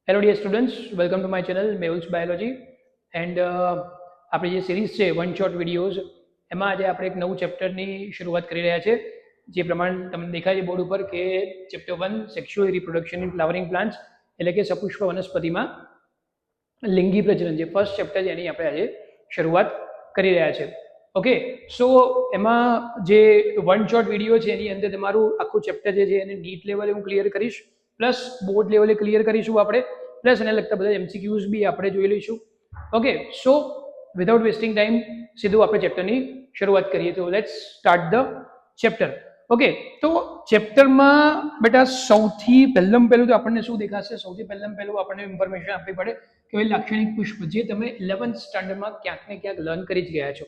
Hello dear students, welcome to my channel Mehul's biology. And આપણી જે series છે one short videos, એમાં આજે આપણે એક નવું ચેપ્ટરની શરૂઆત કરી રહ્યા છે. જે પ્રમાણે તમને દેખાય છે બોર્ડ ઉપર કે chapter 1 sexual reproduction in flowering plants, એટલે કે સપુષ્પ વનસ્પતિમાં લિંગી પ્રજનન, જે ફર્સ્ટ ચેપ્ટર છે એની આપણે આજે શરૂઆત કરી રહ્યા છે. ઓકે, સો એમાં જે વન શોર્ટ વિડીયો છે એની અંદર તમારું આખું ચેપ્ટર જે છે એને નીટ લેવલે હું ક્લિયર કરીશ, પ્લસ બોર્ડ લેવલે ક્લિયર કરીશું આપણે, પ્લસ એને લગતા બધા એમસીક્યુઝ બી આપણે જોઈ લઈશું. ઓકે, સો વિધાઉટ વેસ્ટિંગ ટાઈમ સીધું આપણે ચેપ્ટરની શરૂઆત કરીએ. તો let's start the chapter. Okay, તો ચેપ્ટરમાં બેટા સૌથી પહેલું તો આપણને શું દેખાશે? સૌથી પહેલું આપણને ઇન્ફોર્મેશન આપવી પડે કે ભાઈ લાક્ષણિક પુષ્પ, જે તમે 11th સ્ટાન્ડર્ડમાં ક્યાંક ને ક્યાંક લર્ન કરી જ ગયા છો.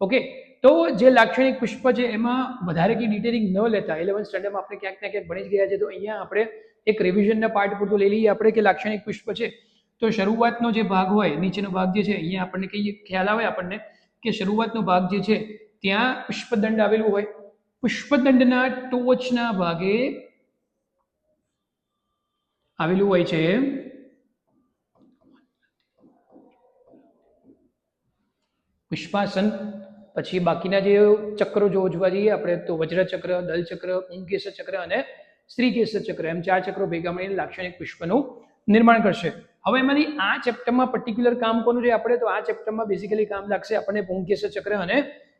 ઓકે, તો જે લાક્ષણિક પુષ્પ છે એમાં વધારે કંઈ ડિટેલિંગ ન લેતા 11th સ્ટાન્ડર્ડમાં આપણે ક્યાંક ને ક્યાંક ભણી જ ગયા છે. તો અહીંયા આપણે એક રિવિઝનના પાર્ટ પૂરતું લઈ લઈએ આપણે કે લાક્ષણિક પુષ્પ છે તો શરૂઆતનો જે ભાગ હોય, નીચેનો ભાગ જે છે, અહીંયા આપણને કઈ ખ્યાલ આવે આપણને કે શરૂઆતનો ભાગ જે છે ત્યાં પુષ્પદંડ આવેલું હોય. પુષ્પદંડના ટોચના ભાગે આવેલું હોય છે પુષ્પાસન. પછી બાકીના જે ચક્રો જોવા જઈએ આપણે તો વજ્રચક્ર, દલચક્ર, પુંકેસર ચક્ર અને સ્ત્રીકેસર ચક્ર, એમ 4 ચક્રો ભેગા મળીને લાક્ષણિક પુષ્પનું નિર્માણ કરશે. હવે એમાંની આ ચેપ્ટરમાં પર્ટિક્યુલર કામ કોનું છે આપણે? તો આ ચેપ્ટરમાં બેઝિકલી કામ લાગશે આપણને પુંકેસર ચક્ર અને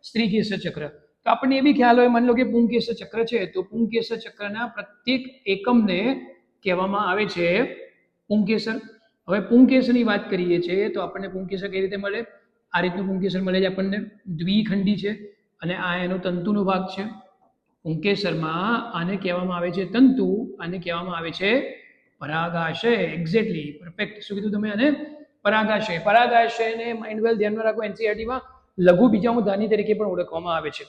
સ્ત્રીકેસર ચક્ર. તો આપણને એ બી ખ્યાલ હોય, માની લો કે પુંકેસર ચક્ર છે તો પુંકેસર ચક્રના પ્રત્યેક એકમને કહેવામાં આવે છે પુંકેસર. હવે પુંકેસરની વાત કરીએ છીએ તો આપણને પુંકેસર કઈ રીતે મળે? આ રીતનું પુંકેસર મળે છે આપણને, દ્વિખંડી છે અને આ એનો તંતુનો ભાગ છે. પુંકેસરમાં આને કહેવામાં આવે છે તંતુ, આને કહેવામાં આવે છે પરાગાશય. Exactly, perfect. શું કીધું તમે? આને પરાગાશય. પરાગાશયને માઇન્ડ વેલ ધ્યાનમાં રાખો, એનસીઈઆરટીમાં લઘુ બીજાણુધાની તરીકે પણ ઓળખવામાં આવે છે.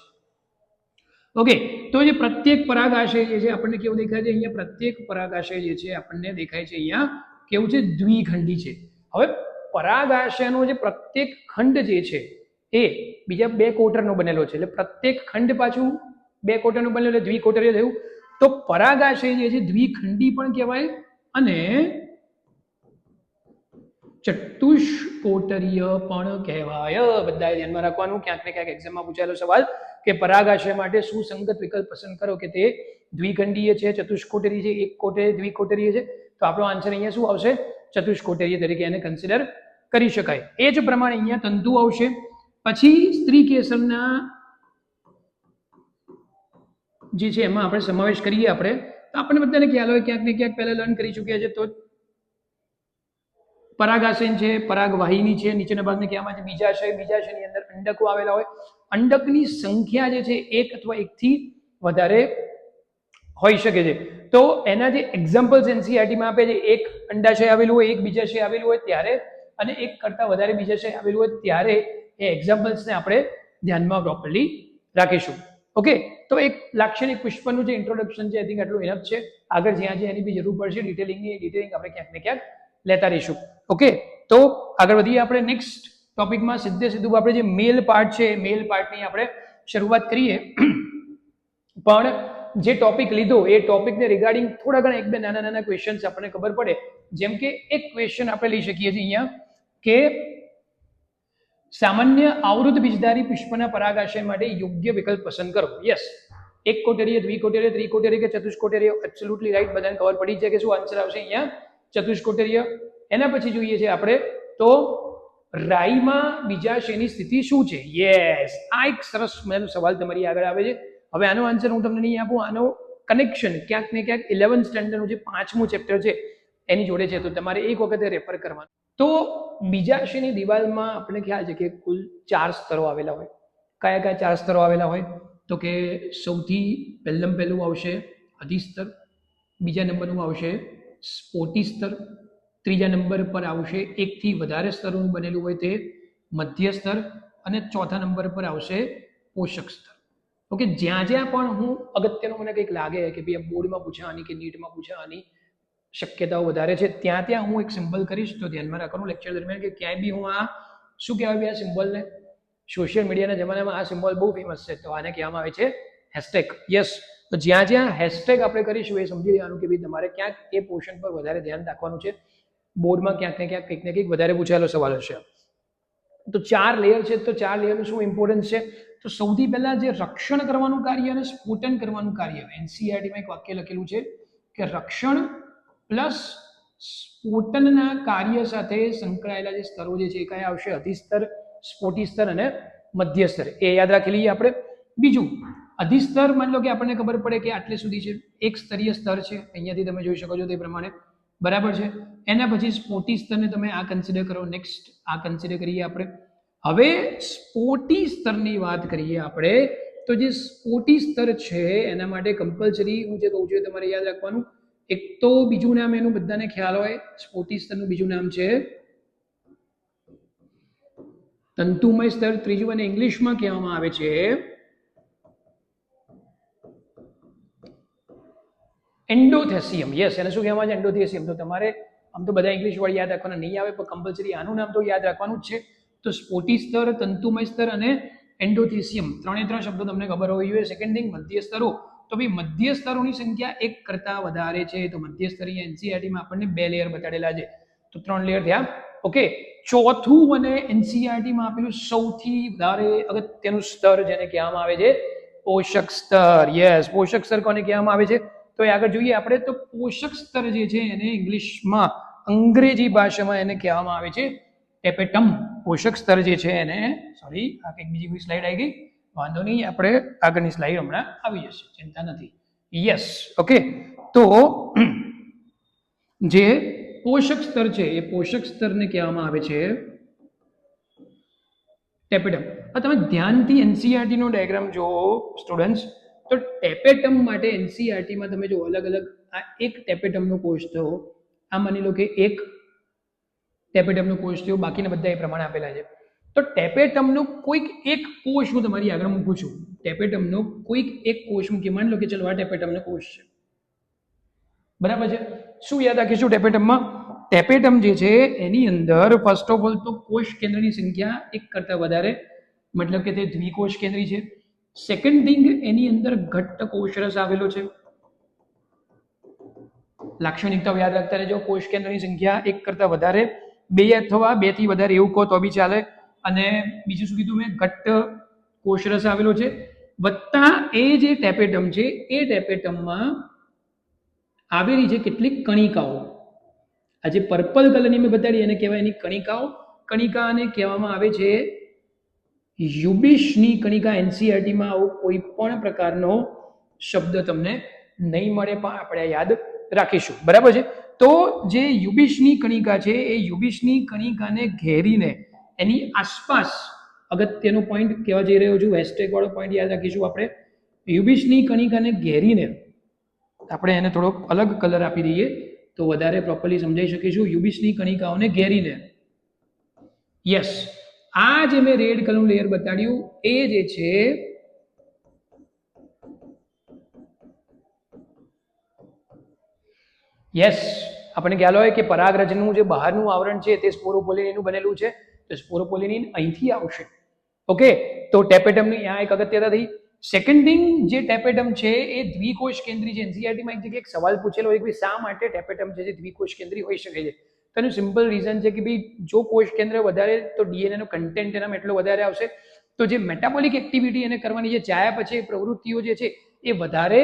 ઓકે, તો જે પ્રત્યેક પરાગાશય જે છે આપણને કેવું દેખાય છે? અહીંયા પ્રત્યેક પરાગાશય જે છે આપણને દેખાય છે અહીંયા કેવું છે? દ્વિખંડી છે. હવે પરાગાશયનો જે પ્રત્યેક ખંડ જે છે એ બીજા 2 કોટરનો બનેલો છે, એટલે પ્રત્યેક ખંડ પાછું 2 કોટરનું બનેલું, એટલે દ્વિકોટરીય થયું. તો પરાગાશય જે છે દ્વિખંડી પણ કહેવાય અને ચતુષ્કોટરીય પણ કહેવાય. બધાએ ધ્યાનમાં રાખવાનું, ક્યાંક ને ક્યાંક એક્ઝામમાં પૂછાયેલો સવાલ કે પરાગાશય માટે સુસંગત વિકલ્પ પસંદ કરો, કે તે દ્વિખંડીય છે, ચતુષ્કોટરીય છે, એક કોટરીય, દ્વિકોટરીય છે. તો આપણો આન્સર અહીંયા શું આવશે? ચતુષ્કોટરીય તરીકે એને કન્સિડર કરી શકાય. એ જ પ્રમાણે અહીંયા તંતુ આવશે. પછી સ્ત્રીકેસરના જે છે એમાં આપણે સમાવેશ કરીએ આપણે, તો આપણને બધાને ખ્યાલ હોય, ક્યાંક ને ક્યાંક પહેલા લર્ન કરી ચૂક્યા છે. તો પરાગાશય છે, પરાગવાહિની છે, નીચેના ભાગને કહેવામાં આવે છે બીજાશય. બીજાશયની અંદર અંડકો આવેલા હોય. અંડકની સંખ્યા જે છે 1 અથવા 1 થી વધારે હોઈ શકે છે. તો એના જે એક્ઝામ્પલ્સ એનસીઈઆરટીમાં આપે છે, એક અંડાશય આવેલું હોય, એક બીજાશય આવેલું હોય ત્યારે, અને એક કરતાં વધારે બીજાશય આવેલું હોય ત્યારે એ એક્ઝામ્પલ્સને આપણે ધ્યાનમાં પ્રોપરલી રાખીશું. ઓકે, તો એક લાક્ષણિક પુષ્પનું જે ઇન્ટ્રોડક્શન છે આઈ થિંક આટલું ઇનફ છે. આગળ જ્યાં એની બી જરૂર પડશે ડિટેલિંગ આપણે ક્યાંક ને ક્યાંક લેતા રહીશું. ઓકે, તો આગળ વધીએ આપણે નેક્સ્ટ ટોપિકમાં. સીધું આપણે જે મેલ પાર્ટ છે, મેલ પાર્ટની આપણે શરૂઆત કરીએ. પણ જે ટોપિક લીધો એ ટોપિકને રિગાર્ડિંગ થોડા ઘણા 1-2 નાના ક્વેશ્ચન્સ આપણને ખબર પડે. જેમ કે એક ક્વેશ્ચન આપણે લઈ શકીએ છીએ અહીંયા કે સામાન્ય આવૃત બીજધારી પુષ્પના પરાગાશય માટે યોગ્ય વિકલ્પ પસંદ કરો. યસ, એક કોટરીય, દ્વિકોટરીય, ત્રિકોટરીય કે ચતુષ્કોટરીય? Absolutely right. બધાને ખબર પડી જાય કે શું આન્સર આવશે અહીંયા? ચતુષ્કોટરીય. એના પછી જોઈએ છે આપણે તો રાઈમાં બીજાશયની સ્થિતિ શું છે? યસ, આ એક સરસ મજાનો સવાલ તમારી આગળ આવે છે. હવે આનો આન્સર હું તમને નહીં આપું, આનો કનેક્શન ક્યાંક ને ક્યાંક 11th સ્ટેન્ડર્ડનું જે 5મું ચેપ્ટર છે એની જોડે છે, તો તમારે એક વખતે રેફર કરવાનું. તો બીજાશયની દિવાલમાં આપણે ખ્યાલ છે કે કુલ 4 સ્તરો આવેલા હોય. કયા 4 સ્તરો આવેલા હોય? તો કે સૌથી પહેલું આવશે અધિસ્તર, બીજા નંબરનું આવશે સ્ફોટી સ્તર, ત્રીજા નંબર પર આવશે 1 થી વધારે સ્તરોનું બનેલું હોય તે મધ્ય સ્તર, અને ચોથા નંબર પર આવશે પોષક સ્તર. ઓકે, જ્યાં પણ હું અગત્યનું મને કંઈક લાગે કે ભાઈ બોર્ડમાં પૂછાવાની કે નીટમાં પૂછાવાની શક્યતાઓ વધારે છે, ત્યાં હું એક સિમ્બોલ કરીશ. તો ધ્યાનમાં રાખવાનું લેક્ચર દરમિયાન કે ક્યાંય બી હું આ શું કહેવાય આ સિમ્બોલને, સોશિયલ મીડિયાના જમાનામાં આ સિમ્બોલ બહુ ફેમસ છે, તો આને કહેવામાં આવે છે હેશટેગ. યસ, તો જ્યાં હેશટેગ આપણે કરીશું એ સમજી લેવાનું કે ભાઈ તમારે ક્યાંક એ પોર્શન પર વધારે ધ્યાન રાખવાનું છે. બોર્ડમાં ક્યાંક ને ક્યાંક કંઈક ને કંઈક વધારે પૂછાયેલો સવાલ હશે. તો 4 લેયર છે, તો 4 લેયરનું શું ઇમ્પોર્ટન્સ છે? તો સૌથી પહેલા જે રક્ષણ કરવાનું કાર્ય અને સ્ફોટન કરવાનું કાર્ય, એનસીઈઆરટીમાં એક વાક્ય લખેલું છે કે રક્ષણ પ્લસ સ્ફોટનના કાર્ય સાથે સંકળાયેલા જે સ્તરો જે છે એ કયા આવશે? અધિસ્તર, સ્ફોટી સ્તર અને મધ્ય સ્તર. એ યાદ રાખી લઈએ આપણે. બીજું, અધિસ્તર માની લો કે આપણને ખબર પડે કે આટલે સુધી છે, એક સ્તરીય સ્તર છે, અહીંયાથી તમે જોઈ શકો છો તે પ્રમાણે, બરાબર છે. એના પછી સ્ફોટી સ્તરને તમે આ કન્સિડર કરો. નેક્સ્ટ આ કન્સિડર કરીએ આપણે. હવે સ્ફોટી સ્તરની વાત કરીએ આપણે, તો જે સ્ફોટી સ્તર છે એના માટે કમ્પલસરી હું જે કહું છું તમારે યાદ રાખવાનું. એક તો બીજું નામ એનું બધાને ખ્યાલ હોય, સ્ફોટી સ્તરનું બીજું નામ છે તંતુમય સ્તર. ત્રીજું અને ઇંગ્લિશમાં કહેવામાં આવે છે એન્ડોથેસિયમ. યસ, એને શું કહેવામાં આવે છે? એન્ડોથેસિયમ. તો તમારે આમ તો બધા ઇંગ્લિશ વર્ડ યાદ રાખવાના નહીં આવે, પણ કમ્પલસરી આનું નામ તો યાદ રાખવાનું જ છે. તો સ્ફોટી સ્તર, તંતુમય સ્તર અને એન્ડોથેસિયમ, ત્રણે ત્રણ શબ્દો તમને ખબર હોવી જોઈએ. સેકન્ડ થિંગ, મધ્ય સ્તરો. તો ભાઈ મધ્ય સ્તરોની સંખ્યા 1 કરતા વધારે છે. તો મધ્ય સ્તરીય એનસીઈઆરટીમાં આપણને 2 લેયર બતાડેલા છે, તો 3 લેયર થયા. ઓકે, ચોથું અને એનસીઈઆરટીમાં આપેલું સૌથી વધારે અગત્યનું સ્તર જેને કહેવામાં આવે છે પોષક સ્તર. યસ, પોષક સ્તર કોને કહેવામાં આવે છે? તો એ આગળ જોઈએ આપણે. તો પોષક સ્તર જે છે એને ઇંગ્લિશમાં, અંગ્રેજી ભાષામાં એને કહેવામાં આવે છે ટેપેટમ. પોષક સ્તર જે છે એને, સોરી આ કંઈક બીજી કોઈ સ્લાઇડ આવી ગઈ, વાંધો નહીં, આપણે આગળની સ્લાઇડ હમણાં આવી જશે, ચિંતા નથી. Yes, okay. તો જે પોષક સ્તર છે એ પોષક સ્તરને કહેવામાં આવે છે ટેપેટમ. હવે તમે ધ્યાનથી એનસીઈઆરટી નો ડાયાગ્રામ જુઓ સ્ટુડન્ટ્સ, તો ટેપેટમ માટે એનસીઈઆરટીમાં તમે જો અલગ અલગ, આ એક ટેપેટમનો કોષ થયો, આ માની લો કે એક ટેપેટમનો કોષ થયો, બાકીના બધા એ પ્રમાણે આપેલા છે. તો ટેપેટમનો કોઈક એક કોષ હું તમારી આગળ મૂકું છું. ટેપેટમનો કોઈક એક કોષ મૂકી, માની લો કે ચલો આ ટેપેટમનો કોષ છે, બરાબર છે. શું યાદ રાખીશું ટેપેટમમાં? ટેપેટમ જે છે એની અંદર ફર્સ્ટ ઓફ ઓલ તો કોષ કેન્દ્રની સંખ્યા 1 કરતા વધારે, મતલબ કે તે દ્વિકોષ કેન્દ્રી છે. સેકન્ડ થિંગ, એની અંદર ઘટ્ટ કોષરસ આવેલો છે. લાક્ષણિકતાઓ યાદ રાખતા રહેજો. કોષ કેન્દ્રની સંખ્યા 1 કરતા વધારે, 2 અથવા 2 થી વધારે એવું કહો તો બી ચાલે. અને બીજું શું કીધું મેં? ઘટ્ટ કોષરસ આવેલો છે. વત્તા એ જે ટેપેટમ છે એ ટેપેટમમાં આવેલી છે કેટલીક કણિકાઓ. આ જે પર્પલ કલરની મેં બતાડી એને કહેવાય એની કણિકાઓ. કણિકાને કહેવામાં આવે છે યુબિશની કણિકા. એનસીઈઆરટીમાં આવો કોઈ પણ પ્રકારનો શબ્દ તમને નહીં મળે, પણ આપણે યાદ રાખીશું, બરાબર છે. તો જે યુબિશની કણિકા છે એ યુબિશની કણિકાને ઘેરીને એની આસપાસ, અગત્યનો પોઈન્ટ કહેવા જઈ રહ્યો છું, હેશટેગ વાળો પોઈન્ટ યાદ રાખીશું આપણે. યુબિશની કણિકાને ઘેરીને આપણે એને થોડોક અલગ કલર આપી દઈએ તો વધારે પ્રોપરલી સમજાઈ શકીશું. યુબિશની કણિકાઓને ઘેરીને, યસ, આ જે મેં રેડ કલરનું લેયર બતાડ્યું એ જે છે યસ, આપણને ખ્યાલ હોય કે પરાગરજનું જે બહારનું આવરણ છે તે સ્પોરોપોલિનનું બનેલું છે. તો સ્પોરોપોલિન અહીંથી આવશે. ઓકે, તો ટેપેટમની આ એક અગત્યતા થઈ. સેકન્ડ થિંગ, જે ટેપેટમ છે એ દ્વિકોષ કેન્દ્રી છે. એનસીઈઆરટીમાં એક જગ્યાએ એક સવાલ પૂછેલો હોય કે શા માટે ટેપેટમ છે જે દ્વિકોષ કેન્દ્રી હોઈ શકે છે? તો એનું સિમ્પલ રીઝન છે કે ભાઈ જો કોષ કેન્દ્ર વધારે તો ડીએનએ નો કન્ટેન્ટ એનામાં એટલો વધારે આવશે, તો જે મેટાબોલિક એક્ટિવિટી એને કરવાની જે ચાયા પછી પ્રવૃત્તિઓ જે છે એ વધારે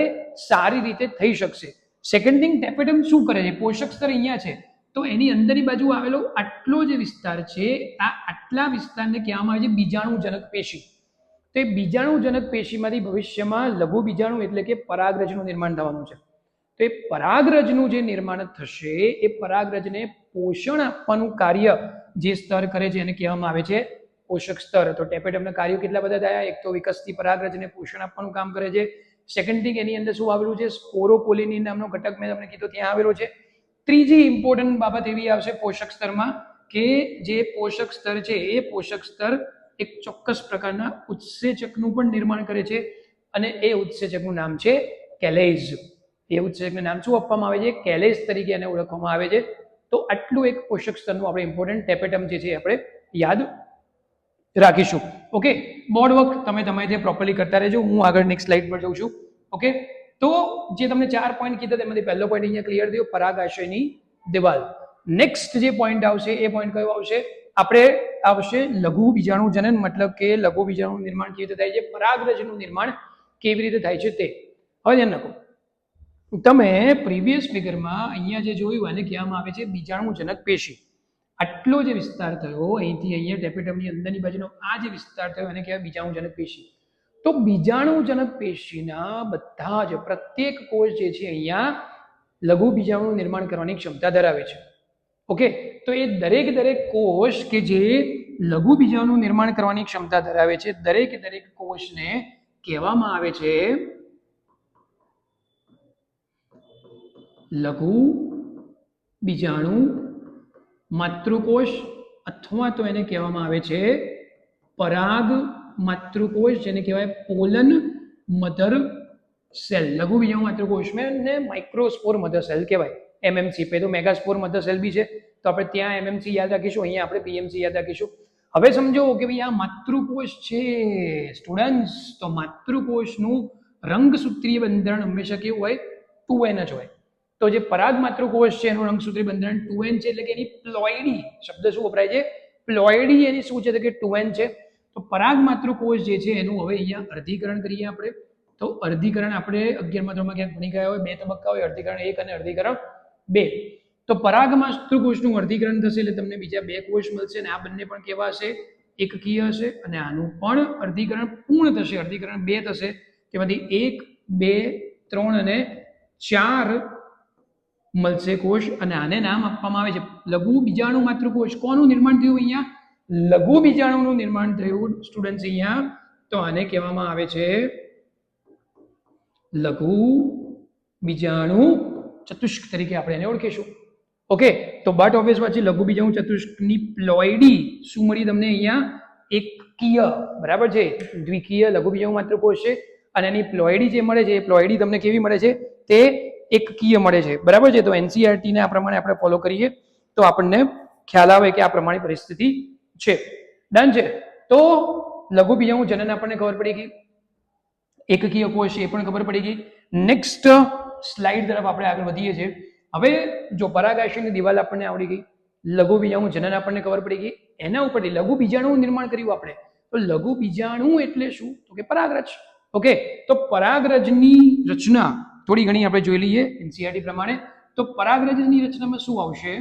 સારી રીતે થઈ શકશે. સેકન્ડ થિંગ, ટેપેટમ શું કરે છે? પોષક સ્તર અહીંયા છે, તો એની અંદરની બાજુ આવેલો આટલો જે વિસ્તાર છે, આ આટલા વિસ્તારને કહેવામાં આવે છે બીજાણુજનક પેશી. તો એ બીજાણુજનક પેશીમાંથી ભવિષ્યમાં લઘુ બીજાણુ એટલે કે પરાગરજનું નિર્માણ થવાનું છે. તો એ પરાગરજનું જે નિર્માણ થશે એ પરાગરજને પોષણ આપવાનું કાર્ય જે સ્તર કરે છે એને કહેવામાં આવે છે પોષક સ્તર. તો ટેપેટમના કાર્યો કેટલા બધા થયા? એક તો વિકસતી પરાગરજને પોષણ આપવાનું કામ કરે છે. સેકન્ડ થિંગ, એની અંદર શું આવેલું છે? સ્પોરોપોલિનિન નામનો ઘટક મેં તમને કીધું ત્યાં આવેલો છે. ત્રીજી ઇમ્પોર્ટન્ટ બાબત એવી આવશે પોષક સ્તરમાં કે જે પોષક સ્તર છે એ પોષક સ્તર એક ચોક્કસ પ્રકારના ઉત્સેચકનું પણ નિર્માણ કરે છે, અને એ ઉત્સેચકનું નામ છે કેલેઝ. એ ઉત્સેચકનું નામ શું આપવામાં આવે છે? કેલેઝ તરીકે એને ઓળખવામાં આવે છે. તો આટલું એક પોષક સ્તરનું આપણે ઇમ્પોર્ટન્ટ ટેપેટમ જે છે આપણે યાદ રાખીશું. ઓકે, બોર્ડ વર્ક તમે તમારી રીતે પ્રોપરલી કરતા રહેજો. હું આગળ નેક્સ્ટ સ્લાઇડ પર જઉં છું. ઓકે, તો જે તમને 4 પોઈન્ટ કીધા તેમાંથી પહેલો પોઈન્ટ અહીંયા ક્લિયર થયો, પરાગાશયની દિવાલ. નેક્સ્ટ જે પોઈન્ટ આવશે એ પોઈન્ટ કયો આવશે? આપણે આવશે લઘુ બીજાણુ જનન, મતલબ કે લઘુ બીજાણુ નિર્માણ કેવી રીતે થાય છે, પરાગરજનું નિર્માણ કેવી રીતે થાય છે તે. હવે ધ્યાન રાખો, તમે પ્રીવિયસ ફિગરમાં અહીંયા જે જોયું એને કહેવામાં આવે છે બીજાણુજનક પેશી. આટલો જે વિસ્તાર થયો અહીંથી અહીંયા ટેપેટમની અંદરની બાજુનો આ જે વિસ્તાર થયો એને કહેવાય બીજાણુજનક પેશી. તો બીજાણુજનક પેશીના બધા જ પ્રત્યેક કોષ જે છે અહીંયા લઘુ બીજાણુનું નિર્માણ કરવાની ક્ષમતા ધરાવે છે. ઓકે, તો એ દરેક કોષ કે જે લઘુ બીજાણુનું નિર્માણ કરવાની ક્ષમતા ધરાવે છે, દરેક કોષને કહેવામાં આવે છે લઘુ બીજાણુ માતૃકોષ, અથવા તો એને કહેવામાં આવે છે પરાગ માતૃકોષ, જેને કહેવાય પોલન મધર સેલ. લઘુ બીજાણુ માતૃકોષમાં ને માઇક્રોસ્પોર મધર સેલ કહેવાય, એમએમસી. પે તો મેગાસ્પોર મધર સેલ બી છે, તો આપણે ત્યાં એમએમસી યાદ રાખીશું, અહીંયા આપણે પીએમસી યાદ રાખીશું. હવે સમજો કે ભાઈ આ માતૃકોષ છે સ્ટુડન્ટ્સ, તો માતૃકોષનું રંગસૂત્રીય બંધારણ હંમેશા કેવું હોય? 2n જ હોય. તો જે પરાગ માતૃકોષ છે એનું રંગસૂત્રીય બંધારણ 2n છે, એટલે કે એની પ્લોઇડી શબ્દ શું વપરાય છે? પ્લોઇડી એની શું છે? તો કે 2n છે. તો પરાગ માતૃકોષ જે છે એનું હવે અહીંયા અર્ધીકરણ કરીએ આપણે. તો અર્ધીકરણ આપણે 11મા ધોરણમાં ક્યાંક ભણી ગયા હોય, 2 તબક્કા હોય, અર્ધીકરણ 1 અને અર્ધીકરણ 2. તો પરાગ માતૃકોષનું અર્ધીકરણ થશે એટલે તમને બીજા 2 કોષ મળશે, અને આ બંને પણ કેવા હશે? એકકીય હશે, અને આનું પણ અર્ધીકરણ પૂર્ણ થશે, અર્ધીકરણ 2 થશે. તેમાંથી 1, 2, 3 અને 4 મળશે કોષ, અને આને નામ આપવામાં આવે છે લઘુ બીજાણુ માતૃકોષ. કોનું નિર્માણ થયું અહીંયા? લઘુ બીજાણુનું નિર્માણ થયું સ્ટુડન્ટ્સ અહીંયા. તો આને કહેવામાં આવે છે લઘુ બીજાણુ ચતુષ્ક તરીકે આપણે એને ઓળખીશું. ઓકે, તો બટ ઓબ્વિયસ વાત છે લઘુ બીજાણુ ચતુષ્કની પ્લોઇડી શું મળી તમને અહીંયા? એકકીય. બરાબર છે, દ્વિકીય લઘુ બીજાણુ માતૃકોષ છે, અને એની પ્લોઇડી જે મળે છે એ પ્લોઇડી તમને કેવી મળે છે? તે એકકીય મળે છે. બરાબર છે. તો એનસીઈઆરટી ને આ પ્રમાણે આપણે ફોલો કરીએ તો આપણને ખ્યાલ આવે કે આ પ્રમાણે પરિસ્થિતિ છે. ડન છે. તો લઘુ બીજાણુ જનન આપણને ખબર પડી ગઈ, એકકીય કોષ એ પણ ખબર પડી ગઈ. નેક્સ્ટ સ્લાઇડ તરફ આપણે આગળ વધીએ છીએ. હવે જો પરાગાશયની દિવાલ આપણને આવડી ગઈ, લઘુ બીજાણુ જનન આપણને ખબર પડી ગઈ, એના ઉપરથી લઘુ બીજાણુનું નિર્માણ કર્યું આપણે. તો લઘુ બીજાણુ એટલે શું? તો કે પરાગરજ. ઓકે, તો પરાગરજની રચના થોડી ઘણી આપણે જોઈ લઈએ એનસીઈઆરટી પ્રમાણે. તો પરાગરજની રચનામાં શું આવશે?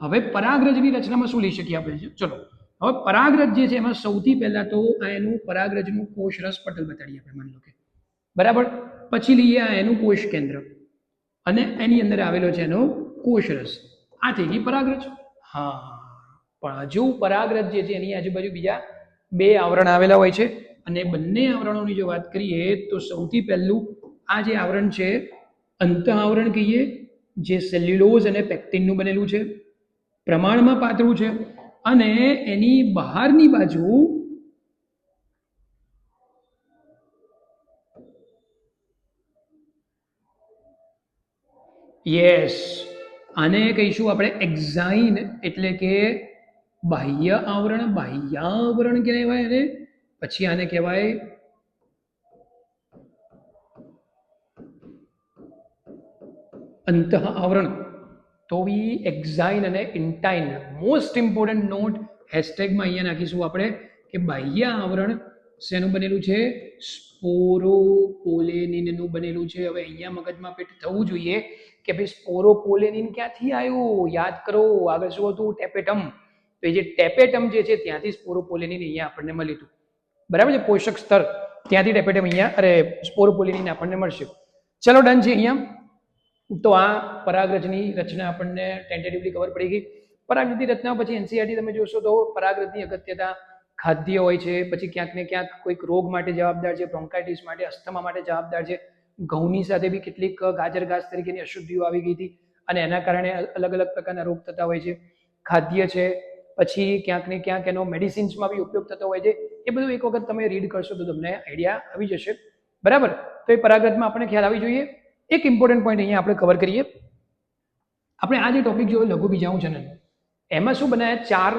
હવે પરાગરજની રચનામાં શું લઈ શકીએ આપણે? ચલો, હવે પરાગરજ જે છે એમાં સૌથી પહેલા તો આ એનું પરાગરજનું કોષરસ પટલ બતાડીએ આપણે, માની લો કે. બરાબર. પછી લઈએ આ એનું કોષ કેન્દ્ર, અને એની અંદર આવેલો છે એનો કોષરસ. આ થઈ ગઈ પરાગરજ. હા, પણ હજુ પરાગરજ જે છે એની આજુબાજુ બીજા 2 આવરણ આવેલા હોય છે, અને બંને આવરણોની જો વાત કરીએ તો સૌથી પહેલું આ જે આવરણ છે અંત આવરણ કહીએ, જે સેલ્યુલોઝ અને પેક્ટિનનું બનેલું છે, પ્રમાણમાં પાતળું છે, અને એની બહારની બાજુ યસ, આને કહીશું આપણે એક્ઝાઇન, એટલે કે બાહ્ય આવરણ કહેવાય. અને પછી આને કહેવાય અંતઃ આવરણ. તો બી એક્ઝાઇન અને ઇન્ટાઇન. મોસ્ટ ઇમ્પોર્ટન્ટ નોટ હેશટેગમાં અહીંયા નાખીશું આપણે કે બાહ્ય આવરણ શેનું બનેલું છે? સ્પોરોપોલેનિનનું બનેલું છે. હવે અહીંયા મગજમાં પેટ થવું જોઈએ કે ભાઈ સ્પોરોપોલેનિન ક્યાંથી આવ્યું? યાદ કરો, આગળ શું હતું? ટેપેટમ. તો એ જે ટેપેટમ જે છે ત્યાંથી સ્પોરોપોલેનિન અહીંયા આપણને મળ્યું હતું. બરાબર છે, પોષક સ્તર ત્યાંથી ટેપેટમ અહીંયા સ્પોરોપોલેનિન આપણને મળશે. ચલો ડન છે અહીંયા. તો આ પરાગરજની રચના આપણને ટેન્ટેટિવલી ખબર પડી ગઈ. પરાગરજની રચના પછી એનસીઈઆરટી તમે જોશો તો પરાગરજની અગત્યતા ખાદ્ય હોય છે, પછી ક્યાંક ને ક્યાંક કોઈક રોગ માટે જવાબદાર છે, બ્રોન્કાઇટિસ માટે, અસ્થમા માટે જવાબદાર છે. ઘઉંની સાથે બી કેટલીક ગાજર ઘાસ તરીકેની અશુદ્ધિઓ આવી ગઈ હતી, અને એના કારણે અલગ અલગ પ્રકારના રોગ થતા હોય છે. ખાદ્ય છે, પછી ક્યાંક ને ક્યાંક એનો મેડિસિન્સમાં બી ઉપયોગ થતો હોય છે. એ બધું એક વખત તમે રીડ કરશો તો તમને આઈડિયા આવી જશે. બરાબર. તો એ પરાગરજમાં આપણે ખ્યાલ આવી જોઈએ. એક ઇમ્પોર્ટન્ટ પોઈન્ટ અહીંયા આપણે કવર કરીએ. આપણે આ જે ટોપિક જોયો લઘુ બીજાણુ જનન, એમાં શું બનાવ્યા? 4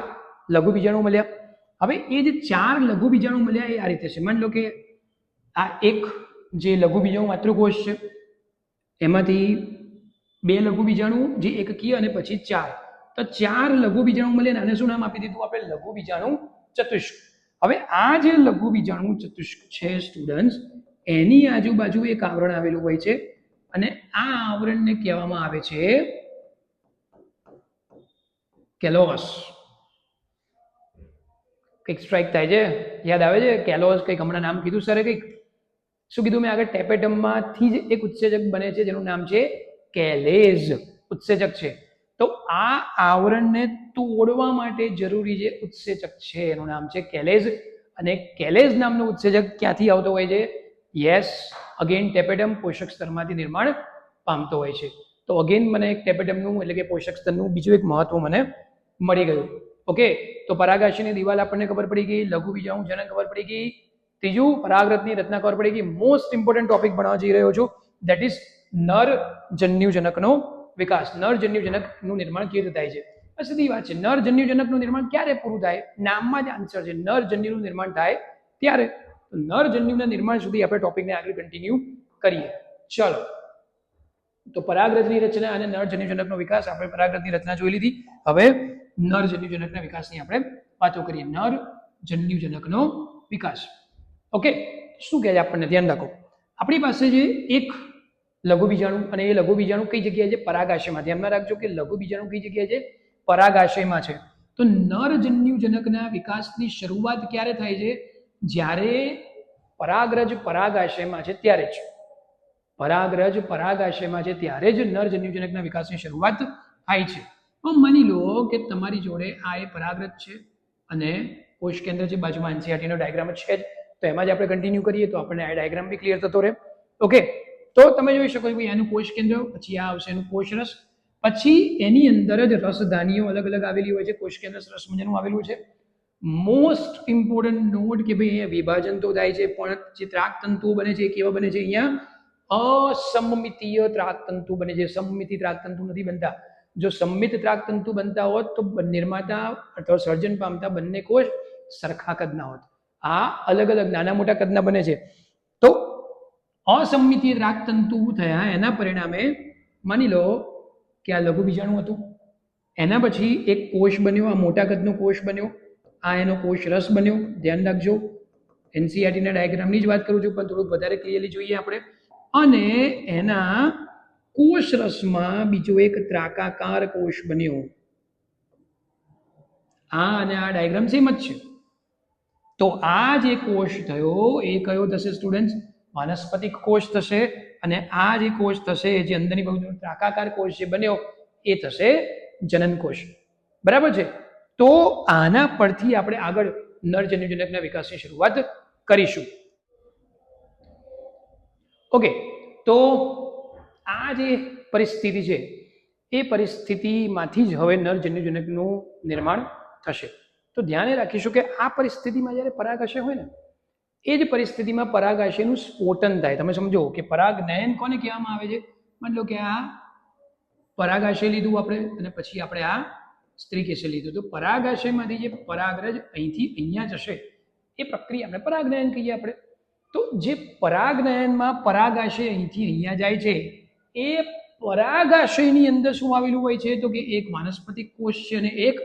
લઘુ બીજાણુ મળ્યા. હવે એ જે 4 લઘુ બીજાણુ મળ્યા એ આ રીતે છે. માની લો કે આ એક જે લઘુ બીજાણુ માતૃકોષ છે, એમાંથી 2 લઘુ બીજાણુ જે એકકીય અને પછી 4, તો 4 લઘુ બીજાણુ મળે આને શું નામ આપી દીધું આપણે? લઘુ બીજાણુ ચતુષ્ક. હવે આ જે લઘુ બીજાણુ ચતુષ્ક છે સ્ટુડન્ટ્સ, એની આજુબાજુ એક આવરણ આવેલું હોય છે અને આ આવરણને કહેવામાં આવે છે કેલોસ. કંઈક સ્ટ્રાઇક થાય છે, યાદ આવે છે? કેલોસ કંઈક હમણાં નામ કીધું સરે, કંઈક શું કીધું મેં આગળ? ટેપેટમમાંથી જ એક ઉત્સેચક બને છે જેનું નામ છે કેલેઝ ઉત્સેચક છે. તો આ આવરણને તોડવા માટે જરૂરી જે ઉત્સેચક છે એનું નામ છે કેલેઝ. અને કેલેઝ નામનો ઉત્સેચક ક્યાંથી આવતો હોય છે? યસ, અગેન ટેપેટમ પોષક સ્તરમાંથી નિર્માણ પામતો હોય છે. તો અગેન મને એક ટેપેટમનું એટલે કે પોષક સ્તરનું બીજું એક મહત્વ મને મળી ગયું. ઓકે, તો પરાગાશયની દિવાલ આપણને ખબર પડી ગઈ, લઘુ બીજાણુ જનન ખબર પડી ગઈ, ત્રીજું પરાગરજની રચના ખબર પડી ગઈ. મોસ્ટ ઇમ્પોર્ટન્ટ ટોપિક ભણવા જઈ રહ્યો છું, દેટ ઇઝ નર જન્યુજનકનો વિકાસ. નર જન્યુજનકનું નિર્માણ કેવી રીતે થાય છે? સીધી વાત છે, નર જન્યુજનકનું નિર્માણ ક્યારે પૂરું થાય? નામમાં જ આન્સર છે, નર જન્યુનું નિર્માણ થાય ત્યારે. તો નર જન્યુના નિર્માણ સુધી આપણે ટોપિકને આગળ કન્ટિન્યુ કરીએ. ચલો, તો પરાગરજની રચના અને નર જન્યુજનકનો વિકાસ, આપણે પરાગરજની રચના જોઈ લીધી. હવે નર જન્યુજનકના વિકાસની આપણે વાતો કરીએ. નર જન્યુજનકનો વિકાસ. ઓકે, શું કહે છે આપણને? ધ્યાન રાખો, આપણી પાસે જે એક લઘુ બીજાણુ અને એ લઘુ બીજાણુ કઈ જગ્યાએ છે? પરાગાશયમાં. ધ્યાનમાં રાખજો કે લઘુ બીજાણુ કઈ જગ્યાએ છે? પરાગાશયમાં છે. તો નર જન્યુજનકના વિકાસની શરૂઆત ક્યારે થાય છે? જ્યારે પરાગરજ પરાગાશયમાં છે ત્યારે જ. પરાગરજ પરાગાશયમાં છે ત્યારે જ નર જન્યુજનકના વિકાસની શરૂઆત થાય છે. તો માની લો કે તમારી જોડે આ એ પરાગરજ છે અને કોષ કેન્દ્ર છે, બાજુમાં એનસીઆરટીનો ડાયાગ્રામ છે જ, તો એમાં જ આપણે કન્ટિન્યુ કરીએ તો આપણને આ ડાયાગ્રામ બી ક્લિયર થતો રહે. ઓકે, તો તમે જોઈ શકો કે એનું કોષ કેન્દ્ર, પછી આ આવશે એનું કોષ રસ, પછી એની અંદર જ રસધાનીઓ અલગ અલગ આવેલી હોય છે. કોષ કેન્દ્ર સરસ મજાનું આવેલું છે. મોસ્ટ ઇમ્પોર્ટન્ટ નોટ કે ભાઈ અહીંયા વિભાજન તો થાય છે, પણ જે ત્રાકતંતુઓ બને છે એ કેવા બને છે? અહીંયા અસમમિતીય ત્રાકતંતુ બને છે. સમમિતિ ત્રાકતંતુ નથી બનતા. જો સંમિત ત્રાકતંતુ બનતા હોત તો નિર્માતા અથવા સર્જન પામતા બંને કોષ સરખા કદના હોત. આ અલગ અલગ નાના મોટા કદના બને છે. તો અસમમિતીય ત્રાકતંતુ થયા એના પરિણામે માની લો કે આ લઘુ બીજાણુ હતું, એના પછી એક કોષ બન્યો, આ મોટા કદનો કોષ બન્યો, આ એનો કોષ રસ બન્યો. ધ્યાન રાખજો, એનસીઆરટીના ડાયાગ્રામની જ વાત કરું છું, પણ થોડુંક વધારે ક્લિયરલી જોઈએ આપણે. અને એના કોષ રસમાં બીજો એક ત્રાકાકાર કોષ બન્યો. આ અને આ ડાયાગ્રામ સેમ જ છે. તો આ જે કોષ થયો એ કયો થશે સ્ટુડન્ટ્સ? વાનસ્પતિક કોષ થશે. અને આ જે કોષ થશે, જે અંદરની બાજુ ત્રાકાકાર કોષ જે બન્યો એ થશે જનન કોષ. બરાબર છે? તો આના પરથી આપણે આગળ નર જન્યુજનકના વિકાસની શરૂઆત કરીશું. ઓકે, તો આ જે પરિસ્થિતિ છે એ પરિસ્થિતિમાંથી જ હવે નર જન્યુજનકનું નિર્માણ થશે. તો ધ્યાને રાખીશું કે આ પરિસ્થિતિમાં જ્યારે પરાગાશય હોય ને, એ જ પરિસ્થિતિમાં પરાગાશયનું સ્ફોટન થાય. તમે સમજો કે પરાગનયન કોને કહેવામાં આવે છે? માની લો કે આ પરાગાશય લીધું આપણે અને પછી આપણે આ સ્ત્રીકેશય લીધું. તો પરાગાશયમાંથી જે પરાગરજ અહીંથી અહીંયા જશે એ પ્રક્રિયા આપણે પરાગનયન કહીએ આપણે. તો જે પરાગનયનમાં પરાગાશય અહીંથી અહીંયા જાય છે, એ પરાગાશયની અંદર શું આવેલું હોય છે? તો કે એક વાનસ્પતિક કોષ છે અને એક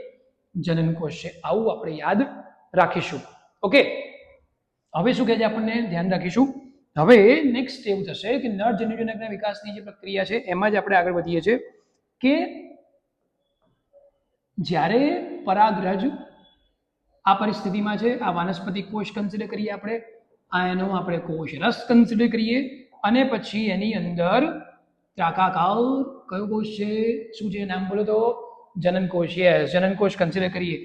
જનન કોષ છે. આવું આપણે યાદ રાખીશું. ઓકે, હવે શું કહે છે આપણને? ધ્યાન રાખીશું. હવે નેક્સ્ટ એવું થશે કે નર જન્યુજનકના વિકાસની જે પ્રક્રિયા છે એમાં જ આપણે આગળ વધીએ છીએ કે જ્યારે પરાગરજ આ પરિસ્થિતિમાં છે, આ વાનસ્પતિક કોષ કન્સિડર કરીએ આપણે, આ એનો આપણે કોષ રસ કન્સિડર કરીએ, અને પછી એની અંદર ત્રાકાકાર કયો કોષ છે? શું છે નામ બોલો તો? જનન કોષ. યસ, જનન કોષ કન્સિડર કરીએ.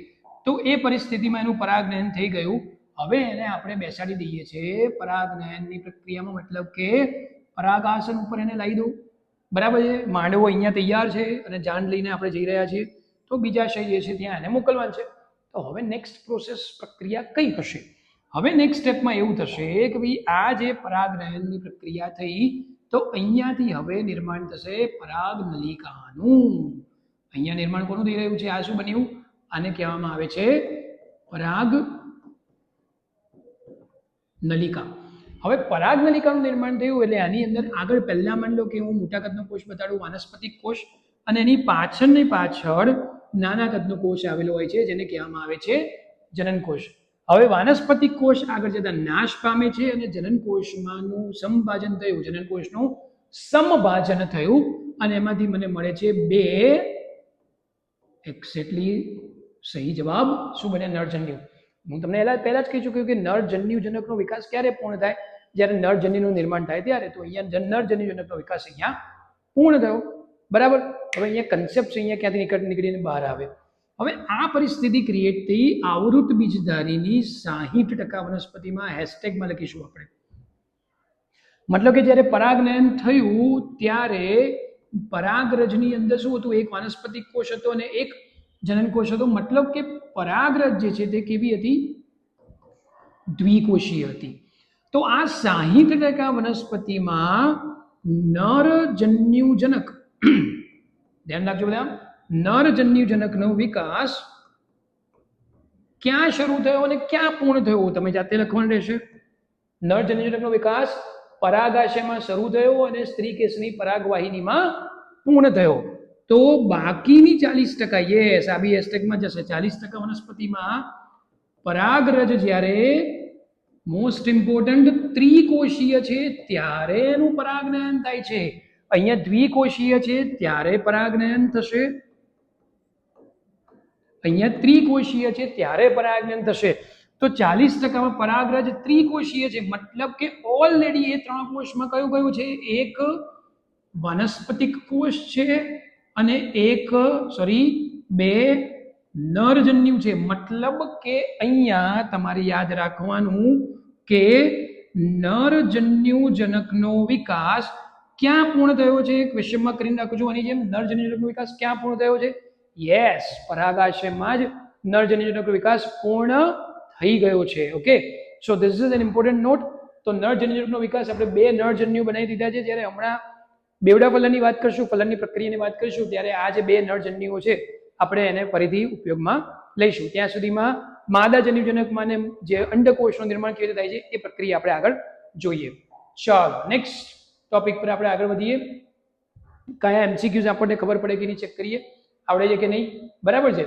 તો એ પરિસ્થિતિમાં એનું પરાગનયન થઈ ગયું. હવે એને આપણે બેસાડી દઈએ છીએ પરાગનયનની પ્રક્રિયામાં, મતલબ કે પરાગાસન ઉપર એને લાવી દઉં. બરાબર છે? માંડવો અહીંયા તૈયાર છે અને જાન લઈને આપણે જઈ રહ્યા છીએ, તો બીજાશય જે છે ત્યાં એને મોકલવાનું છે. તો હવે નેક્સ્ટ પ્રોસેસ પ્રક્રિયા કઈ હશે? હવે નેક્સ્ટ સ્ટેપમાં એવું થશે કે ભાઈ આ જે પરાગનયનની પ્રક્રિયા થઈ, તો અહીંયાથી હવે નિર્માણ થશે પરાગનલિકાનું. અહીંયા નિર્માણ કોનું થઈ રહ્યું છે? આ શું બન્યું? આને કહેવામાં આવે છે પરાગ નલિકા. હવે પરાગનલિકાનું નિર્માણ થયું એટલે આની અંદર આગળ પહેલા માની લો કે હું મોટા કદનો કોષ બતાડું વાનસ્પતિક કોષ અને એની પાછળ નાના કદનો કોષ આવેલો હોય છે જેને કહેવામાં આવે છે જનનકોષ. હવે વાનસ્પતિક કોષ આગળ જતા નાશ પામે છે અને જનનકોષમાંનું સમભાજન થયું, જનનકોષનું સમભાજન થયું અને એમાંથી મને મળે છે બે એક્ઝેક્ટલી સહી જવાબ શું બને? નરજન્યુ. હું તમને પહેલા જ કહી ચૂક્યું કે નરજન્યુજનકનો વિકાસ ક્યારે પૂર્ણ થાય? જ્યારે નરજન્યુનું નિર્માણ થાય ત્યારે. તો અહીંયા નરજન્યુજનકનો વિકાસ અહીંયા પૂર્ણ થયો. બરાબર. હવે અહીંયા કન્સેપ્ટ અહીંયા ક્યાંથી નીકળીને બહાર આવે. હવે આ પરિસ્થિતિ ક્રિએટ થઈ આવૃત બીજધારીની 60% વનસ્પતિમાં હેશટેગમાં લખીશું આપણે. મતલબ કે જ્યારે પરાગનયન થયું ત્યારે પરાગરજની અંદર શું હતું? એક વાનસ્પતિક કોષ હતો અને એક જનનકોષ હતો. મતલબ કે પરાગરજ જે છે તે કેવી હતી? દ્વિકોષીય હતી. તો આ 60% વનસ્પતિમાં નરજન્યુજનક ધ્યાન રાખજો બધા, નરજન્યુજનકનો વિકાસ ક્યાં શરૂ થયો અને ક્યાં પૂર્ણ થયો? તમે જાતે લખવાનું રહેશે. નરજન્યુજનકનો વિકાસ પરાગાશયમાં શરૂ થયો અને સ્ત્રીકેસની પરાગવાહિનીમાં પૂર્ણ થયો. તો બાકીની 40%, યસ આ બી હેશટેગમાં જશે, 40% વનસ્પતિમાં પરાગરજ જ્યારે મોસ્ટ ઇમ્પોર્ટન્ટ ત્રિકોષીય છે ત્યારે એનું પરાગનયન થાય છે. અહીંયા દ્વિકોષીય છે ત્યારે પરાગનયન થશે, અહીંયા ત્રિકોષીય છે ત્યારે પરાગનયન થશે. તો 40%માં પરાગરજ ત્રિકોષીય છે, મતલબ કે ઓલરેડી એ 3 કોષમાં કયું છે? એક વાનસ્પતિક કોષ છે અને બે નરજન્યુ છે. મતલબ કે અહીંયા તમારે યાદ રાખવાનું કે નરજન્યુજનકનો વિકાસ ક્યાં પૂર્ણ થયો છે? ક્વેશ્ચન માર્ક કરીને રાખજો આની જેમ. નરજન્યુજનકનો વિકાસ ક્યાં પૂર્ણ થયો છે? યસ, પરાગાશયમાં જ નરજન્યુજનકનો વિકાસ પૂર્ણ થઈ ગયો છે. Okay, so this is an important note. તો નરજન્યુજનકનો વિકાસ આપણે 2 નરજન્યુ બનાવી દીધા છે. જ્યારે હમણાં બેવડા ફલનની વાત કરશું, ફલનની પ્રક્રિયાની વાત કરીશું, ત્યારે આ જે 2 નરજન્યુઓ છે આપણે એને ફરીથી ઉપયોગમાં લઈશું. ત્યાં સુધીમાં માદા જન્યુજનકમાં જે અંડકોષનું નિર્માણ કેવી રીતે થાય છે એ પ્રક્રિયા આપણે આગળ જોઈએ. ચાલો નેક્સ્ટ ટોપિક પર આપણે આગળ વધીએ. કયા એમસીક્યુઝ આપણને ખબર પડે કે નહીં ચેક કરીએ, આવડે છે કે નહીં? બરાબર છે.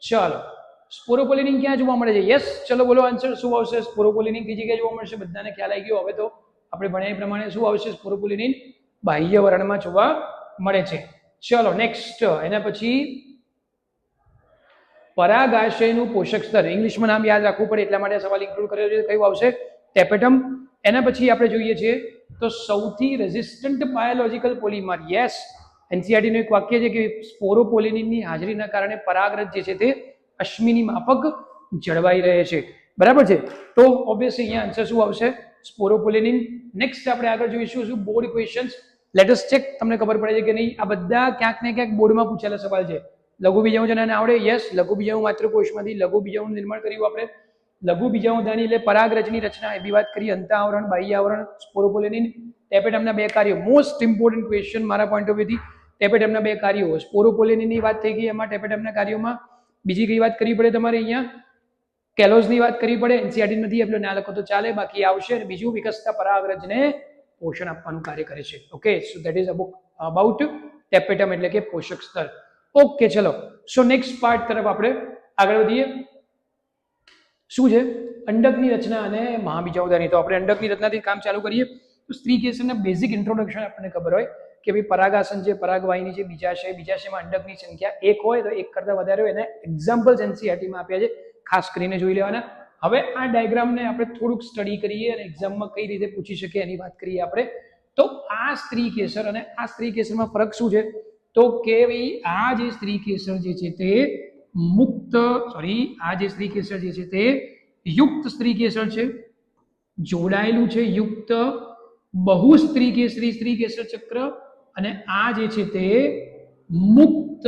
ચાલો, સ્પોરોપોલિનિંગ ક્યાં જોવા મળે છે? યસ, ચલો બોલો આન્સર. શું આવશે? સ્પોરોપોલિનિંગ કઈ જગ્યાએ જોવા મળશે? બધાને ખ્યાલ આવી ગયો હવે તો. આપણે ભણ્યા પ્રમાણે શું આવશે? સ્પોરોપોલિનિંગ બાહ્ય વર્ણમાં જોવા મળે છે. ચલો નેક્સ્ટ, એના પછી પરાગાશયનું પોષક સ્તર. ઇંગ્લિશમાં નામ યાદ રાખવું પડે એટલા માટે સવાલ ઇન્ક્લુડ કરેલો છે. કયું આવશે? ટેપેટમ. એના પછી આપણે જોઈએ છીએ તો સૌથી રેઝિસ્ટન્ટ બાયોલોજિકલ પોલિમર. યસ, એનસીઆરટીનું એક વાક્ય છે કે સ્પોરોપોલિનિનની હાજરીના કારણે પરાગરજ જે છે તે અશ્મિની માફક જળવાઈ રહે છે. બરાબર છે. તો ઓબ્વિયસલી અહીંયા આન્સર શું આવશે? સ્પોરોપોલિનિન. નેક્સ્ટ આપણે આગળ જોઈશું શું board questions. Let us check, તમને ખબર પડે છે કે નહીં. આ બધા ક્યાંક ને ક્યાંક બોર્ડમાં પૂછેલા સવાલ છે. લઘુ બીજાણુ જનન આવડે? યસ, લઘુ બીજાણુ માત્ર કોષમાંથી લઘુ બીજાણુનું નિર્માણ કર્યું આપણે. લઘુ બીજાણુધાની એટલે પરાગરજની રચના, એ બી વાત કરી. અંતઃ આવરણ, બાહ્ય આવરણ, સ્પોરોપોલિનિન, ટેપેટમના 2 કાર્યો. મોસ્ટ ઇમ્પોર્ટન્ટ ક્વેશ્ચન મારા પોઈન્ટ ઓફ વ્યૂથી. ટેપેટમના 2 કાર્યો. સ્પોરોપોલિનિનની વાત થઈ ગઈ, એમાં ટેપેટમના કાર્યોમાં બીજી કઈ વાત કરવી પડે તમારે? અહીંયા કેલોઝની વાત કરવી પડે. એનસીઆરટી નથી એટલે ના લખો તો ચાલે, બાકી આવશે. અને બીજું વિકસતા પરાગરજને પોષણ આપવાનું કાર્ય કરે છે. Okay, so that is about tapetum એટલે કે પોષક સ્તર. ઓકે, ચલો. સો નેક્સ્ટ પાર્ટ તરફ આપણે આગળ વધીએ. શું છે? અંડકની રચના અને મહાબીજાણુધાની. તો આપણે અંડકની રચનાથી કામ ચાલુ કરીએ. તો સ્ત્રીકેસરના બેઝિક ઇન્ટ્રોડક્શન આપણને ખબર હોય કે ભાઈ પરાગાસન છે, પરાગવાહિની છે, બીજાશયમાં અંડકની સંખ્યા 1 હોય તો 1 કરતાં વધારે હોય. એને એક્ઝામ્પલ્સ એનસીઆરટીમાં આપ્યા છે, ખાસ કરીને જોઈ લેવાના. હવે આ ડાયાગ્રામને આપણે થોડુંક સ્ટડી કરીએ અને એક્ઝામમાં કઈ રીતે પૂછી શકીએ એની વાત કરીએ આપણે. તો આ સ્ત્રીકેસર અને આ સ્ત્રીકેસરમાં ફરક શું છે? તો કે ભાઈ આ જે સ્ત્રીકેસર જે છે તે આ જે સ્ત્રીકેસર જે છે તે યુક્ત સ્ત્રીકેસર છે, જોડાયેલું છે યુક્ત બહુ સ્ત્રીકેસર ચક્ર. અને આ જે છે તે મુક્ત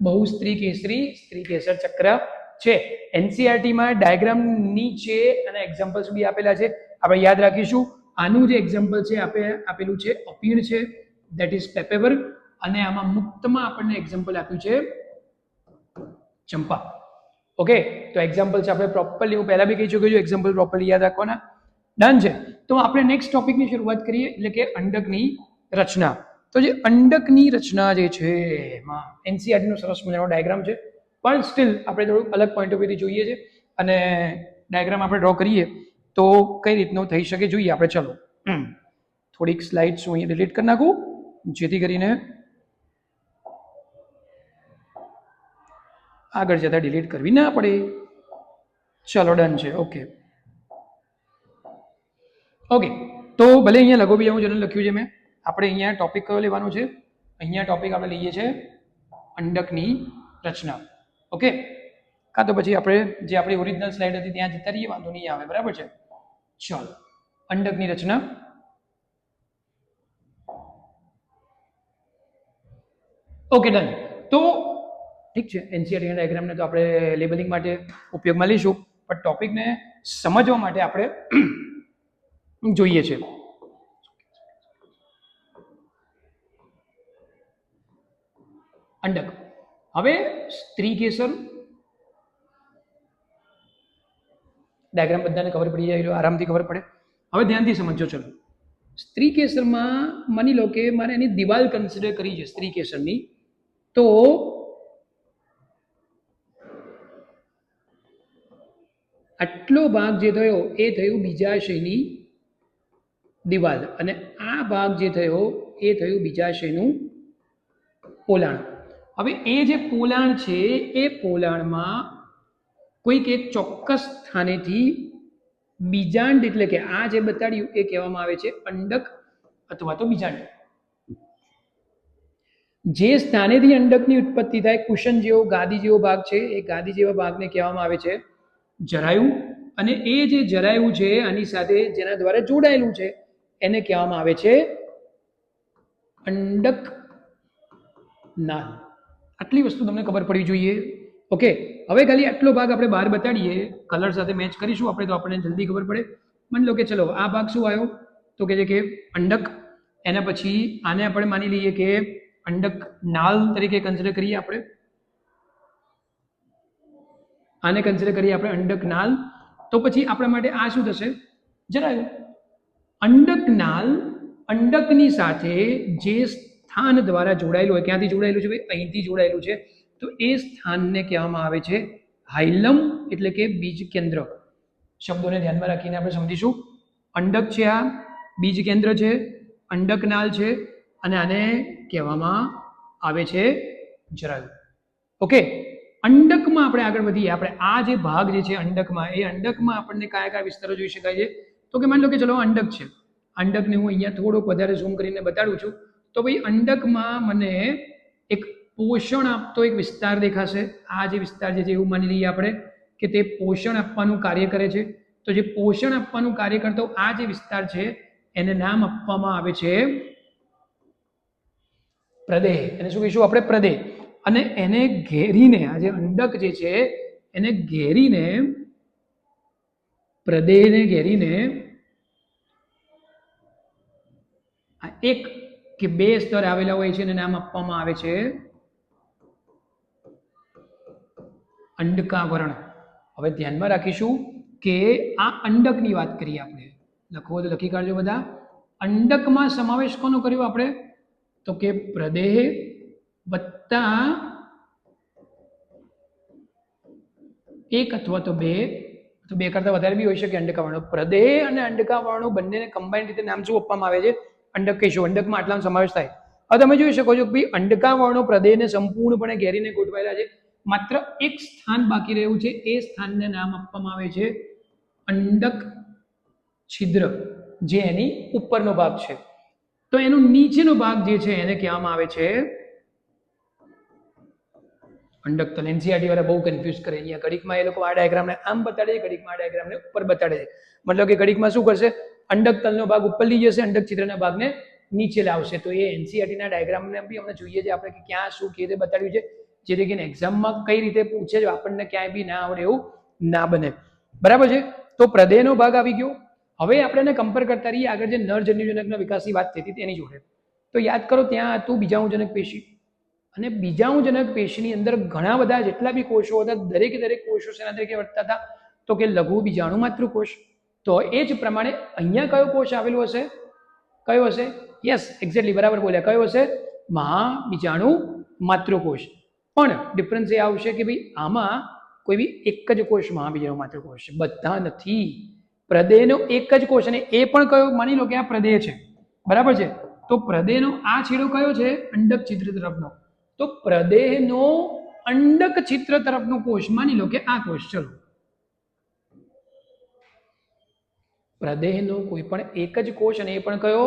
બહુ સ્ત્રીકેસર ચક્ર છે. એનસીઆરટીમાં ડાયાગ્રામ નીચે અને એક્ઝામ્પલ્સ બી આપેલા છે, આપણે યાદ રાખીશું. આનું જે એક્ઝામ્પલ છે આપેલું છે અપીર છે, ધેટ ઇઝ પેપેવર. અને આમાં મુક્તમાં આપણને એક્ઝામ્પલ આપ્યું છે ચંપા. ઓકે, તો એક્ઝામ્પલ છે આપણે પ્રોપરલી, હું પહેલા બી કહી ચૂક્યો છું, એક્ઝામ્પલ પ્રોપરલી યાદ રાખવાના. ડન છે. તો આપણે નેક્સ્ટ ટોપિકની શરૂઆત કરીએ, એટલે કે અંડકની રચના. તો જે અંડકની રચના જે છે એમાં એનસીઈઆરટી નો સરસ મજાનો ડાયાગ્રામ છે, પણ સ્ટીલ આપણે થોડું અલગ પોઈન્ટ ઓફ વ્યૂથી જોઈએ છે અને ડાયાગ્રામ આપણે ડ્રો કરીએ તો કઈ રીતનો થઈ શકે જોઈએ આપણે. ચલો થોડીક સ્લાઇડ્સ હું અહીં ડિલીટ કરી નાખું જેથી કરીને આગળ જતા ડિલીટ કરવી ના પડે. ચલો ડન છે. ઓકે તો ભલે અહીંયા લઘુ બીજાનું જનરલ લખ્યું છે મેં. આપણે અહીંયા ટોપિક કયો લેવાનો છે? અહીંયા ટોપિક આપણે લઈએ છીએ અંડકની રચના. ઓકે, કાં તો પછી આપણે જે આપણી ઓરિજિનલ સ્લાઇડ હતી ત્યાં જતા રહીએ, વાંધો નહીં આવે. બરાબર છે. ચલો, અંડકની રચના. Okay done. તો ઠીક છે, એનસીઈઆરટી ડાયાગ્રામને તો આપણે લેબલિંગ માટે ઉપયોગમાં લઈશું, પણ ટોપિકને સમજવા માટે આપણે જોઈએ છે. અંડક. હવે સ્ત્રી કેસર ડાયાગ્રામ બધાને ખબર પડી જાય, આરામથી ખબર પડે. હવે ધ્યાનથી સમજો. ચલો, સ્ત્રી કેસરમાં માની લો કે મારે એની દિવાલ કન્સિડર કરી છે સ્ત્રી કેસરની, તો આટલો ભાગ જે થયો એ થયું બીજાશયની દિવાલ, અને આ ભાગ જે થયો એ થયું બીજાશયનું પોલાણ. હવે એ જે પોલાણ છે એ પોલાણમાં કોઈક એક ચોક્કસ સ્થાનેથી બીજાંડ, એટલે કે આ જે બતાડ્યું એ કહેવામાં આવે છે અંડક અથવા તો બીજાંડ. જે સ્થાનેથી અંડકની ઉત્પત્તિ થાય, કુશન જેવો ગાદી જેવો ભાગ છે, એ ગાદી જેવા ભાગને કહેવામાં આવે છે જરાયુ. અને એ જે જરાયુ છે આની સાથે જેના દ્વારા જોડાયેલું છે એને કહેવામાં આવે છે અંડક નાલ. આટલી વસ્તુ તમને ખબર પડવી જોઈએ. ઓકે, હવે ખાલી આટલો ભાગ આપણે બહાર બતાડીએ, કલર સાથે મેચ કરીશું આપણે તો આપણને જલ્દી ખબર પડે. માની લો કે ચલો આ ભાગ શું આવ્યો, તો કે છે કે અંડક. એના પછી આને આપણે માની લઈએ કે અંડક નાલ તરીકે કન્સિડર કરીએ આપણે. આને કન્સિડર કરીએ આપણે અંડક નાલ. તો પછી આપણા માટે આ શું થશે? જરાયું. અંડક નાલ અંડકની સાથે જે સ્થાન દ્વારા જોડાયેલું હોય, ક્યાંથી જોડાયેલું છે ભાઈ? અહીંથી જોડાયેલું છે. તો એ સ્થાનને કહેવામાં આવે છે હાઇલમ, એટલે કે બીજ કેન્દ્ર. શબ્દોને ધ્યાનમાં રાખીને આપણે સમજીશું. અંડક છે, આ બીજ કેન્દ્ર છે, અંડક નાલ છે, અને આને કહેવામાં આવે છે જરાયુ. ઓકે, અંડકમાં આપણે આગળ વધીએ. આપણે આ જે ભાગ જે છે અંડકમાં, એ અંડકમાં આપણને કયા કયા વિસ્તારો જોઈ શકાય છે? તો કે માની લો કે ચલો અંડક છે. અંડકને હું અહીંયા થોડોક વધારે ઝૂમ કરીને બતાડું છું. તો ભાઈ અંડકમાં મને એક પોષણ આપતો એક વિસ્તાર દેખાશે. આ જે વિસ્તાર છે એવું માની લઈએ આપણે કે તે પોષણ આપવાનું કાર્ય કરે છે. તો જે પોષણ આપવાનું કાર્ય કરતો આ જે વિસ્તાર છે એને નામ આપવામાં આવે છે પ્રદેહ. એને શું કહીશું આપણે? પ્રદેહ. અને એને ઘેરીને, આ જે અંડક જે છે એને ઘેરીને, પ્રદેહને ઘેરીને એક કે બે સ્તર આવેલા હોય છે એને નામ આપવામાં આવે છે અંડકાવરણ. હવે ધ્યાનમાં રાખીશું કે આ અંડકની વાત કરીએ આપણે. લખવો તો લખી કાઢજો બધા. અંડકમાં સમાવેશ કોનો કર્યો આપણે? તો કે પ્રદેહ વત્તા એક અથવા તો બે કરતા વધારે બી હોઈ શકે અંડકાવર્ણો. પ્રદેહ અને અંડકાવર્ણો બંનેને કમ્બાઇન્ડ રીતે નામ શું આપવામાં આવે છે? અંડક કહીશું. અંડકમાં આટલાનો સમાવેશ થાય. હવે તમે જોઈ શકો છો કે ભાઈ અંડકાવર્ણો પ્રદેહને સંપૂર્ણપણે ઘેરીને ગોઠવાયેલા છે. માત્ર એક સ્થાન બાકી રહ્યું છે, એ સ્થાનને નામ આપવામાં આવે છે અંડક છિદ્ર, જે એની ઉપરનો ભાગ છે. તો એનો નીચેનો ભાગ જે છે એને કહેવામાં આવે છે અંડક તલ. એનસીઈઆરટી વાળા બહુ કન્ફ્યુઝ કરે. અહીંયા ઘડીકમાં એ લોકો આ ડાયાગ્રામને આમ બતાડે છે, ઘડીકમાં આ ડાયાગ્રામને ઉપર બતાડે છે. મતલબ કે ઘડીકમાં શું કરશે? અંડક તલનો ભાગ ઉપર લઈ જશે, અંડક છિદ્રના ભાગને નીચે લાવશે. તો એ એનસીઈઆરટીના ડાયાગ્રામને બી અમને જોઈએ છે આપણે કે ક્યાં શું કેવી રીતે બતાડ્યું છે, જેથી કરીને એક્ઝામમાં કઈ રીતે પૂછે છે આપણને ક્યાંય બી ના આવડે એવું ના બને. બરાબર છે? તો પ્રદેહનો ભાગ આવી ગયો. હવે આપણે એને કમ્પેર કરતા રહીએ આગળ જે નર જન્યુજનકના વિકાસની વાત થઈ હતી તેની જોડે. તો યાદ કરો, ત્યાં હતું બીજાણુજનક પેશી. અને બીજાણુજનક પેશીની અંદર ઘણા બધા જેટલા બી કોષો હતા, દરેક કોષો શેના તરીકે વર્તતા હતા? તો કે લઘુ બીજાણુ માતૃકોષ. તો એ જ પ્રમાણે અહીંયા કયો કોષ આવેલો હશે? કયો હશે? યસ, એક્ઝેક્ટલી બરાબર બોલ્યા. કયો હશે? મહાબીજાણુ માતૃકોષ. પણ ડિફરન્સ એ આવશે કે ભાઈ આમાં કોઈ બી એક જ કોષ મહાબીજાણુ માતૃકોષ છે, બધા નથી. પ્રદેહનો એક જ કોષ, અને એ પણ કયો? માની લો કે આ પ્રદેહ છે, બરાબર છે. તો પ્રદેહનો આ છેડો કયો છે? અંડક છિદ્ર તરફનો. તો પ્રદેહનો અંડક છિદ્ર તરફનો કોષ, માની લો કે આ કોષ. ચલો, પ્રદેહનો કોઈ પણ એક જ કોષ, અને એ પણ કયો?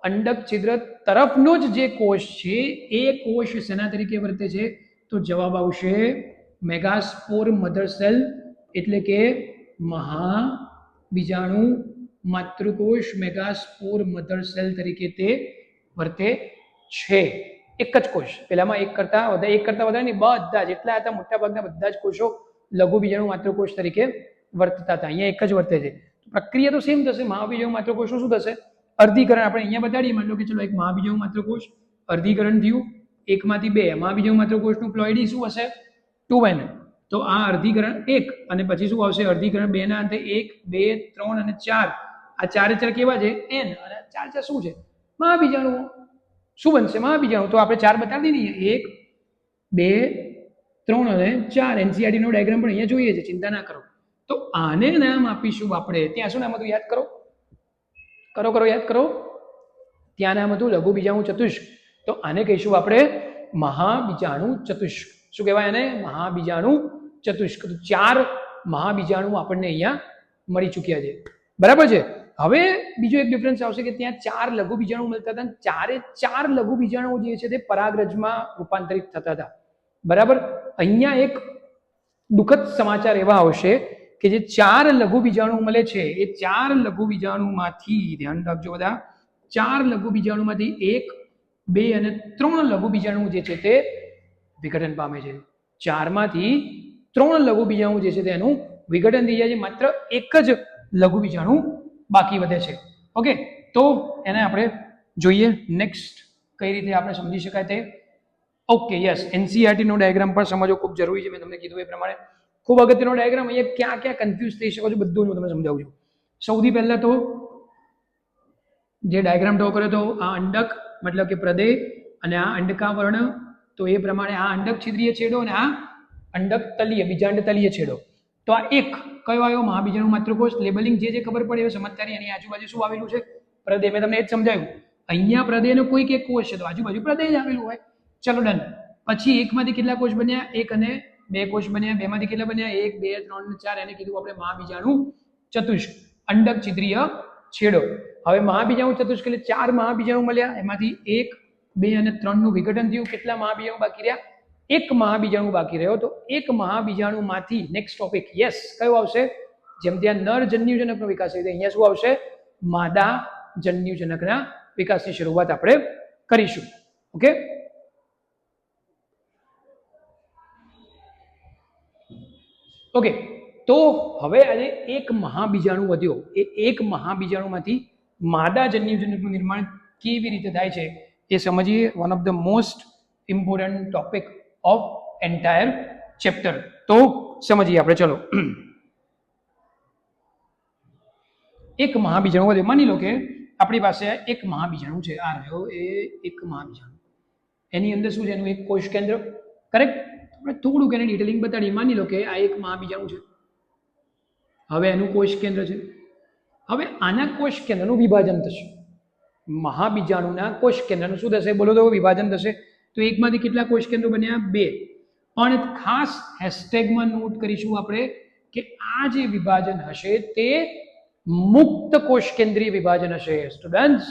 અંડક છિદ્ર તરફનો જ જે કોષ છે, એ કોષ શેના તરીકે વર્તે છે? તો જવાબ આવશે મેગાસ્પોર મધર સેલ, એટલે કે મહાબીજાણુ માતૃકોષ મેગાસ્પોર મધર સેલ તરીકે તે વર્તે છે. એક જ કોષ. પેલામાં એક કરતા વધારે નહીં, બધા જેટલા હતા મોટા ભાગના બધા જ કોષો લઘુ બીજાણુ માતૃકોષ તરીકે વર્તતા હતા. અહીંયા એક જ વર્તે છે. પ્રક્રિયા તો સેમ થશે. મહાબીજાણુ માતૃકોષનું શું થશે? અર્ધીકરણ. આપણે અહીંયા બતાડીએ, માની લો કે ચલો એક મહાબીજાણુ માતૃકોષ અર્ધીકરણ થયું, એકમાંથી બે. મહાબીજાણુ માતૃકોષનું પ્લોઇડી શું હશે? 2n. તો આ અર્ધીકરણ 1, અને પછી શું આવશે? અર્ધીકરણ 2 ના અંતે 1, 2, 3 અને 4. આ ચારે ચાર કેવા છે? n. અને ચાર ચાર શું છે? મહાબીજાણુઓ. શું બનશે? મહાબીજાણુ. તો આપણે 4 બતાવી દઈએ. 1, 2, 3 અને 4. એનસીઆરટી નો ડાયાગ્રામ પણ અહીંયા જોઈએ છે, ચિંતા ના કરો. તો આને નામ આપીશું આપણે. ત્યાં શું નામ હતું? યાદ કરો. યાદ કરો. ત્યાં નામ હતું લઘુ બીજાણુ ચતુષ્ક. તો આને કહીશું આપણે મહાબીજાણુ ચતુષ્ક. શું કહેવાય આને? મહાબીજાણુ ચતુષ્ક. તો 4 મહાબીજાણુ આપણને અહીંયા મળી ચૂક્યા છે, બરાબર છે. હવે બીજો એક ડિફરન્સ આવશે કે ત્યાં 4 લઘુ બીજાણુ મળતા હતા, ચારે 4 લઘુ બીજાણુ જે છે તે પરાગરજમાં રૂપાંતરિત થતા હતા, બરાબર. અહીંયા એક દુઃખદ સમાચાર એવા આવશે કે જે 4 લઘુ બીજાણુ મળે છે, એ 4 લઘુ બીજાણુમાંથી, ધ્યાન રાખજો બધા, 4 લઘુ બીજાણુમાંથી 1, 2 અને 3 લઘુ બીજાણુ જે છે તે વિઘટન પામે છે. 4 માંથી 3 લઘુ બીજાણુ જે છે તેનું વિઘટન થઈ જાય છે. માત્ર એક જ લઘુ બીજાણુ બાકી વધે છે. ઓકે, તો એને આપણે જોઈએ નેક્સ્ટ કઈ રીતે આપણે સમજી શકાય તે. ઓકે, યસ, એનસીઆરટી નો ડાયાગ્રામ પણ સમજવો ખૂબ જરૂરી છે. મેં તમને કીધું એ પ્રમાણે ખૂબ અગત્યનો ડાયાગ્રામ. અહીંયા ક્યાં ક્યાં કન્ફ્યુઝ થઈ શકો છો બધું હું તમને સમજાવું છું. સૌથી પહેલા તો જે ડાયાગ્રામ ડ્રો કર્યો તો આ અંડક મતલબ કે પ્રદેહ, અને આ અંડકાવર્ણ. તો એ પ્રમાણે આ અંડક છિદ્રીય છેડો અને આ અંડક તલીય બીજાંડ તલીય છેડો. તો આ એક કયો આવ્યો? મહાબીજાણુ માતૃકોષ. લેબલિંગ જે ખબર પડે એ સમજદારી. એની આજુબાજુ શું આવેલું છે? પ્રદેહ. મેં તમને એ જ સમજાવ્યું. અહીંયા પ્રદેહનો કોઈક એક કોષ છે, તો આજુબાજુ પ્રદેહ જ આવેલું હોય. ચલો ડન. પછી એકમાંથી કેટલા કોષ બન્યા? 1 અને 2 કોષ બન્યા. 2 માંથી કેટલા બન્યા? 1, 2, 3 અને 4. એને કીધું આપણે મહાબીજાણુ ચતુષ્ક, અંડક છિદ્રીય છેડો. હવે મહાબીજાણુ ચતુષ્ક એટલે 4 મહાબીજાણુ મળ્યા, એમાંથી 1, 2 અને 3 નું વિઘટન થયું. કેટલા મહાબીજાણુ બાકી રહ્યા? 1 મહાબીજાણુ બાકી રહ્યો. તો 1 મહાબીજાણુમાંથી નેક્સ્ટ ટોપિક, યસ, કયો આવશે? જેમ ત્યાં નર જન્યુજનકનો વિકાસ થયો, અહીંયા શું આવશે? માદા જન્યુજનકના વિકાસની શરૂઆત આપણે કરીશું. Okay, okay. તો હવે આજે એક મહાબીજાણુ વધ્યો. એ એક મહાબીજાણુમાંથી માદા જન્યુજનકનું નિર્માણ કેવી રીતે થાય છે એ સમજીએ. One of the most important topic of entire chapter. તો સમજીએ આપણે. ચલો, એક મહાબીજાણુ વધ્યો. માની લો કે આપણી પાસે એક મહાબીજાણુ છે, આ રહ્યો એ એક મહાબીજાણુ. એની અંદર શું છે? એનું એક કોષ કેન્દ્ર. કરેક્ટ. આપણે થોડુંક એને ડિટેલિંગ બતાડીએ. માની લો કે આ એક મહાબીજાણુ છે. હવે એનું કોષ કેન્દ્ર છે. હવે આના કોષ કેન્દ્રનું વિભાજન થશે. મહાબીજાણુના કોષ કેન્દ્રનું શું થશે? બોલો તો. વિભાજન થશે. તો એકમાંથી કેટલા કોષ કેન્દ્રો બન્યા? 2. પણ ખાસ હેશટેગમાં નોટ કરીશું આપણે કે આ જે વિભાજન હશે તે મુક્ત કોષ કેન્દ્રીય વિભાજન હશે. સ્ટુડન્ટ્સ,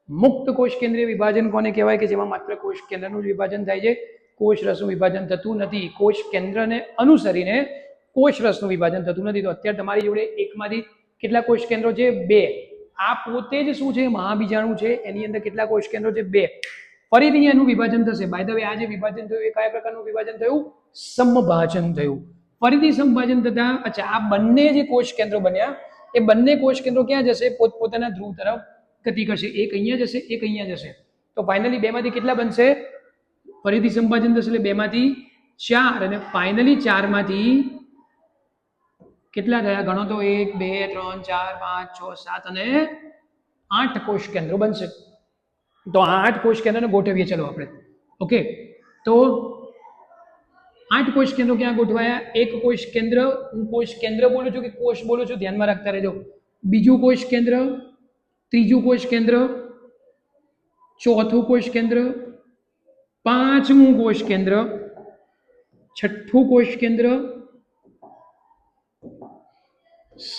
મુક્ત કોષ કેન્દ્રીય વિભાજન કોને કહેવાય? કે જેમાં માત્ર કોષ કેન્દ્રનું જ વિભાજન થાય છે, કોષ રસનું વિભાજન થતું નથી. કોષ કેન્દ્રને અનુસરીને કોષ રસનું વિભાજન થતું નથી. તો અત્યારે તમારી જોડે એકમાંથી કેટલા કોષ કેન્દ્રો છે? 2. આ પોતે જ શું છે? મહાબીજાણુ છે. એની અંદર કેટલા કોષ કેન્દ્રો છે? 2. ફરીથી એનું વિભાજન થશે. બાય ધ વે, આ જે વિભાજન થયું એ કયા પ્રકારનું વિભાજન થયું? સમભાજન થયું. ફરીથી સમભાજન થતા, અચ્છા, આ બંને જે કોષ કેન્દ્રો બન્યા એ બંને કોષ કેન્દ્રો ક્યાં જશે? પોતપોતાના ધ્રુવ તરફ ગતિ કરશે. એક અહીંયા જશે, એક અહીંયા જશે. તો ફાઇનલી 2 માંથી કેટલા બનશે? ફરીથી સંભાજન થશે એટલે 2 માંથી 4, અને ફાઇનલી 4 માંથી કેટલા થયા ગણો તો 1 2 3 4 5 6 7 અને 8 કોષ કેન્દ્રો બનશે. તો આ 8 કોષ કેન્દ્રને ગોઠવીએ ચલો આપણે. ઓકે, તો 8 કોષ કેન્દ્રો ક્યાં ગોઠવાયા? એક કોષ કેન્દ્ર, હું કોષ કેન્દ્ર બોલું છું કે કોષ બોલું છું ધ્યાનમાં રાખતા રહેજો. બીજું કોષ કેન્દ્ર, ત્રીજું કોષ કેન્દ્ર, ચોથું કોષ કેન્દ્ર, પાંચમું કોષ કેન્દ્ર, છઠ્ઠું કોષ કેન્દ્ર,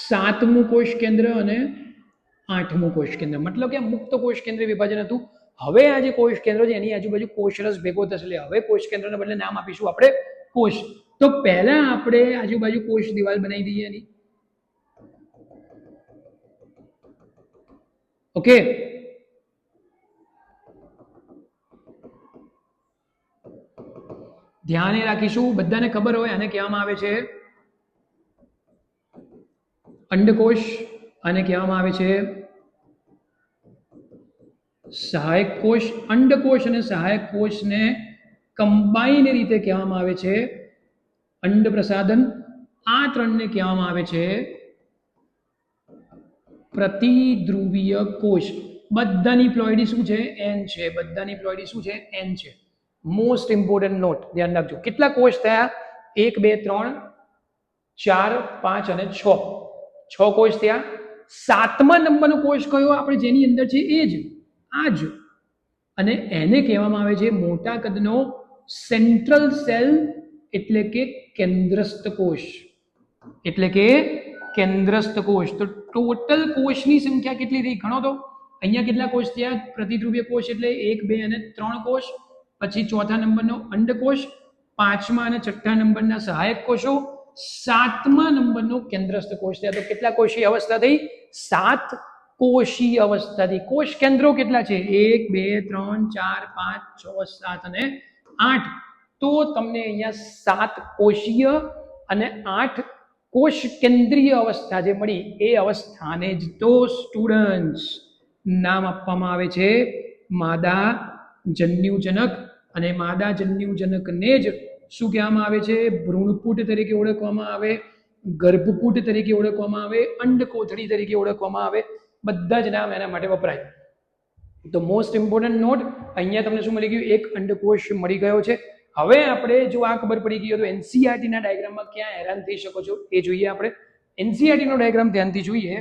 સાતમું કોષ કેન્દ્ર અને આઠમું કોષ કેન્દ્ર. મતલબ કે મુક્ત કોષ કેન્દ્ર વિભાજન હતું. હવે આ જે કોષ કેન્દ્ર છે એની આજુબાજુ કોષરસ ભેગો થશે. એટલે હવે કોષ કેન્દ્રને બદલે નામ આપીશું આપણે કોષ. તો પહેલા આપણે આજુબાજુ કોષ દિવાલ બનાવી દઈએ એની. ઓકે, ધ્યાને રાખીશું, બધાને ખબર હોય આને કહેવામાં આવે છે અંડકોષ, આને કહેવામાં આવે છે સહાયક કોષ. અંડકોષ અને સહાયક કોષને કમ્બાઈન રીતે કહેવામાં આવે છે અંડ પ્રસાદન. આ ત્રણને કહેવામાં આવે છે પ્રતિધ્રુવીય કોષ. બધાની પ્લોઇડી શું છે? એન છે. બધાની પ્લોઇડી શું છે? એન છે. મોસ્ટ ઇમ્પોર્ટન્ટ નોટ ધ્યાન રાખજો. કેટલા કોષ થયા? 1 2 3 4 5 અને 6 કોષ થયા. સાતમા નંબરનો કોષ કયો? આપણે જેની અંદર છે એ જ, આ જ. અને એને કહેવામાં આવે છે મોટા કદનો સેન્ટ્રલ સેલ, એટલે કે કેન્દ્રસ્થ કોષ. એટલે કે કેન્દ્રસ્થ કોષ. તો ટોટલ કોષની સંખ્યા કેટલી થઈ ગણો તો. અહીંયા કેટલા કોષ થયા? પ્રતિધ્રુવીય કોષ એટલે 1 2 અને 3 કોષ. પછી ચોથા નંબરનો અંડકોષ, પાંચમા અને છઠ્ઠા નંબરના સહાયક કોષો, સાતમા નંબરનો કેન્દ્રસ્થ કોષ થયા. તો કેટલા કોષીય અવસ્થા થઈ? 7 કોષીય અવસ્થા થઈ. કોષ કેન્દ્રો કેટલા છે? 1 2 3 4 5 6 7 અને 8. તો તમને અહીંયા 7 કોષીય અને 8 કોષ કેન્દ્રીય અવસ્થા જે મળી એ અવસ્થાને જ તો સ્ટુડન્ટ્સ નામ આપવામાં આવે છે માદા જન્યુજનક. અને માદા જન્યુજનકને જ શું કહેવામાં આવે છે? ભ્રૂણપુટ તરીકે ઓળખવામાં આવે, ગર્ભપુટ તરીકે ઓળખવામાં આવે, અંડકોથળી તરીકે ઓળખવામાં આવે. બધા જ નામ એના માટે વપરાય. તો મોસ્ટ ઇમ્પોર્ટન્ટ નોટ અહીંયા તમને શું મળી ગયું? એક અંડકોષ મળી ગયો છે. હવે આપણે જો આ ખબર પડી ગઈ તો એનસીઈઆરટી ના ડાયાગ્રામમાં ક્યાં હેરાન થઈ શકો છો એ જોઈએ આપણે. એનસીઈઆરટી નો ડાયાગ્રામ ધ્યાનથી જોઈએ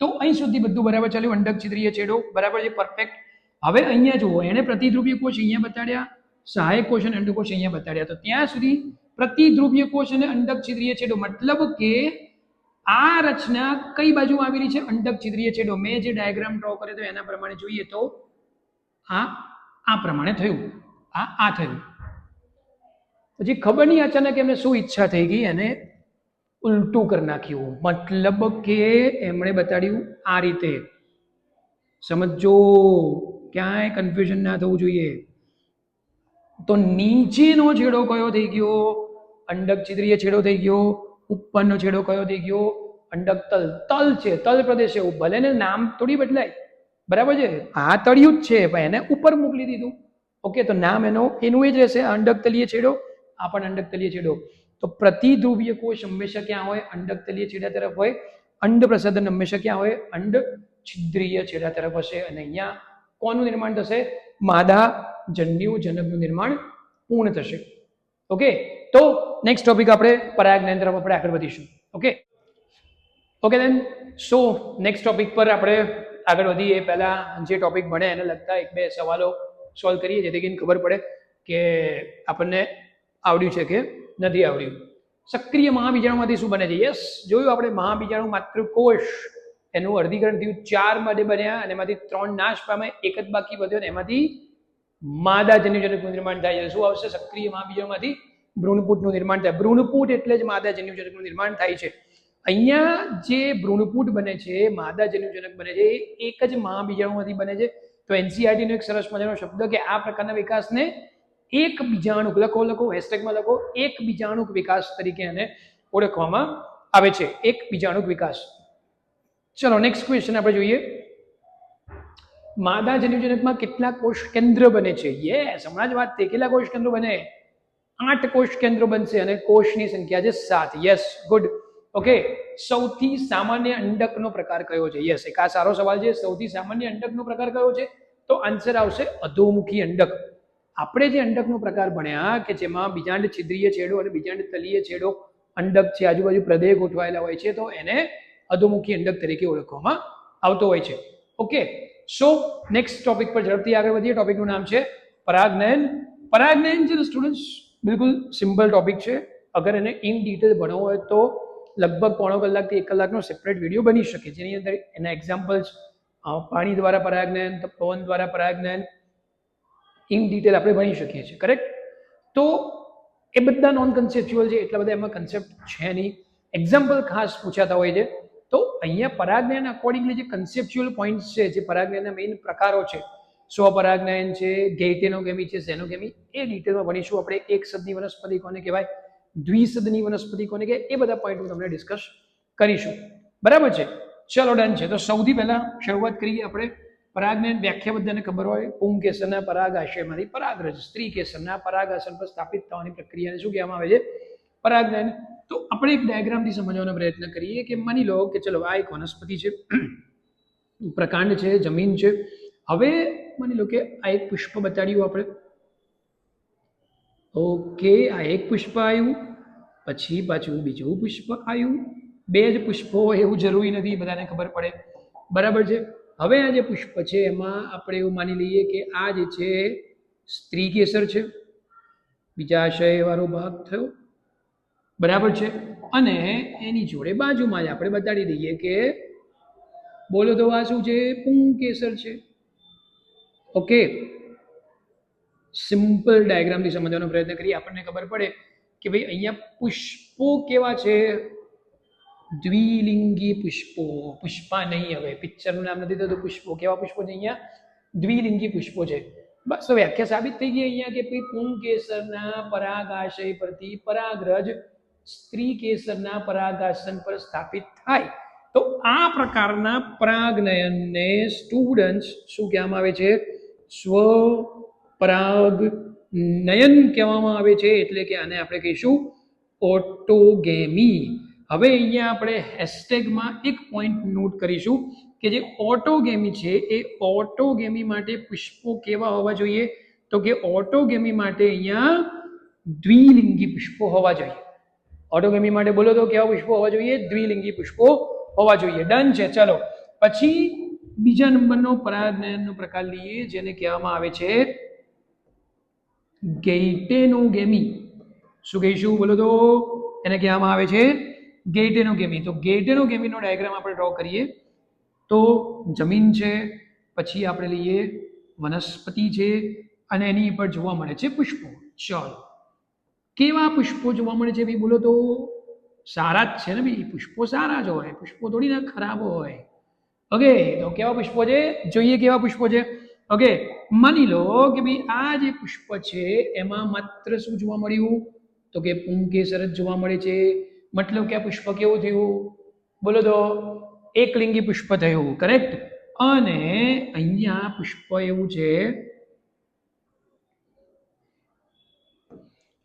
તો અહીં સુધી બધું બરાબર ચાલ્યું. અંડક છિદ્રીય છેડો બરાબર છે, પરફેક્ટ. હવે અહીંયા જુઓ, એને પ્રતિધ્રુવીય કોષ અહીંયા બતાડ્યા, સહાયક કોષ અને અંડકોષ અહીંયા બતાડ્યા. તો ત્યાં સુધી પ્રતિધ્રુવીય કોષ અને અંડક છિદ્રીય છેડો, મતલબ કે આ રચના કઈ બાજુ આવેલી છે? અંડક છિદ્રીય છેડો. મેં જે ડાયાગ્રામ ડ્રો કર્યો તો એના પ્રમાણે જોઈએ તો આ પ્રમાણે થયું, આ થયું. પછી ખબર નહીં અચાનક એમને શું ઈચ્છા થઈ ગઈ, એને ઉલટું કરી નાખ્યું. મતલબ કે એમણે બતાડ્યું આ રીતે. સમજો, ક્યાંય કન્ફ્યુઝન ના થવું જોઈએ. તો નીચેનો છેડો કયો થઈ ગયો? અંડક છિદ્રીય છેડો થઈ ગયો. ઉપરનો છેડો કયો થઈ ગયો? અંડક તલ. તલ છે, તલ પ્રદેશ છે. ભલે ને નામ થોડી બદલાય, બરાબર છે. આ તળિયું જ છે પણ એને ઉપર મોકલી દીધું. ઓકે, તો નામ એનું એ જ રહેશે, અંડક તલીય છેડો. આ પણ અંડક તલીય છેડો. તો પ્રતિધ્રુવીય કોષ હંમેશા ક્યાં હોય? અંડક તલીય છેડા તરફ હોય. અંડ પ્રસાધન હંમેશા ક્યાં હોય? અંડ છિદ્રીય છેડા તરફ હશે. અને અહીંયા કોનું નિર્માણ થશે? માદા જન્યુજનકનું નિર્માણ પૂર્ણ થશે. ઓકે, તો નેક્સ્ટ ટોપિક આપણે પરાગજ્ઞાન તરફ આપણે આગળ વધીશું. Okay then, so next topic પર આપણે આગળ વધીએ પહેલા જે ટોપિક ભણે એને લગતા 1-2 સવાલો સોલ્વ કરીએ, જેથી કરીને ખબર પડે કે આપણને આવડ્યું છે કે નથી આવડ્યું. સક્રિય મહાબીજાણુમાંથી શું બને છે? યસ, જોયું આપણે મહાબીજાણુ માત્ર કોષ, એનું અર્ધીકરણ થયું, 4 માટે બન્યા અને એમાંથી 3 નાશ પામે, એક જ બાકી વધ્યો ને એમાંથી માદા જન્યુજનકનું નિર્માણ થાય છે. શું આવશે? સક્રિય મહાબીજાણુમાંથી ભ્રૂણપુટનું નિર્માણ થાય. ભ્રૂણપુટ એટલે જ માદા જન્યુજનકનું નિર્માણ થાય છે. અહીંયા જે ભ્રૂણપુટ બને છે, માદા જન્યુજનક બને છે, એ એક જ મહાબીજાણુમાંથી બને છે. તો એનસીઈઆરટી નો એક સરસ મજાનો શબ્દ કે આ પ્રકારના વિકાસને એક બીજાણુક, લખો હેશટેગમાં લખો, એક બીજાણુક વિકાસ તરીકે એને ઓળખવામાં આવે છે. એક બીજાણુક વિકાસ. ચલો નેક્સ્ટ ક્વેશ્ચન આપણે જોઈએ. માદા જન્યુજનકમાં કેટલા કોષ કેન્દ્ર બને છે? યસ, હમણાં જ વાત થઈ. કેટલા કોષ કેન્દ્રો બને? 8 કોષ કેન્દ્રો બનશે અને કોષની સંખ્યા છે 7. Yes, good. ઓકે, સૌથી સામાન્ય અંડકનો પ્રકાર કયો છે? યસ, એક આ સારો સવાલ છે. સૌથી સામાન્ય અંડકનો પ્રકાર કયો છે? તો આન્સર આવશે અધોમુખી અંડક. આપણે જે અંડકનો પ્રકાર ભણ્યા કે જેમાં બીજાંડ છિદ્રીય છેડો અને બીજાંડ તલીય છેડો અંડક છે, આજુબાજુ પ્રદેહ ગોઠવાયેલા હોય છે, તો એને અધોમુખી અંડક તરીકે ઓળખવામાં આવતો હોય છે. ઓકે, સો નેક્સ્ટ ટોપિક પર ઝડપથી આગળ વધીએ. ટોપિકનું નામ છે પરાગનયન. પરાગનયન છે સ્ટુડન્ટ્સ, બિલકુલ સિમ્પલ ટોપિક છે. અગર એને ઇન ડિટેલ ભણવો હોય તો લગભગ પોણો કલાકથી 1 કલાકનો સેપરેટ વિડીયો બની શકે, જેની અંદર એના એક્ઝામ્પલ્સ, પાણી દ્વારા પરાગનયન, પવન દ્વારા પરાગનયન ઇન ડિટેલ આપણે ભણી શકીએ છીએ. કરેક્ટ? તો એ બધા નોન કન્સેપ્ચ્યુઅલ છે, એટલા બધા એમાં કન્સેપ્ટ છે નહીં. એક્ઝામ્પલ ખાસ પૂછાતા હોય છે. તો અહીંયા પરાગનયન અકોર્ડિંગલી જે કન્સેપ્ચ્યુઅલ પોઈન્ટ્સ છે, જે પરાગનયનના મેઇન પ્રકારો છે, સ્વપરાગનયન છે, ગેઇટેનોગેમી છે, ઝેનોગેમી, એ ડિટેલમાં ભણીશું આપણે. એક સદની વનસ્પતિ કોને કહેવાય, દ્વિસદની વનસ્પતિ કોને કહેવાય, એ બધા પોઈન્ટ હું તમને ડિસ્કસ કરીશું. બરાબર છે? ચલો ડન છે. તો સૌથી પહેલા શરૂઆત કરીએ આપણે. પરાગનયન વ્યાખ્યા બધાને ખબર હોય. પુંકેસરના પરાગાશયમાંથી પરાગરજ સ્ત્રી કેસરના પરાગાસન પર સ્થાપિત થવાની પ્રક્રિયાને શું કહેવામાં આવે છે? પરાગનયન. તો આપણે એક ડાયાગ્રામથી સમજવાનો પ્રયત્ન કરીએ કે માની લો કે ચલો આ એક વનસ્પતિ છે, પ્રકાંડ છે, જમીન છે. હવે માની લો કે આ એક પુષ્પ બતાડ્યું આપણે. ઓકે, આ એક પુષ્પ આવ્યું, પછી પાછું બીજું પુષ્પ આવ્યું. બે જ પુષ્પો હોય એવું જરૂરી નથી, બધાને ખબર પડે. બરાબર છે? હવે આ જે પુષ્પ છે એમાં આપણે એવું માની લઈએ કે આ જે છે સ્ત્રી કેસર છે, બીજા આશય વાળો ભાગ થયો. બરાબર છે? અને એની જોડે બાજુમાં જ આપણે બતાડી દઈએ કે બોલો તો આ શું છે? પુંકેસર છે. ઓકે, સિમ્પલ ડાયાગ્રામથી સમજવાનો પ્રયત્ન કરીએ, આપણને ખબર પડે કે ભાઈ અહીંયા પુષ્પો કેવા છે? દ્વિલિંગી પુષ્પો. પુષ્પા નહીં, હવે પિક્ચરનું નામ નથી થતું. પુષ્પો કેવા પુષ્પો છે? અહીંયા દ્વિલિંગી પુષ્પો છે. બસ તો વ્યાખ્યા સાબિત થઈ ગઈ અહીંયા કે ભાઈ પુંકેસરના પરાગાશય પરથી પરાગરજ સ્ત્રી કેસરના પરાગાસન પર સ્થાપિત થાય. તો આ પ્રકારના પરાગનયનને સ્ટુડન્ટ્સ શું કહેવામાં આવે છે? સ્વપરાગનયન કહેવામાં આવે છે. એટલે કે આને આપણે કહીશું ઓટોગેમી. હવે અહીંયા આપણે હેશટેગમાં એક પોઈન્ટ નોટ કરીશું કે જે ઓટોગેમી છે એ ઓટોગેમી માટે પુષ્પો કેવા હોવા જોઈએ? તો કે ઓટોગેમી માટે અહીંયા દ્વિલિંગી પુષ્પો હોવા જોઈએ. ઓટોગેમી માટે બોલો તો કેવા પુષ્પો હોવા જોઈએ? દ્વિલિંગી પુષ્પો હોવા જોઈએ. ડન છે. ચલો પછી બીજા નંબરનો પરાગનયનનો પ્રકાર લઈએ, જેને કહેવામાં આવે છે ગેઇટેનોગેમી. શું કહીશું? બોલો તો. એને કહેવામાં આવે છે ગેઇટેનોગેમી. તો ગેઇટેનોગેમીનો ડાયાગ્રામ આપણે ડ્રો કરીએ. તો જમીન છે, પછી આપણે લઈએ વનસ્પતિ છે, અને એની પર જોવા મળે છે પુષ્પો. ચલો, કેવા પુષ્પો જોવા મળે છે ભાઈ? બોલો તો. સારા જ છે ને ભાઈ, પુષ્પો સારા જ હોય, પુષ્પો થોડી ના ખરાબ હોય. ઓકે, તો કેવા પુષ્પો છે? જોઈએ કેવા પુષ્પો છે. ઓકે, માની લો કે ભાઈ આ જે પુષ્પ છે એમાં માત્ર શું જોવા મળ્યું? તો કે પુંકેસર જ જોવા મળે છે. મતલબ કે આ પુષ્પ કેવું થયું? બોલો તો. એકલિંગી પુષ્પ થયું. કરેક્ટ? અને અહીંયા પુષ્પ એવું છે.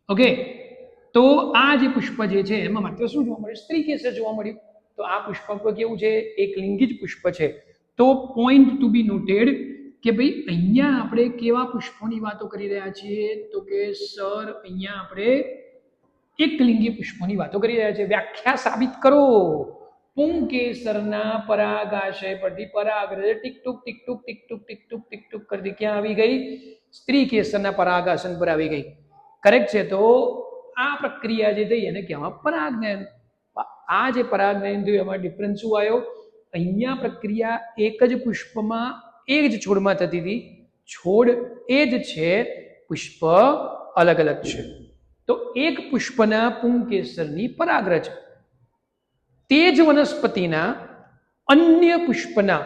ઓકે, તો આ જે પુષ્પ જે છે એમાં માત્ર શું જોવા મળે? સ્ત્રી કેસર જોવા મળ્યું. તો આ પુષ્પ કેવું છે? એકલિંગી જ પુષ્પ છે. તો પોઈન્ટ ટુ બી નોટેડ કે ભાઈ અહીંયા આપણે કેવા પુષ્પોની વાતો કરી રહ્યા છીએ? તો કે સર અહીંયા આપણે એકલિંગી પુષ્પોની વાતો કરી રહ્યા છીએ. વ્યાખ્યા સાબિત કરો. પુંકેસરના પરાગાશય પરથી પરાગરજ ટીકટુક ટીકટુક ટીકટુક ટીકટુક ટીકટુક કરતી ક્યાં આવી ગઈ? સ્ત્રી કેસરના પરાગાસન પર આવી ગઈ. કરેક્ટ છે? તો આ પ્રક્રિયા જે થઈ એને કહેવામાં પરાગનયન. આ જે પરાગનયન થયું એમાં ડિફરન્સ શું આવ્યો? અહીંયા પ્રક્રિયા એક જ પુષ્પમાં, એક જ છોડમાં થતી હતી. છોડ એ જ છે, પુષ્પ અલગ અલગ છે. તો એક પુષ્પના પુંકેસરની પરાગરજ તે જ વનસ્પતિના અન્ય પુષ્પના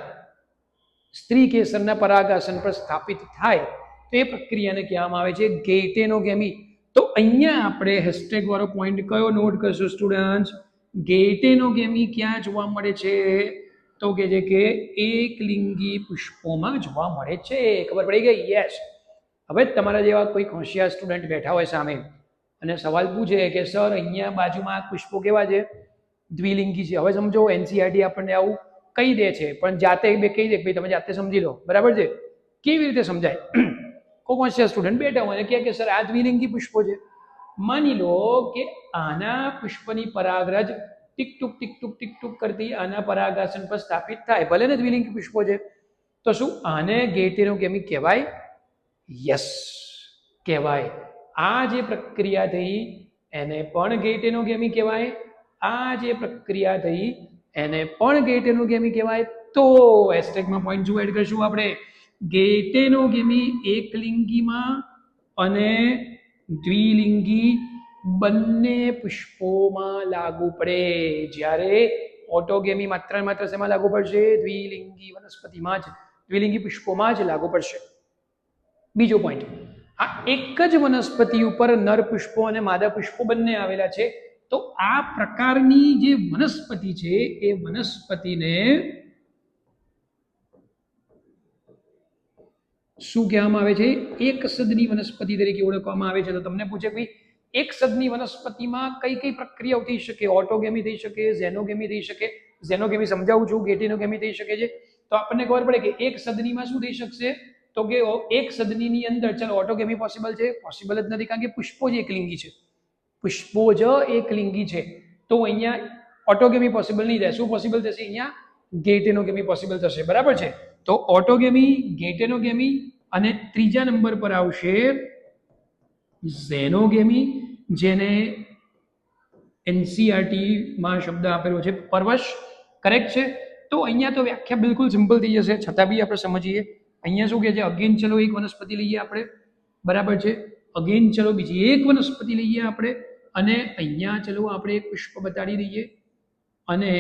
સ્ત્રી કેસરના પરાગાસન પર સ્થાપિત થાય તો એ પ્રક્રિયાને કહેવામાં આવે છે ગેઇટેનોગેમી. તો અહીંયા આપણે હેશટેગ વાળો પોઈન્ટ કયો નોટ કરશું સ્ટુડન્ટ્સ? ગેઇટેનોગેમી ક્યાં જોવા મળે છે? તો કે છે કે એકલિંગી પુષ્પોમાં જોવા મળે છે. ખબર પડી ગઈ? યસ. હવે તમારા જેવા કોઈ હોશિયાર સ્ટુડન્ટ બેઠા હોય સામે અને સવાલ પૂછે કે સર અહીંયા બાજુમાં પુષ્પો કેવા છે? દ્વિલિંગી છે. હવે સમજો એનસીઈઆરટી આપણને આવું કહી દે છે, પણ જાતે બે કહી દે કે ભાઈ તમે જાતે સમજી લો, બરાબર છે. કેવી રીતે સમજાય? કોઈ સ્ટુડન્ટ બેઠા હોય અને કહે કે સર આ દ્વિલિંગી પુષ્પો છે. માની લો કે આના પુષ્પની પરાગરજ ટીક ટુક કરતી આના પરાગાસન પર સ્થાપિત થાય, ભલે ને દ્વિલિંગી પુષ્પો છે, તો શું આને ગેટેનોગેમી કહેવાય? યસ, કહેવાય. આ જે પ્રક્રિયા થઈ એને પણ ગેટેનોગેમી કહેવાય. આ જે પ્રક્રિયા થઈ એને પણ ગેટેનોગેમી કહેવાય. તો હેશટેગમાં પોઈન્ટ શું એડ કરશું આપણે? ગેટેનોગેમી એકલિંગીમાં અને દ્વિલિંગી બંને પુષ્પોમાં લાગુ પડે. જ્યારે ઓટોગેમી માત્ર ને માત્ર શેમાં લાગુ પડશે? દ્વિલિંગી વનસ્પતિમાં જ, દ્વિલિંગી પુષ્પોમાં જ લાગુ પડશે. બીજો પોઈન્ટ, આ એક જ વનસ્પતિ ઉપર નર પુષ્પો અને માદા પુષ્પો બંને આવેલા છે. તો આ પ્રકારની જે વનસ્પતિ છે એ વનસ્પતિને શું કહેવામાં આવે છે? એક સદની વનસ્પતિ તરીકે ઓળખવામાં આવે છે. તો તમને પૂછે ભાઈ એક સદની વનસ્પતિમાં કઈ કઈ પ્રક્રિયાઓ થઈ શકે? ઓટોગેમી થઈ શકે, ઝેનોગેમી થઈ શકે. ઝેનોગેમી સમજાવું છું, ગેટેનોગેમી થઈ શકે છે. તો આપણને ખબર પડે કે એક સદનીમાં શું થઈ શકશે? તો કે એક સદનીની અંદર ચલો ઓટોગેમી પોસિબલ છે? પોસિબલ જ નથી, કારણ કે પુષ્પો જ એકલિંગી છે. પુષ્પો જ એકલિંગી છે. તો અહીંયા ઓટોગેમી પોસિબલ નહીં થાય. શું પોસિબલ થશે? અહીંયા ગેટેનોગેમી પોસિબલ થશે, બરાબર છે. તો ઓટોગેમી, ગેટેનોગેમી અને ત્રીજા નંબર પર આવશે ઝેનોગેમી, જેને એનસીઈઆરટી માં શબ્દ આપેલો છે પરવશ, કરેક્ટ છે. તો અહીંયા તો વ્યાખ્યા બિલકુલ સિમ્પલ થઈ જશે, છતાં બી આપણે સમજીએ. અહીંયા શું કહે છે? અગેન ચલો એક વનસ્પતિ લઈએ આપણે, બરાબર છે. અગેન ચલો બીજી એક વનસ્પતિ લઈએ આપણે, અને અહીંયા ચલો આપણે એક પુષ્પ બતાડી દઈએ, અને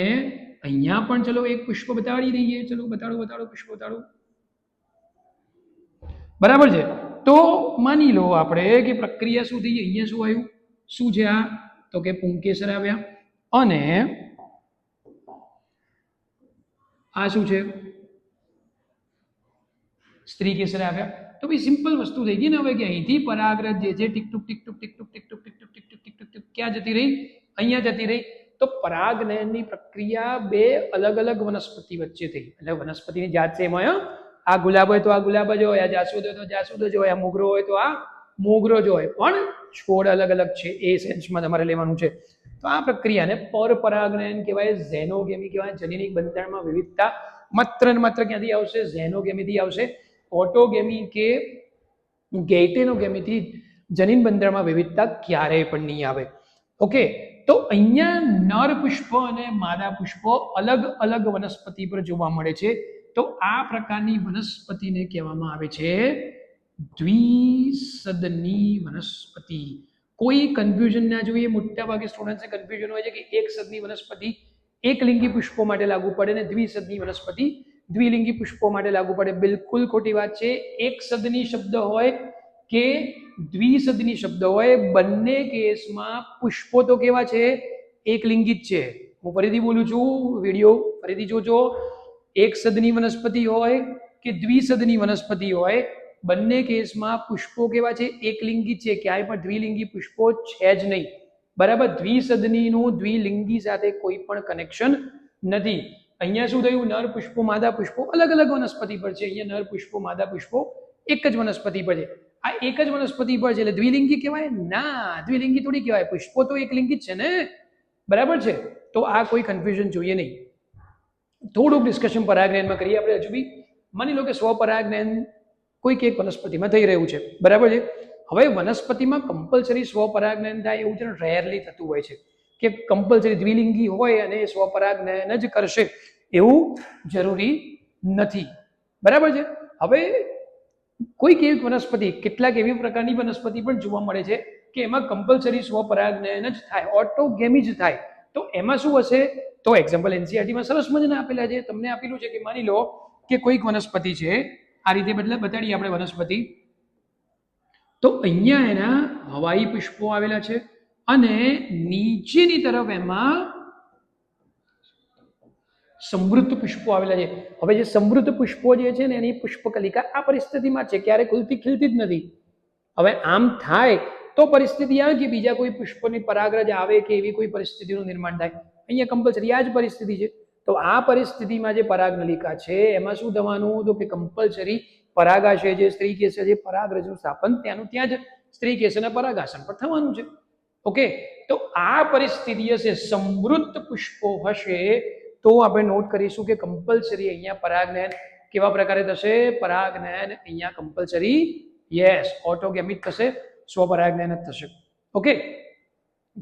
અહીંયા પણ ચલો એક પુષ્પ બતાડી દઈએ. ચલો બતાડો પુષ્પ બતાડો, બરાબર છે. તો માની લો આપણે કે પ્રક્રિયા શું થઈ? અહીંયા શું આવ્યું? શું છે આ? તો કે પુંકેસર આવ્યા, અને આ શું છે? સ્ત્રી કેસર આવ્યા. તો ભાઈ સિમ્પલ વસ્તુ થઈ ગઈ ને હવે, કે અહીંથી પરાગરજ જે છે ટીક ટુક ક્યાં જતી રહી? અહીંયા જતી રહી. તો પરાગનયનની પ્રક્રિયા બે અલગ અલગ વનસ્પતિ વચ્ચે થઈ. એટલે વનસ્પતિની જાત છે એમાં આ ગુલાબ હોય તો આ ગુલાબ જ હોય, આ જાસૂદ હોય તો જાસૂદ જ હોય, આ મોગરો હોય તો આ મોગરો જ હોય, પણ છોડ અલગ અલગ છે, એ સેન્સમાં તમારે લેવાનું છે. તો આ પ્રક્રિયાને પરપરાગનયન કહેવાય, ઝેનોગેમી કહેવાય. જનીનિક બંધારણમાં વિવિધતા માત્ર ને માત્ર ક્યાંથી આવશે? ઝેનોગેમીથી આવશે. ઓટોગેમી કે ગેટેનોગેમીથી જનીન બંધારણમાં વિવિધતા ક્યારેય પણ નહીં આવે. ઓકે, તો અહીંયા નર પુષ્પ અને માદા પુષ્પો અલગ અલગ વનસ્પતિ પર જોવા મળે છે. તો આ પ્રકારની વનસ્પતિને કહેવામાં આવે છે દ્વિસદની વનસ્પતિ. કોઈ કન્ફ્યુઝન ના જોઈએ. મોટા ભાગે સ્ટુડન્ટ્સને કન્ફ્યુઝન હોય છે કે એક સદની વનસ્પતિ એકલિંગી પુષ્પો માટે લાગુ પડે ને દ્વિસદની વનસ્પતિ દ્વિલિંગી પુષ્પો માટે લાગુ પડે. બિલકુલ ખોટી વાત છે. એક સદની શબ્દ હોય કે દ્વિસદની શબ્દ હોય, બંને કેસમાં પુષ્પો તો કેવા છે? એકલિંગી જ છે. હું ફરીથી બોલું છું, વિડીયો ફરીથી જોજો. એક સદની વનસ્પતિ હોય કે દ્વિસદની વનસ્પતિ હોય, બંને કેસમાં પુષ્પો કેવા છે? એકલિંગી છે. ક્યાંય પણ દ્વિલિંગી પુષ્પો છે જ નહીં, બરાબર. દ્વિસદનીનું દ્વિલિંગી સાથે કોઈ પણ કનેક્શન નથી. અહીંયા શું થયું? નર પુષ્પો માદા પુષ્પો અલગ અલગ વનસ્પતિ પર છે. અહીંયા નર પુષ્પો માદા પુષ્પો એક જ વનસ્પતિ પર છે. આ એક જ વનસ્પતિ પર છે એટલે દ્વિલિંગી કહેવાય? ના, દ્વિલિંગી થોડી કહેવાય. પુષ્પો તો એકલિંગી જ છે ને, બરાબર છે. તો આ કોઈ કન્ફ્યુઝન જોઈએ નહીં. થોડુંક ડિસ્કશન પરાગનયનમાં કરીએ આપણે હજુ બી. માની લો કે સ્વપરાગનયન કોઈક એક વનસ્પતિમાં થઈ રહ્યું છે, બરાબર છે. હવે વનસ્પતિમાં કમ્પલસરી સ્વપરાગનયન થાય એવું છે ને રેરલી થતું હોય છે, કે કમ્પલસરી દ્વિલિંગી હોય અને સ્વપરાગનયન જ કરશે એવું જરૂરી નથી, બરાબર છે. હવે કોઈક એવી વનસ્પતિ, કેટલાક એવી પ્રકારની વનસ્પતિ પણ જોવા મળે છે કે એમાં કમ્પલસરી સ્વપરાગનયન જ થાય, ઓટોગેમી જ થાય. તો એમાં શું હશે? તો એક્ઝામ્પલ એનસીઈઆરટીમાં સરસ મજાના આપેલા છે. તમને આપેલું છે કે માની લો કે કોઈક વનસ્પતિ છે, આ રીતે બતાડીએ આપણે વનસ્પતિ. તો અહીંયા એના હવાઈ પુષ્પો આવેલા છે અને નીચેની તરફ એમાં સમૃદ્ધ પુષ્પો આવેલા છે. હવે જે સમૃદ્ધ પુષ્પો જે છે ને એની પુષ્પકલિકા આ પરિસ્થિતિમાં છે, ક્યારે ખુલતી ખીલતી જ નથી. હવે આમ થાય તો પરિસ્થિતિ આવે કે બીજા કોઈ પુષ્પની પરાગરજ આવે કે એવી કોઈ પરિસ્થિતિનું નિર્માણ થાય. અહીંયા કમ્પલસરી આ જ પરિસ્થિતિ છે. તો આ પરિસ્થિતિમાં જે પરાગનલિકા છે એમાં શું થવાનું, તો કે કમ્પલસરી પરાગાશય જે સ્ત્રી કેસર જે પરાગરજનું સ્થાપન ત્યાંનું ત્યાં જ સ્ત્રી કેસરના પરાગાસન પર થવાનું છે. ઓકે, તો આ પરિસ્થિતિ હશે, સમૃદ્ધ પુષ્પો હશે, તો આપણે નોટ કરીશું કે કમ્પલસરી અહીંયા પરાગનયન કેવા પ્રકારે થશે, પરાગનયન અહીંયા કમ્પલસરી યસ ઓટોગેમિક થશે, સ્વપરાગનયન જ થશે. ઓકે,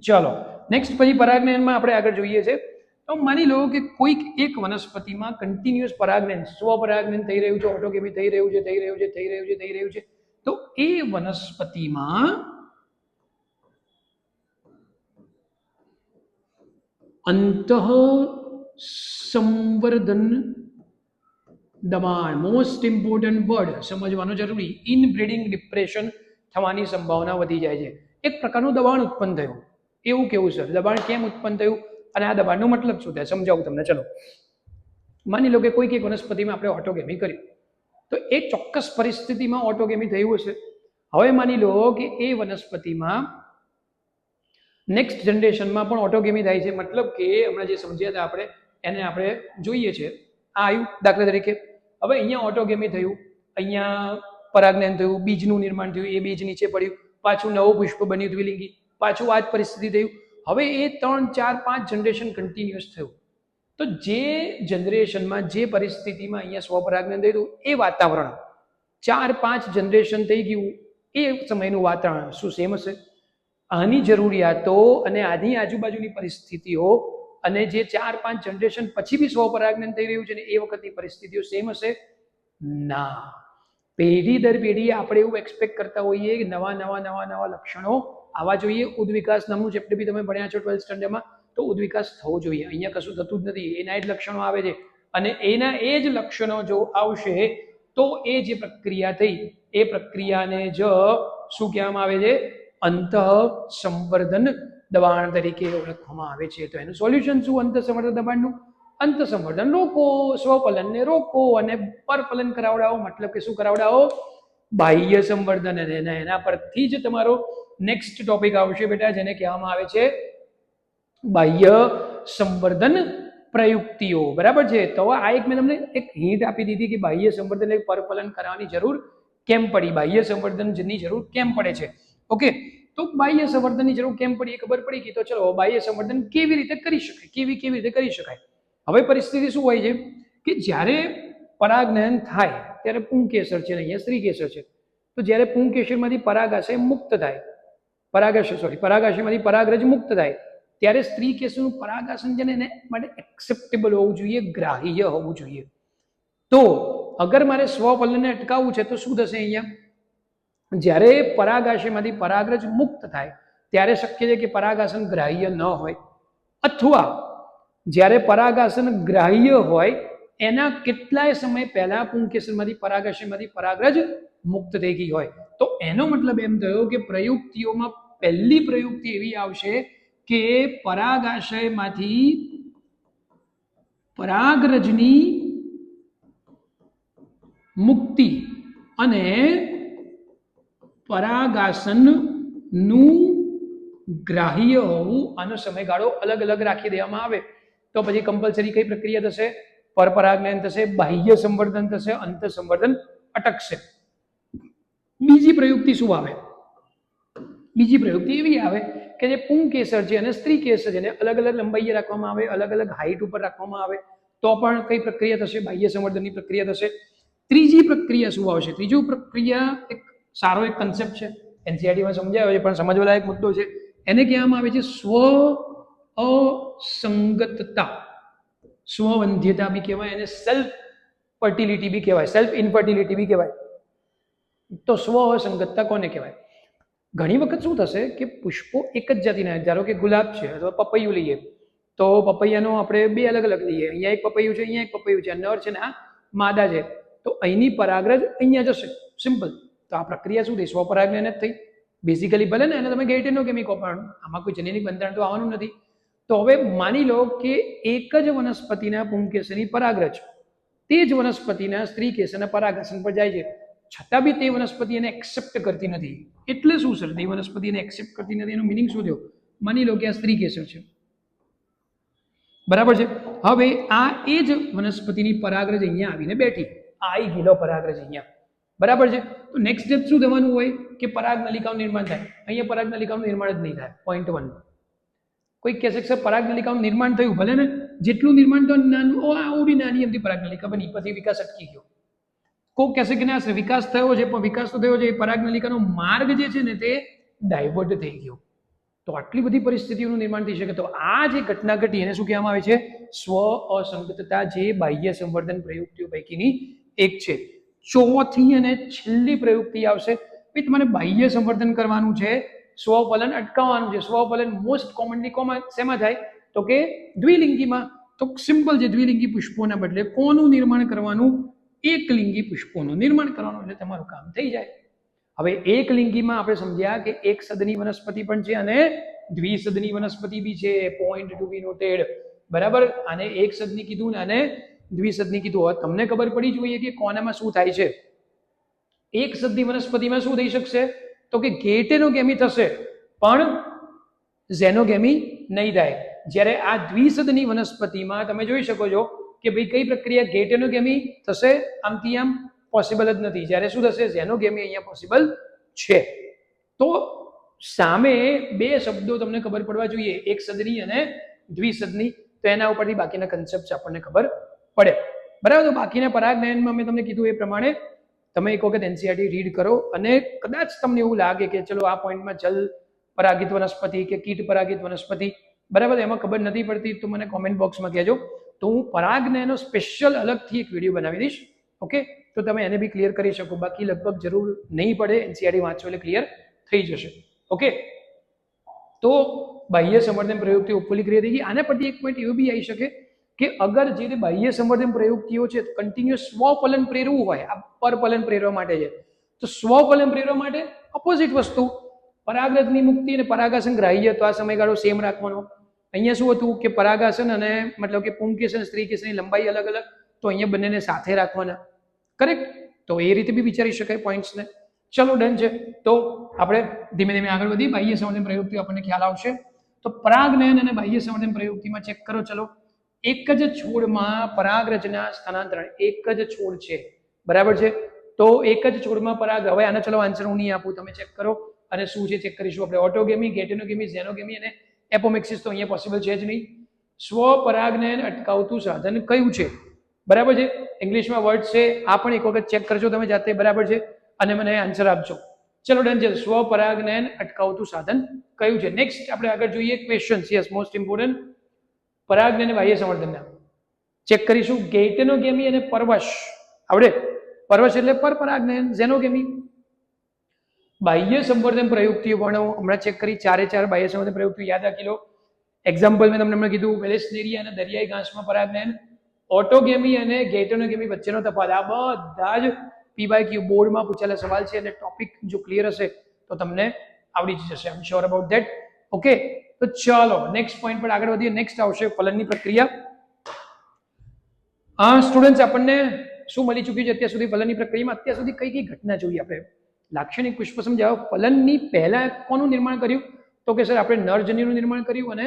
ચલો નેક્સ્ટ પછી પરાગનયનમાં આપણે આગળ જોઈએ છે. તો માની લો કે કોઈક એક વનસ્પતિમાં કન્ટિન્યુઅસ પરાગનયન સ્વપરાગનયન થઈ રહ્યું છે, ઓટોગેમી થઈ રહ્યું છે, તો એ વનસ્પતિમાં અંતઃ સંવર્ધન દબાણ, મોસ્ટ ઇમ્પોર્ટન્ટ વર્ડ સમજવાનો જરૂરી, ઇનબ્રીડિંગ ડિપ્રેશન થવાની સંભાવના વધી જાય છે. એક પ્રકારનું દબાણ ઉત્પન્ન થયું. એવું કેવું સર, દબાણ કેમ ઉત્પન્ન થયું અને આ દબાણનો મતલબ શું થાય સમજાવું તમને. ચલો માની લો કે કોઈક એક વનસ્પતિમાં આપણે ઓટોગેમી કર્યું, તો એક ચોક્કસ પરિસ્થિતિમાં ઓટોગેમી થયું હશે. હવે માની લો કે એ વનસ્પતિમાં નેક્સ્ટ જનરેશનમાં પણ ઓટોગેમી થાય છે, મતલબ કે હમણાં જે સમજ્યા હતા આપણે એને આપણે જોઈએ છે. આ આવ્યું દાખલા તરીકે, હવે અહીંયા ઓટોગેમી થયું, અહીંયા પરાગનયન થયું, બીજનું નિર્માણ થયું, એ બીજ નીચે પડ્યું, પાછું નવું પુષ્પ બન્યું દ્વિલિંગી, પાછું આ જ પરિસ્થિતિ થયું. હવે એ 3, 4, 5 જનરેશન કન્ટિન્યુઅસ થયું. તો જે જનરેશનમાં જે પરિસ્થિતિમાં અહીંયા સ્વપરાગનયન થયું એ વાતાવરણ 4, 5 જનરેશન થઈ ગયું, એ સમયનું વાતાવરણ શું સેમ હશે? આની જરૂરિયાતો અને આની આજુબાજુની પરિસ્થિતિઓ અને જે 4, 5 જનરેશન પછી બી સ્વપરાગનયન થઈ રહ્યું છે ને એ વખતની પરિસ્થિતિઓ સેમ હશે? ના. પેઢી દર પેઢી આપણે એવું એક્સપેક્ટ કરતા હોઈએ કે નવા લક્ષણો આવવા જોઈએ. ઉદ્વિકાસ નામનું ચેપ્ટર બી તમે ભણ્યા છો 12th સ્ટાન્ડર્ડમાં, તો ઉદ્વિકાસ થવો જોઈએ. અહીંયા કશું થતું જ નથી, એના જ લક્ષણો આવે છે અને એના એ જ લક્ષણો જો આવશે તો એ જે પ્રક્રિયા થઈ એ પ્રક્રિયાને જ શું કહેવામાં આવે છે? અંતઃ સંવર્ધન દબાણ તરીકે ઓળખવામાં આવે છે. તો એનું સોલ્યુશન શું અંતઃ સંવર્ધન દબાણનું? અંત સંવર્ધન રોકો, સ્વપલનને રોકો અને પરપલન કરાવડાવો. મતલબ કે શું કરાવડાવો? બાહ્ય સંવર્ધન. અને એના પરથી જ તમારો નેક્સ્ટ ટોપિક આવશે બેટા, જેને કહેવામાં આવે છે બાહ્ય સંવર્ધન પ્રયુક્તિઓ. બરાબર છે? તો આ એક મેં તમને એક હિન્ટ આપી દીધી કે બાહ્ય સંવર્ધન એટલે પરપલન કરાવવાની જરૂર કેમ પડી, બાહ્ય સંવર્ધનની જરૂર કેમ પડે છે. ઓકે, તો બાહ્ય સંવર્ધનની જરૂર કેમ પડી એ ખબર પડી ગઈ. તો ચલો બાહ્ય સંવર્ધન કેવી રીતે કરી શકાય, કેવી રીતે કરી શકાય. હવે પરિસ્થિતિ શું હોય છે કે જ્યારે પરાગનયન થાય ત્યારે પુંકેસર છે ને અહીંયા સ્ત્રી કેસર છે. તો જ્યારે પુંકેસરમાંથી પરાગાશય મુક્ત થાય, પરાગાશયમાંથી પરાગરજ મુક્ત થાય ત્યારે સ્ત્રી કેસરનું પરાગાસન છે ને એને માટે એક્સેપ્ટેબલ હોવું જોઈએ, ગ્રાહ્ય હોવું જોઈએ. તો અગર મારે સ્વપલનને અટકાવવું છે તો શું થશે? અહીંયા જ્યારે પરાગાશયમાંથી પરાગરજ મુક્ત થાય ત્યારે શક્ય છે કે પરાગાસન ગ્રાહ્ય ન હોય, અથવા જ્યારે પરાગાસન ગ્રાહ્ય હોય એના કેટલાય સમય પહેલા પુંકેસરમાંથી પરાગાશયમાંથી પરાગરજ મુક્ત થઈ ગઈ હોય. તો એનો મતલબ એમ થયો કે પ્રયુક્તિઓમાં પહેલી પ્રયુક્તિ એવી આવશે કે પરાગાશયમાંથી પરાગરજની મુક્તિ અને પરાગાસનનું ગ્રાહ્ય હોવું, આનો સમયગાળો અલગ અલગ રાખી દેવામાં આવે તો પછી કમ્પલસરી કઈ પ્રક્રિયા થશે? પરપરાગનયન થશે, બાહ્ય સંવર્ધન થશે, અંત સંવર્ધન અટકશે. બીજી પ્રયુક્તિ શું આવે? બીજી પ્રયુક્તિ એવી આવે કે જે પુંકેસર છે અને સ્ત્રી કેસર છે એને અલગ અલગ લંબાઈએ રાખવામાં આવે, અલગ અલગ હાઈટ ઉપર રાખવામાં આવે તો પણ કઈ પ્રક્રિયા થશે? બાહ્ય સંવર્ધનની પ્રક્રિયા થશે. ત્રીજી પ્રક્રિયા શું આવશે? ત્રીજી પ્રક્રિયા એક સારો એક કન્સેપ્ટ છે, એનસીઈઆરટીમાં સમજાયો છે પણ સમજવા લાયક મુદ્દો છે. એને કહેવામાં આવે છે સ્વ અસંગતતા, સ્વવંધ્યતા બી કહેવાય, એને સેલ્ફ ફર્ટિલિટી બી કહેવાય, સેલ્ફ ઇનફર્ટિલિટી બી કહેવાય. તો સ્વ અસંગતતા કોને કહેવાય? ઘણી વખત શું થશે કે પુષ્પો એક જ જાતિના, ધારો કે ગુલાબ છે અથવા પપૈયું લઈએ તો પપૈયાનો આપણે બે અલગ અલગ લઈએ, અહીંયા એક પપૈયું છે, અહીંયા એક પપૈયું છે, નર છે ને આ માદા છે, તો અહીંની પરાગરજ અહીંયા જશે, સિમ્પલ. તો આ પ્રક્રિયા શું થઈ? સ્વપરાગનયન જ થઈ બેઝિકલી. ભલે ને એને તમે ગેઇટેનો કેમિકો પણ આમાં કોઈ જનીનિક બંધારણ તો આવવાનું નથી. તો હવે માની લો કે એક જ વનસ્પતિના પુંકેસરની પરાગરજ તે જ વનસ્પતિના સ્ત્રી કેસરના પરાગાસન પર જાય છે, છતાં બી તે વનસ્પતિ એને એક્સેપ્ટ કરતી નથી. એટલે શું સર? તે વનસ્પતિ એને એક્સેપ્ટ કરતી નથી એનો મિનિંગ શું થયો? માની લો કે આ સ્ત્રી કેસર છે, બરાબર છે. હવે આ એ જ વનસ્પતિની પરાગરજ અહીંયા આવીને બેઠી, આ આવી ગયેલો પરાગરજ અહીંયા, બરાબર છે. તો નેક્સ્ટ સ્ટેપ શું થવાનું હોય કે પરાગ નલિકાનું નિર્માણ થાય. અહીંયા પરાગ નલિકાનું નિર્માણ જ નહીં થાય. પોઈન્ટ 1. કોઈ કહેશે કે પરાગ નલિકાનું નિર્માણ થયું, ભલે ને જેટલું નિર્માણ તો નાનું આવડી નાની એમથી પરાગ નલિકા બની, પછી વિકાસ અટકી ગયો. કોઈ કહેશે કે ના વિકાસ થયો છે, પણ વિકાસ તો થયો છે, પરાગ નલિકાનો માર્ગ જે છે ને તે ડાયવર્ટ થઈ ગયો. તો આટલી બધી પરિસ્થિતિઓનું નિર્માણ થઈ શકે. તો આ જે ઘટના ઘટી એને શું કહેવામાં આવે છે? સ્વ અસંગતતા, જે બાહ્ય સંવર્ધન પ્રયુક્તિઓ પૈકીની એક છે. ચોથી અને છેલ્લી પ્રયુક્તિ આવશે, ભાઈ તમારે બાહ્ય સંવર્ધન કરવાનું છે, સ્વફલન અટકાવવાનું છે. સ્વફલન મોસ્ટ કોમનલી શેમાં થાય? તો કે દ્વિલિંગીમાં. તો સિમ્પલ છે, દ્વિલિંગી પુષ્પોના બદલે કોનું નિર્માણ કરવાનું? એકલિંગી પુષ્પોનું નિર્માણ કરવાનું, એટલે તમારું કામ થઈ જાય. હવે એકલિંગીમાં આપણે સમજ્યા કે એક સદની વનસ્પતિ પણ છે અને દ્વિસદની વનસ્પતિ બી છે. પોઈન્ટ ટુ બી નોટેડ, બરાબર. આને એક સદની કીધું ને આને દ્વિસદની કીધું. હવે તમને ખબર પડી જોઈએ કે કોનામાં શું થાય છે. એક સદની વનસ્પતિમાં શું થઈ શકશે? તો કે ગેટેનોગેમી થશે, પણ ઝેનોગેમી નહીં થાય. જ્યારે આ દ્વિસદની વનસ્પતિમાં તમે જોઈ શકો છો કે ભાઈ કઈ પ્રક્રિયા? ગેટેનોગેમી થશે, આમથી આમ પોસિબલ જ નથી. જ્યારે શું થશે? ઝેનોગેમી અહીંયા પોસિબલ છે. તો સામે બે શબ્દો તમને ખબર પડવા જોઈએ, એક સદની અને દ્વિસદની. તો એના ઉપરથી બાકીના કન્સેપ્ટ આપણને ખબર પડે, બરાબર. તો બાકીના પરાગનયનમાં મેં તમને કીધું એ પ્રમાણે તમે એક વખત એનસીઈઆરટી રીડ કરો, અને કદાચ તમને એવું લાગે કે ચલો આ પોઈન્ટમાં જલ પરાગિત વનસ્પતિ કે કીટ પરાગિત વનસ્પતિ, બરાબર, એમાં ખબર નથી પડતી તો મને કોમેન્ટ બોક્સમાં કહેજો. તો હું પરાગનયનો સ્પેશિયલ અલગથી એક વિડીયો બનાવી દઈશ. ઓકે, તો તમે એને બી ક્લિયર કરી શકો. બાકી લગભગ જરૂર નહીં પડે, એનસીઈઆરટી વાંચો એટલે ક્લિયર થઈ જશે. ઓકે, તો બાહ્ય સંવર્ધન પ્રયુક્તિઓ ઉપલી ક્રિયા થઈ ગઈ. આના પરથી એક પોઈન્ટ એવો બી આવી શકે કે અગર જે બાહ્ય સંવર્ધન પ્રયુક્તિઓ છે કન્ટિન્યુઅસ સ્વફલન પ્રેરવું હોય, આ પરફલન પ્રેરવા માટે છે, તો સ્વફલન પ્રેરવા માટે ઓપોઝિટ વસ્તુ, પરાગરજની મુક્તિ અને પરાગાસન ગ્રાહ્ય, તો આ સમયગાળો સેમ રાખવાનો. અહીંયા શું હતું કે પરાગાસન અને મતલબ કે પુંકેસન સ્ત્રીકેસનની લંબાઈ અલગ અલગ, તો અહીંયા બંનેને સાથે રાખવાના. કરેક્ટ? તો એ રીતે બી વિચારી શકાય પોઈન્ટ્સને. ચલો ડન છે. તો આપણે ધીમે ધીમે આગળ વધી. બાહ્ય સંવર્ધન પ્રયુક્તિઓ આપણને ખ્યાલ આવશે. તો પરાગનયન અને બાહ્ય સંવર્ધન પ્રયુક્તિમાં ચેક કરો. ચલો, એક જ છોડમાં પરાગરજના સ્થાનાંતરણ, એક જ છોડ છે, બરાબર છે. તો એક જ છોડમાં પરાગ, હવે આને ચલો આન્સર હું નહીં આપું, તમે ચેક કરો. અને શું છે ચેક કરીશું આપણે. ઓટોગેમી, ગેટેનોગેમી, ઝેનોગેમી અને એપોમેક્સિસ તો અહીંયા પોસિબલ છે જ નહીં. સ્વપરાગનયન અટકાવતું સાધન કયું છે? બરાબર છે. ઇંગ્લિશમાં વર્ડ છે, આ પણ એક વખત ચેક કરજો તમે જાતે, બરાબર છે, અને મને આન્સર આપજો. ચલો ડન છે. સ્વપરાગનયન અટકાવતું સાધન કયું છે? નેક્સ્ટ આપણે આગળ જોઈએ ક્વેશ્ચન. Yes, most important. પરાગનયન અને બાહ્ય સંવર્ધનના ચેક કરીશું. ગેટેનોગેમી અને પરવશ આવડે? પરવશ એટલે પરપરાગનયન, ઝેનોગેમી. બાહ્ય સંવર્ધન પ્રયુક્તિઓ પણ હમણાં ચેક કરી, 4 બાહ્ય સંવર્ધન પ્રયુક્તિઓ યાદ રાખી લો. એક્ઝામ્પલ મેં તમને કીધું, વેલેસ્નેરિયા અને દરિયાઈ ઘાસમાં પરાગનયન. ઓટોગેમી અને ગેટેનોગેમી વચ્ચેનો તફાવત. આ બધા જ પીવાયક્યુ બોર્ડમાં પૂછેલા સવાલ છે, અને ટોપિક જો ક્લિયર હશે તો તમને આવડી જ જશે. I am sure about that. Okay, તો ચાલો નેક્સ્ટ પોઈન્ટ પર આગળ વધીએ. નેક્સ્ટ આવશે ફલનની પ્રક્રિયા. સ્ટુડન્ટ્સ, આપણને શું મળી ચૂક્યું છે અત્યાર સુધી ફલનની પ્રક્રિયામાં? અત્યાર સુધી કઈ કઈ ઘટના જોઈ આપણે? લાક્ષણિક પુષ્પ સમજાવો. ફલનની પહેલા કોનું નિર્માણ કર્યું? તો કે સર આપણે નરજન્યુનું નિર્માણ કર્યું અને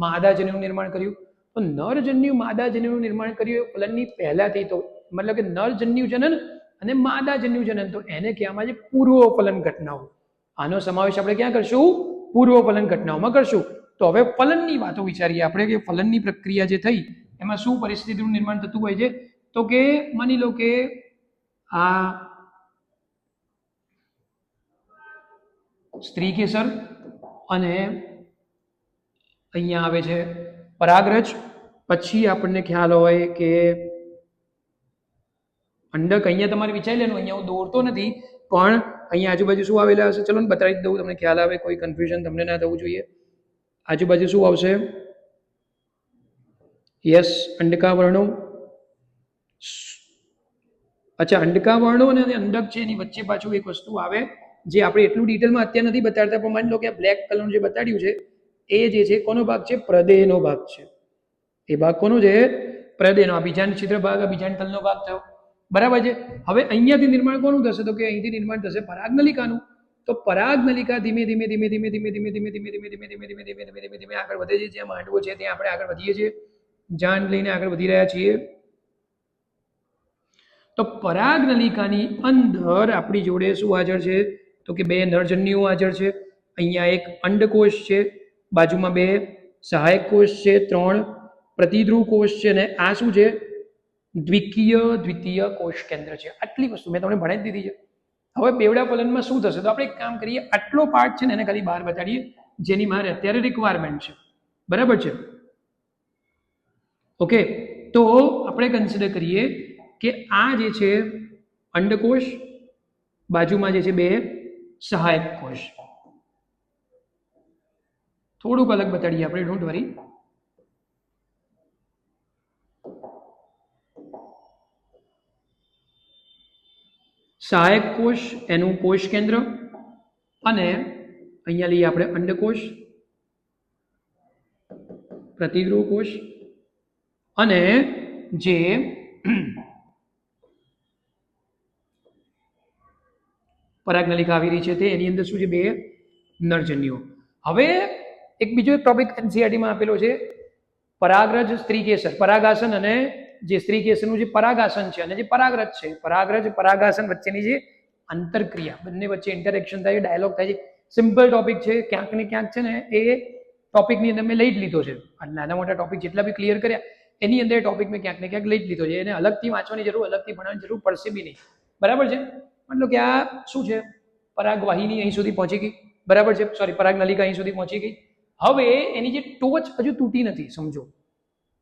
માદાજન્યુનું નિર્માણ કર્યું. તો નરજન્યુ માદાજન્યુનું નિર્માણ કર્યું ફલનની પહેલાથી. તો મતલબ કે નરજન્યુ જનન અને માદાજન્યુ જનન, તો એને કહેવામાં છે પૂર્વ ફલન ઘટનાઓ. આનો સમાવેશ આપણે ક્યાં કરશું? પૂર્વ ફલન ઘટનાઓમાં કરશું. તો હવે ફલનની વાતો વિચારીએ આપણે કે ફલનની પ્રક્રિયા જે થઈ એમાં શું પરિસ્થિતિનું નિર્માણ થતું હોય છે. તો કે માની લો કે આ સ્ત્રીકેસર અને અહીંયા આવે છે પરાગરજ. પછી આપણને ખ્યાલ હોય કે અંડક. અહીંયા તમારે વિચારી લેવાનું, અહીંયા હું દોરતો નથી, પણ અહીંયા આજુબાજુ શું આવેલા હશે? ચલો ને બતાવી દઉં, તમને ખ્યાલ આવે, કોઈ કન્ફ્યુઝન તમને ના થવું જોઈએ. આજુબાજુ શું આવશે? યસ, અંડકાવર્ણો. અચ્છા, અંડકાવર્ણો અને અંડક છે, એની વચ્ચે પાછું એક વસ્તુ આવે જે આપણે એટલું ડિટેલમાં અત્યારે નથી બતાડતા, પણ માની લો કે બ્લેક કલરનું જે બતાડ્યું છે એ જે છે કોનો ભાગ છે? પ્રદેહનો ભાગ છે. એ ભાગ કોનો છે? પ્રદેહનો. આ બીજાંડ છિદ્ર ભાગ, આ બીજાંડ તલનો ભાગ થયો, બરાબર છે. હવે અહીંયાથી નિર્માણ કોનું થશે? તો કે અહીંથી નિર્માણ થશે પરાગનલિકાનું. તો પરાગનલિકા ધીમે ધીમે આગળ વધે છે. જ્યાં માંડવો છે ત્યાં આપણે આગળ વધીએ છીએ. જાન લઈને આગળ વધી રહ્યા છીએ. તો પરાગનલિકાની અંદર આપણી જોડે શું હાજર છે? તો કે 2 નરજન્યુઓ હાજર છે. અહીંયા એક અંડકોષ છે, બાજુમાં 2 સહાયક કોષ છે, 3 પ્રતિધ્રુવ કોષ છે, અને આ શું છે? દ્વિતીય કોષ કેન્દ્ર છે. આટલી વસ્તુ મેં તમને ભણાવી દીધી છે. હવે બેવડા ફલનમાં શું થશે? તો આપણે એક કામ કરીએ, આટલો પાર્ટ છે ને એને ખાલી બહાર બતાડીએ, જેની મારે અત્યારે રિક્વાયરમેન્ટ છે. બરાબર છે? ઓકે, તો આપણે કન્સિડર કરીએ કે આ જે છે અંડકોષ, બાજુમાં જે છે 2 સહાયક કોષ. થોડુંક અલગ બતાડીએ આપણે, ડોન્ટ વરી. સહાયક કોષ એનું કોષ કેન્દ્ર, અને અહીંયા લઈએ આપણે અંડકોષ, પ્રતિધ્રુવ કોષ, અને જે પરાગનલિકા આવી રહી છે તે એની અંદર શું છે? 2 નરજન્યુઓ. હવે એક બીજો ટોપિક એનસીઈઆરટીમાં આપેલો છે, પરાગરજ સ્ત્રીકેસર, પરાગાસન અને જે સ્ત્રીકેસરનું જે પરાગાસન છે અને જે પરાગરજ છે, પરાગરજ પરાગાસન વચ્ચેની જે આંતરક્રિયા, બંને વચ્ચે ઇન્ટરેક્શન થાય છે, ડાયલોગ થાય છે. સિમ્પલ ટોપિક છે, ક્યાંક ને ક્યાંક છે ને એ ટોપિકની અંદર મેં લઈ જ લીધો છે. નાના મોટા ટોપિક જેટલા બી ક્લિયર કર્યા એની અંદર ટોપિક મેં ક્યાંક ને ક્યાંક લઈ જ લીધો છે. એને અલગથી વાંચવાની જરૂર, અલગથી ભણવાની જરૂર પડશે બી નહીં. બરાબર છે? મતલબ કે આ શું છે? પરાગવાહિની અહીં સુધી પહોંચી ગઈ. બરાબર છે? સોરી, પરાગનલિકા અહીં સુધી પહોંચી ગઈ. હવે એની જે ટોચ હજુ તૂટી નથી, સમજો.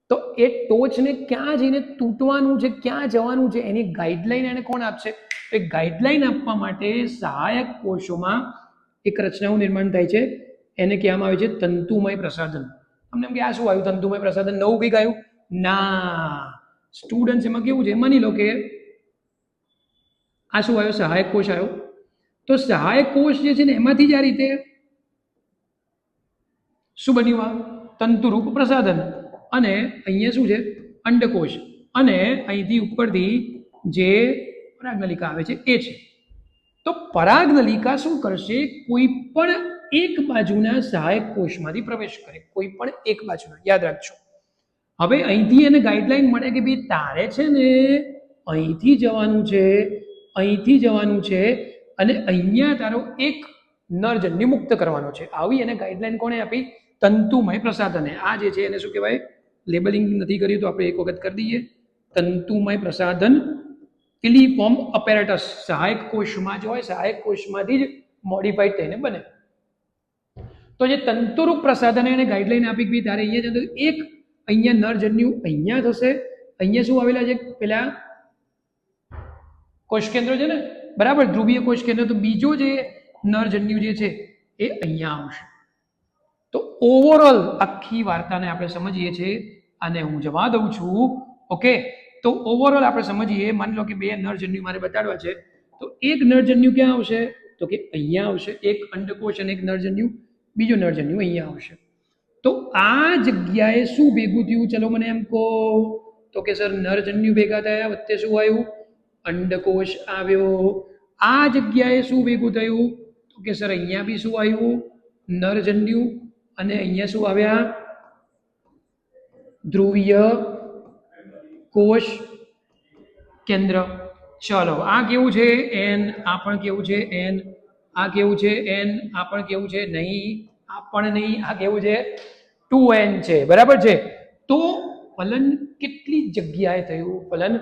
તો એ ટોચને ક્યાં જઈને તૂટવાનું છે, ક્યાં જવાનું છે, એની ગાઈડલાઈન એને કોણ આપશે? તો એ ગાઈડલાઈન આપવા માટે સહાયક કોષોમાં એક રચનાનું નિર્માણ થાય છે, એને કહેવામાં આવે છે તંતુમય પ્રસાધન. તમને એમ કે આ શું આવ્યું તંતુમય પ્રસાધન? નવું કંઈક આવ્યું? ના સ્ટુડન્ટ્સ, એમાં કેવું છે, માની લો કે આ શું આવ્યો? સહાયક કોષ આવ્યો. તો સહાયક કોષ જે છે ને એમાંથી જ આ રીતે શું બન્યું? આ તંતુરૂપ પ્રસાધન. અને અહીંયા શું છે? અંડકોષ. અને અહીંથી ઉપરથી જે પરાગનલિકા આવે છે એ છે. તો પરાગનલિકા શું કરશે? કોઈ પણ એક બાજુના સહાયક કોષમાંથી પ્રવેશ કરે, કોઈ પણ એક બાજુના, યાદ રાખજો. હવે અહીંથી એને ગાઈડલાઈન મળે કે ભાઈ તારે છે ને અહીંથી જવાનું છે, અહીંથી જવાનું છે, અને અહીંયા તારો એક નરજન્યુ મુક્ત કરવાનો છે. આવી એને ગાઈડલાઈન કોણે આપી? તંતુમય પ્રસાધને. આ જે છે એને શું કહેવાય? લેબલિંગ નથી કર્યું તો આપણે એક વખત કરી દઈએ. તંતુમય પ્રસાધન ફિલિફોર્મ અપેરેટસ, સહાયક કોષમાં જ હોય, સહાયક કોષમાંથી જ મોડિફાઈડ થઈને બને. તો જે તંતુરૂપ પ્રસાધન એને ગાઈડલાઈન આપી કે તારે અહીંયા જતો, એક અહીંયા નરજન્યુ અહીંયા થશે, અહીંયા શું આવેલા છે? પેલા કોષ કેન્દ્ર છે ને, બરાબર, ધ્રુવીય કોષ કેન્દ્ર. તો બીજો જે નરજન્યુ જે છે એ અહીંયા આવશે. તો ઓવરઓલ આખી વાર્તાને આપણે સમજીએ છીએ, અને હું જવા દઉં છું. ઓકે, તો ઓવરઓલ આપણે સમજીએ. માની લો કે 2 નરજન્યુ મારે બતાડવા છે, તો એક નરજન્યુ ક્યાં આવશે? તો કે અહીંયા આવશે. એક અંડકોષ અને એક નરજન્યુ, બીજો નરજન્યુ અહીંયા આવશે. તો આ જગ્યાએ શું ભેગું થયું? ચલો મને એમ કહો. તો કે સર નરજન્યુ ભેગા થયા, વચ્ચે શું આવ્યું? અંડકોષ આવ્યો. આ જગ્યાએ શું ભેગું થયું? તો કે સર અહીંયા બી શું આવ્યું? નરજન્યુ. અને અહીંયા શું આવ્યા? ધ્રુવીય કોષ કેન્દ્ર. ચલો, આ કેવું છે? એન. આ પણ કેવું છે? એન. આ કેવું છે? એન. આ પણ કેવું છે? નહીં. આ પણ નહીં. આ કેવું છે? 2n છે. બરાબર છે? તો ફલન કેટલી જગ્યાએ થયું? ફલન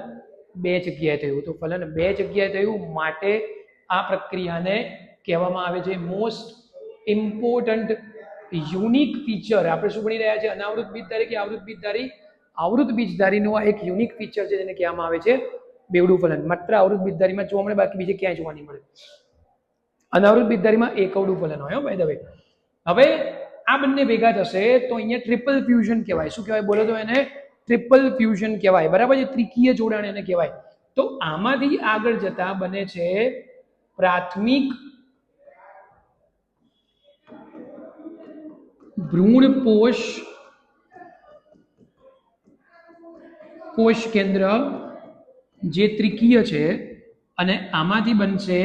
2 જગ્યાએ થયું. તો ફલન 2 જગ્યાએ થયું, માટે આ પ્રક્રિયાને કહેવામાં આવે છે મોસ્ટ ઇમ્પોર્ટન્ટ યુનિક ફીચર. આપણે શું ભણી રહ્યા છે? અનાવૃત બીજધારી કે આવૃત બીજધારી? આવૃત બીજધારીનું આ એક યુનિક ફીચર છે જેને કહેવામાં આવે છે બેવડું ફલન. માત્ર આવૃત બીજધારીમાં જોવા મળે, બાકી બીજે ક્યાંય જોવા નહીં મળે. અનાવૃત બીજધારીમાં એકવડું ફલન હોય. બાય ધ વે, હવે આ બંને ભેગા થશે તો અહીંયા ટ્રિપલ ફ્યુઝન કહેવાય. શું કહેવાય? બોલો તો એને ટ્રિપલ ફ્યુઝન કહેવાય. બરાબર છે? ત્રિકીય જોડાણ એને કહેવાય. તો આમાંથી આગળ જતા બને છે પ્રાથમિક ભ્રૂણપોષ કોષ કેન્દ્ર જે ત્રિકીય છે, અને આમાંથી બનશે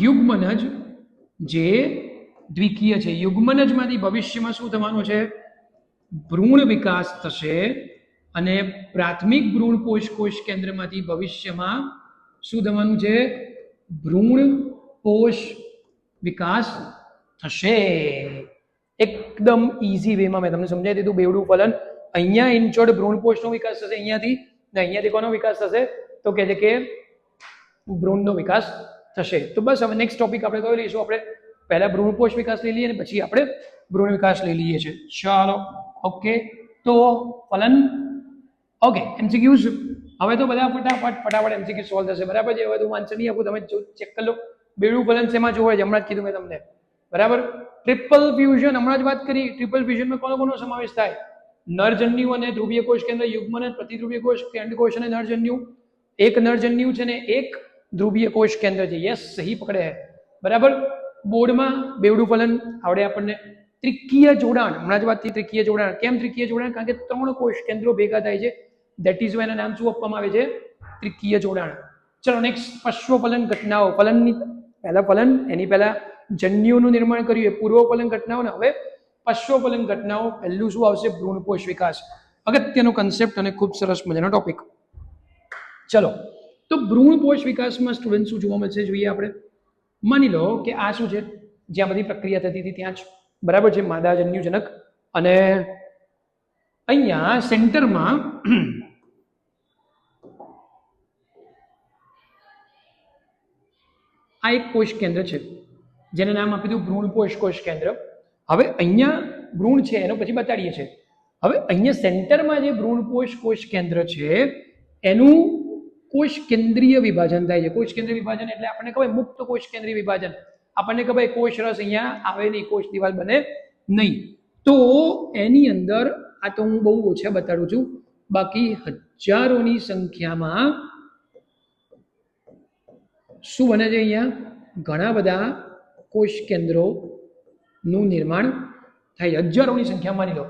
યુગ્મનજ જે દ્વિકીય છે. યુગ્મનજમાંથી ભવિષ્યમાં શું થવાનું છે? ભ્રૂણ વિકાસ થશે અને પ્રાથમિક ભ્રૂણપોષ કોષ કેન્દ્રમાંથી ભવિષ્યમાં શું થવાનું છે? ભ્રૂણપોષ વિકાસ થશે. એકદમ ઇઝી વેમાં મેં તમને સમજાવી દીધું બેવડું ફલન. અહીંયા ઇનચોડ ભ્રૂણપોષનો વિકાસ થશે અહીંયાથી, ને અહીંયાથી કોનો વિકાસ થશે? તો કહે છે કે ભ્રૂણનો વિકાસ થશે. તો બસ હવે નેક્સ્ટ ટોપિક આપણે કયો લઈશું? આપણે પહેલા ભ્રૂણપોષ વિકાસ લઈ લઈએ અને પછી આપણે ભ્રૂણ વિકાસ લઈ લઈએ છીએ. ચાલો, ઓકે. તો ફલન, ઓકે. એમસીક્યુઝ હવે તો બધા ફટાફટ એમસીક્યુ સોલ્વ થશે, બરાબર છે? હવે તો હું આન્સર નહીં આપું, તમે ચેક કરી લો. બેવડું ફલન શેમાં જોવે છે? હમણાં જ કીધું મેં તમને, બરાબર? ટ્રિપલ ફ્યુઝન હમણાં જ વાત કરી. ટ્રિપલ ફ્યુઝનમાં કોનો સમાવેશ થાય? નરજન્યુ અને ધ્રુવીય કોષ કેન્દ્ર યુગ્મ અને પ્રતિધ્રુવીય કોષ કેન્દ્રકોષ અને નરજન્યુ. એક નરજન્યુ છે ને એક ધ્રુવીય કોષ કેન્દ્ર છે. યસ, સહી પકડે, બરાબર. બોર્ડમાં બેવડું ફલન આવડે આપણને. ત્રિકીય જોડાણ, હમણાં જ વાત થઈ ત્રિકીય જોડાણ. કેમ ત્રિકીય જોડાણ? કારણ કે 3 કોષ કેન્દ્રો ભેગા થાય છે. ધેટ ઇઝ વાય એના નામ શું આપવામાં આવે છે? ત્રિકીય જોડાણ. ચલો નેક્સ્ટ, પશ્વ ફલન ઘટનાઓ. ફલનની પહેલા ફલન, એની પહેલા જન્યુઓનું નિર્માણ કર્યું એ પૂર્વ ફલન ઘટનાઓ, ને હવે પશ્વ ફલન ઘટનાઓ. પહેલું શું આવશે? ભ્રૂણપોષ વિકાસ. અગત્યનો કન્સેપ્ટ અને ખૂબ સરસ મજાનો ટોપિક. ચલો, તો ભ્રૂણપોષ વિકાસમાં સ્ટુડન્ટ શું જોવા મળશે જોઈએ આપણે. માની લો કે આ શું છે? જ્યાં બધી પ્રક્રિયા થતી હતી ત્યાં જ, બરાબર છે? માદાજન્યુજનક. અને અહીંયા સેન્ટરમાં આ એક કોષ કેન્દ્ર છે જેને નામ આપી દીધું ભ્રૂણપોષ કોષ કેન્દ્ર. હવે અહીંયા ભ્રૂણ છે એનો પછી બતાડીએ છીએ. હવે અહીંયા સેન્ટરમાં જે ભ્રૂણપોષ કોષ કેન્દ્ર છે એનું કોષ કેન્દ્રીય વિભાજન થાય છે. કોષ કેન્દ્રીય વિભાજન એટલે આપણને ખબર મુક્ત કોષ કેન્દ્રીય વિભાજન. આપણને ખબર કોષ રસ અહીંયા આવે નહીં, કોષ દિવાલ બને નહીં. તો એની અંદર આ તો હું બહુ ઓછા બતાડું છું, બાકી હજારોની સંખ્યામાં શું બને છે? અહીંયા ઘણા બધા કોષ કેન્દ્રોનું નિર્માણ થાય છે. હજારોની સંખ્યા માની લો.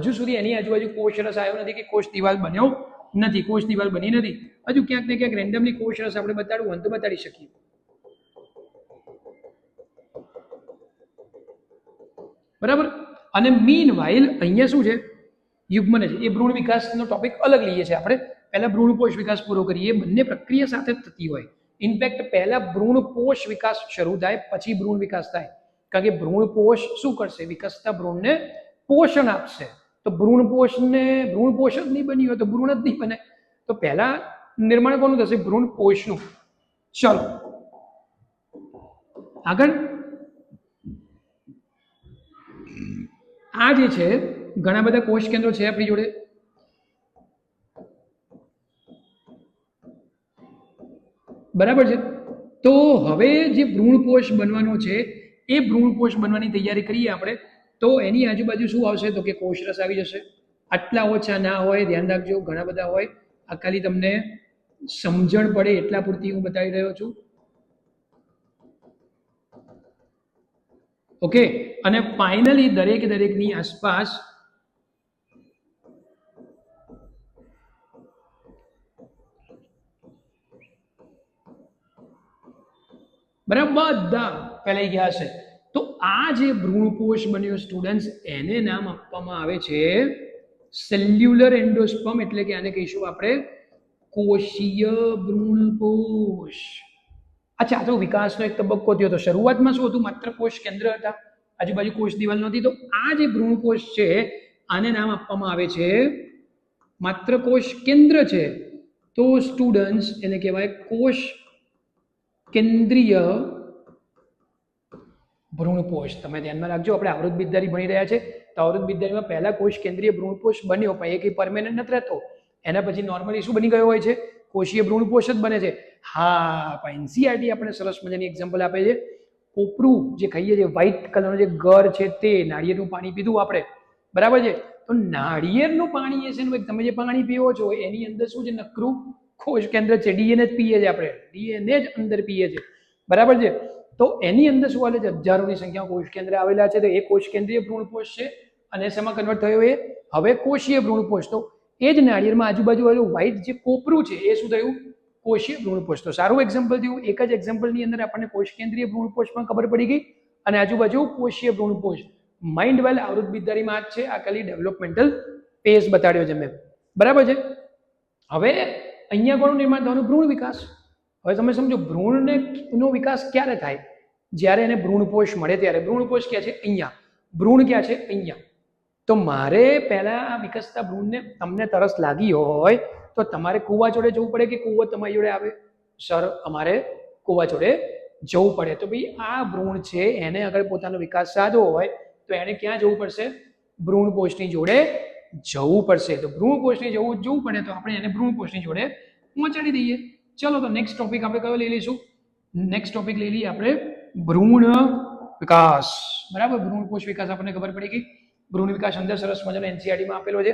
હજુ સુધી એની આજુબાજુ કોષ રસ આવ્યો નથી કે કોષ દિવાલ બન્યો નથી, કોષ દિવાલ બની નથી. હજુ ક્યાંક ને ક્યાંક રેન્ડમલી કોષ રસ આપણે બતાડવું હોય તો બતાડી શકીએ, બરાબર. અને મીન વાઇલ અહીંયા શું છે? યુગ્મન છે. એ ભ્રૂણ વિકાસનો ટોપિક અલગ લઈએ છીએ આપણે. પહેલા ભ્રૂણપોષ વિકાસ પૂરો કરીએ. બંને પ્રક્રિયા સાથે જ થતી હોય. ઇનફેક્ટ પહેલા ભ્રૂણપોષ વિકાસ શરૂ થાય પછી ભ્રૂણ વિકાસ થાય. કારણ કે ભ્રૂણપોષ શું કરશે? વિકસતા ભ્રૂણને પોષણ આપશે. તો ભ્રૂણપોષ જ નહીં બની હોય તો ભ્રૂણ જ નહીં બને. તો પહેલા નિર્માણ કોનું થશે? ભ્રૂણપોષનું. ચલો આગળ. આ જે છે ઘણા બધા કોષ કેન્દ્રો છે આપણી જોડે. બરાબર છે. તો હવે જે ભ્રૂણપોષ બનવાનો છે એ ભ્રૂણપોષ બનવાની તૈયારી કરીએ આપણે. તો એની આજુબાજુ શું આવશે? તો કે કોષરસ આવી જશે. આટલા ઓછા ના હોય, ધ્યાન રાખજો, ઘણા બધા હોય. આ ખાલી તમને સમજણ પડે એટલા પૂરતી હું બતાવી રહ્યો છું. ઓકે. અને ફાઇનલી દરેકની આસપાસ બરાબર બધા ફેલાઈ ગયા છે. તો આ જે ભ્રૂણપોષ બન્યો સ્ટુડન્ટ્સ, એને નામ આપવામાં આવે છે સેલ્યુલર એન્ડોસ્પર્મ. એટલે કે આને કહીશું આપણે કોષીય ભ્રૂણપોષ. અચ્છા, તો વિકાસનો એક તબક્કો થયો તો શરૂઆતમાં શું હતું? માત્ર કોષ કેન્દ્ર હતા, આજુબાજુ કોષ દિવાલ નહોતી. તો આ જે ભ્રૂણપોષ છે આને નામ આપવામાં આવે છે માત્ર કોષ કેન્દ્ર છે. તો સ્ટુડન્ટ્સ એને કહેવાય કોષ કેન્દ્રીય ભ્રૂણપોષ. તમે ધ્યાનમાં રાખજો, આપણે આવૃત્ત બીજધારી ભણી રહ્યા છે તો આવૃત્ત બીજધારીમાં પહેલા કોષ કેન્દ્રીય ભ્રૂણપોષ બન્યો, પણ એ કંઈ પરમેનન્ટ નથી રહેતો. એના પછી નોર્મલી શું બની ગયો હોય છે? કોષીય ભ્રૂણપોષ જ બને છે. હા, પણ એનસીઈઆરટી આપણે સરસ મજાની એક્ઝામ્પલ આપે છે. કોપરું જે ખાઈએ છીએ, વ્હાઇટ કલરનો જે ગર છે તે, નાળિયેરનું પાણી પીધું આપણે, બરાબર છે? તો નાળિયેરનું પાણી એ છે, તમે જે પાણી પીવો છો એની અંદર શું છે? નકરું કોષ કેન્દ્ર છે. ડીએનએ જ પીએ છીએ આપણે, ડીએનએ જ અંદર પીએ છીએ, બરાબર છે? તો એની અંદર શું આવે છે? હજારોની સંખ્યામાં કોષ કેન્દ્ર આવેલા છે. તો એ કોષ કેન્દ્રીય ભ્રૂણપોષ છે. અને શેમાં કન્વર્ટ થયો? એ હવે કોષીય ભ્રૂણપોષ. તો એ જ નાળિયેરમાં આજુબાજુ વાળું વ્હાઇટ જે કોપરું છે એ શું થયું? કોષીય ભ્રૂણપોષ. તો સારું એક્ઝામ્પલ થયું. એક જ એક્ઝામ્પલની અંદર આપણને કોષ કેન્દ્રીય ભ્રૂણપોષ પણ ખબર પડી ગઈ અને આજુબાજુ કોષીય ભ્રૂણપોષ. માઇન્ડ વેલ આવૃત્ત બીજધારીમાં આ જ છે. આ ખાલી ડેવલપમેન્ટલ ફેઝ બતાડ્યો છે મેં, બરાબર છે. હવે અહીંયા કોનું નિર્માણ થવાનું? ભ્રૂણ વિકાસ. હવે તમે સમજો ભ્રૂણને નો વિકાસ ક્યારે થાય? જ્યારે એને ભ્રૂણપોષ મળે ત્યારે. ભ્રૂણપોષ ક્યાં છે? અહીંયા. ભ્રૂણ ક્યાં છે? અહીંયા. તો મારે પહેલા આ વિકસતા ભ્રૂણને, તમને તરસ લાગી હોય તો તમારે કૂવા જોડે જવું પડે કે કૂવો તમારી જોડે આવે? સર, અમારે કૂવા જોડે જવું પડે. તો ભાઈ આ ભ્રૂણ છે એને અગર પોતાનો વિકાસ સાધવો હોય તો એને ક્યાં જવું પડશે? ભ્રૂણપોષની જોડે જવું પડશે. તો ભ્રૂણપોષની જવું પડે તો આપણે એને ભ્રૂણપોષની જોડે પહોંચાડી દઈએ. ચલો તો નેક્સ્ટ ટોપિક આપણે કયો લઈ લઈશું? નેક્સ્ટ ટોપિક લઈ લઈએ આપણે ભ્રૂણ વિકાસ. બરાબર, ભ્રૂણપોષ વિકાસ આપણને ખબર પડી ગઈ. ભ્રૂણ વિકાસ અંદર સરસ મજાનો NCERT માં આપેલો છે.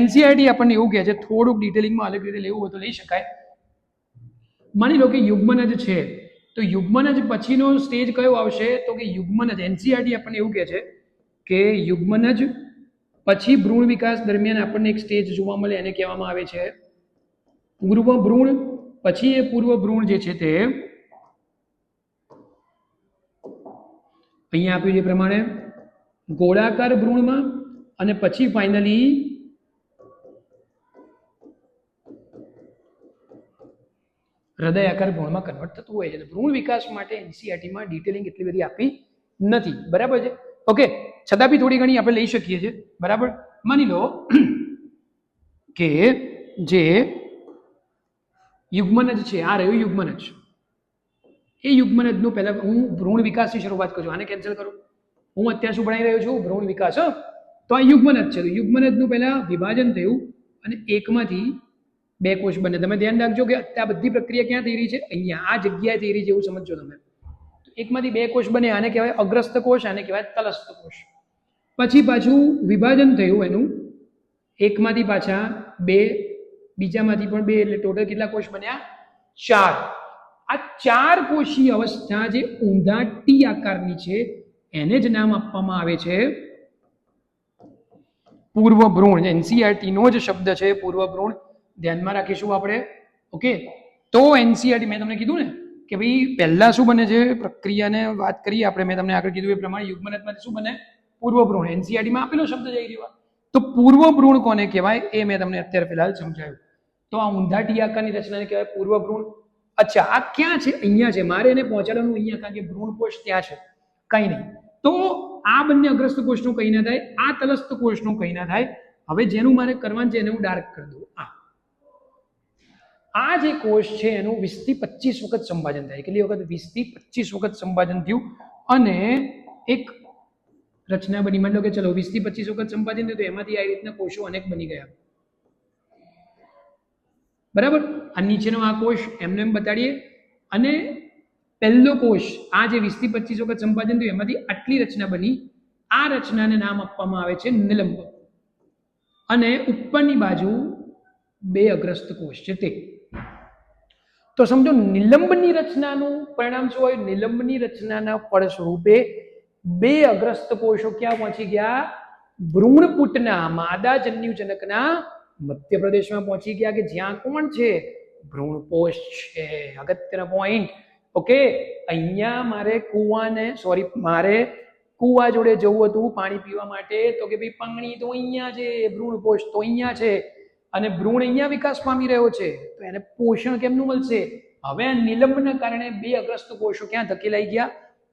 NCERT આપણને એવું કહે છે, થોડુંક ડિટેલિંગમાં અલગ રીતે લેવું હોય તો લઈ શકાય. માની લો કે યુગ્મનજ છે, તો યુગ્મનજ પછીનો સ્ટેજ કયો આવશે? તો કે યુગ્મનજ. NCERT આપણને એવું કહે છે કે યુગ્મનજ પછી ભ્રૂણ વિકાસ દરમિયાન આપણને એક સ્ટેજ જોવા મળે, એને કહેવામાં આવે છે પૂર્વ ભ્રૂણ. પછી એ પૂર્વ ભ્રૂણ જે છે તે અહીંયા આપ્યું છે પ્રમાણે ગોળાકાર ભ્રૂણમાં અને પછી ફાઇનલી હૃદયાકાર ભ્રૂણમાં કન્વર્ટ થતું હોય છે. ભ્રૂણ વિકાસ માટે NCERT માં ડિટેલિંગ એટલી બધી આપી નથી, બરાબર છે. ઓકે, છતાં બી થોડી ઘણી આપણે લઈ શકીએ છીએ, બરાબર. માની લો કે જે યુગ્મનજ છે, આ રહ્યું યુગ્મનજ. એ યુગ્મનજનું પહેલા હું ભ્રૂણ વિકાસની શરૂઆત કરું છું. આને કેન્સલ કરું. હું અત્યાર શું ભણાવી રહ્યો છું? ભ્રૂણ વિકાસ. તો આ યુગ્મનજ છે. તો યુગ્મનજનું પહેલા વિભાજન થયું અને એકમાંથી બે કોષ બને. તમે ધ્યાન રાખજો કે આ બધી પ્રક્રિયા ક્યાં થઈ રહી છે? અહીંયા આ જગ્યાએ થઈ રહી છે, એવું સમજો તમે. એકમાંથી બે કોષ બને, આને કહેવાય અગ્રસ્ત કોષ, આને કહેવાય તલસ્થ કોષ. પછી પાછું વિભાજન થયું એનું, એકમાંથી પાછા બે, બીજામાંથી પણ બે, એટલે ટોટલ કેટલા કોષ બન્યા? 4. આ 4 કોષીય અવસ્થા જે ઊંધા ટી આકારની છે એને જ નામ આપવામાં આવે છે પૂર્વ ભ્રૂણ. NCERT નો જ શબ્દ છે પૂર્વ ભ્રૂણ, ધ્યાનમાં રાખીશું આપણે. ઓકે, તો NCERT મેં તમને કીધું ને કે ભાઈ પહેલા શું બને છે પ્રક્રિયાને વાત કરીએ આપણે. મેં તમને આગળ કીધું એ પ્રમાણે યુગ્મનજમાંથી શું બને? પૂર્વ ભ્રૂણ. NCERT માં આપેલો શબ્દ જઈ રહ્યો. તો પૂર્વ ભ્રૂણ કોને કહેવાય એ મેં તમને અત્યારે ફિલહાલ સમજાવ્યું. તો આ ઊંધા ટી આકારની રચનાને કહેવાય પૂર્વ ભ્રૂણ. અચ્છા, આ ક્યાં છે? અહીંયા છે. મારે એને પહોંચાડવાનું અહીંયા, કારણ કે ભ્રૂણપોષ ત્યાં છે. કંઈ નહીં. તો આ બંને અગ્રસ્ત કોષનું કંઈ ના થાય, આ તલસ્થ કોષનું કંઈ ના થાય. હવે જેનું મારે કરવાનું છે એને હું ડાર્ક કરી દઉં. આ જે કોષ છે એનું 20 થી 25 વખત સંપાદન થાય. કેટલી વખત? 20 થી 25 વખત સંપાદન થયું અને એક રચના બની. માની લો કે ચલો 20 થી 25 વખત સંપાદન થયું તો એમાંથી આ રીતના કોષો અનેક બની ગયા, બરાબર. આ નીચેનો આ કોષ એમને એમ બતાડીએ. અને પહેલો કોષ આ જે 20 થી 25 વખત સંપાદન થયું એમાંથી આટલી રચના બની. આ રચનાને નામ આપવામાં આવે છે નિલંબ. અને ઉપરની બાજુ બે અગ્રસ્ત કોષ છે તે. તો સમજો નિલંબની રચનાનું પરિણામ શું હોય? નિલંબની રચનાના ફળ સ્વરૂપે બે અગ્રસ્ત કોષો ક્યાં પહોંચી ગયા? ભ્રૂણપુટના માદા જન્યુજનકના મધ્ય પ્રદેશમાં પહોંચી ગયા, કે જ્યાં કોણ છે? ભ્રૂણપોષ છે. અગત્યનો પોઈન્ટ. ઓકે, અહીંયા મારે કૂવા જોડે જવું હતું પાણી પીવા માટે, તો કે ભાઈ પાણી તો અહીંયા છે, ભ્રૂણપોષ તો અહીંયા છે અને ભ્રૂણ અહીંયા વિકાસ પામી રહ્યો છે, તો એને પોષણ કેમનું મળશે? હવે આ નિલંબના કારણે બે અગ્રસ્ત કોષો ક્યાં ધકેલાઈ ગયા?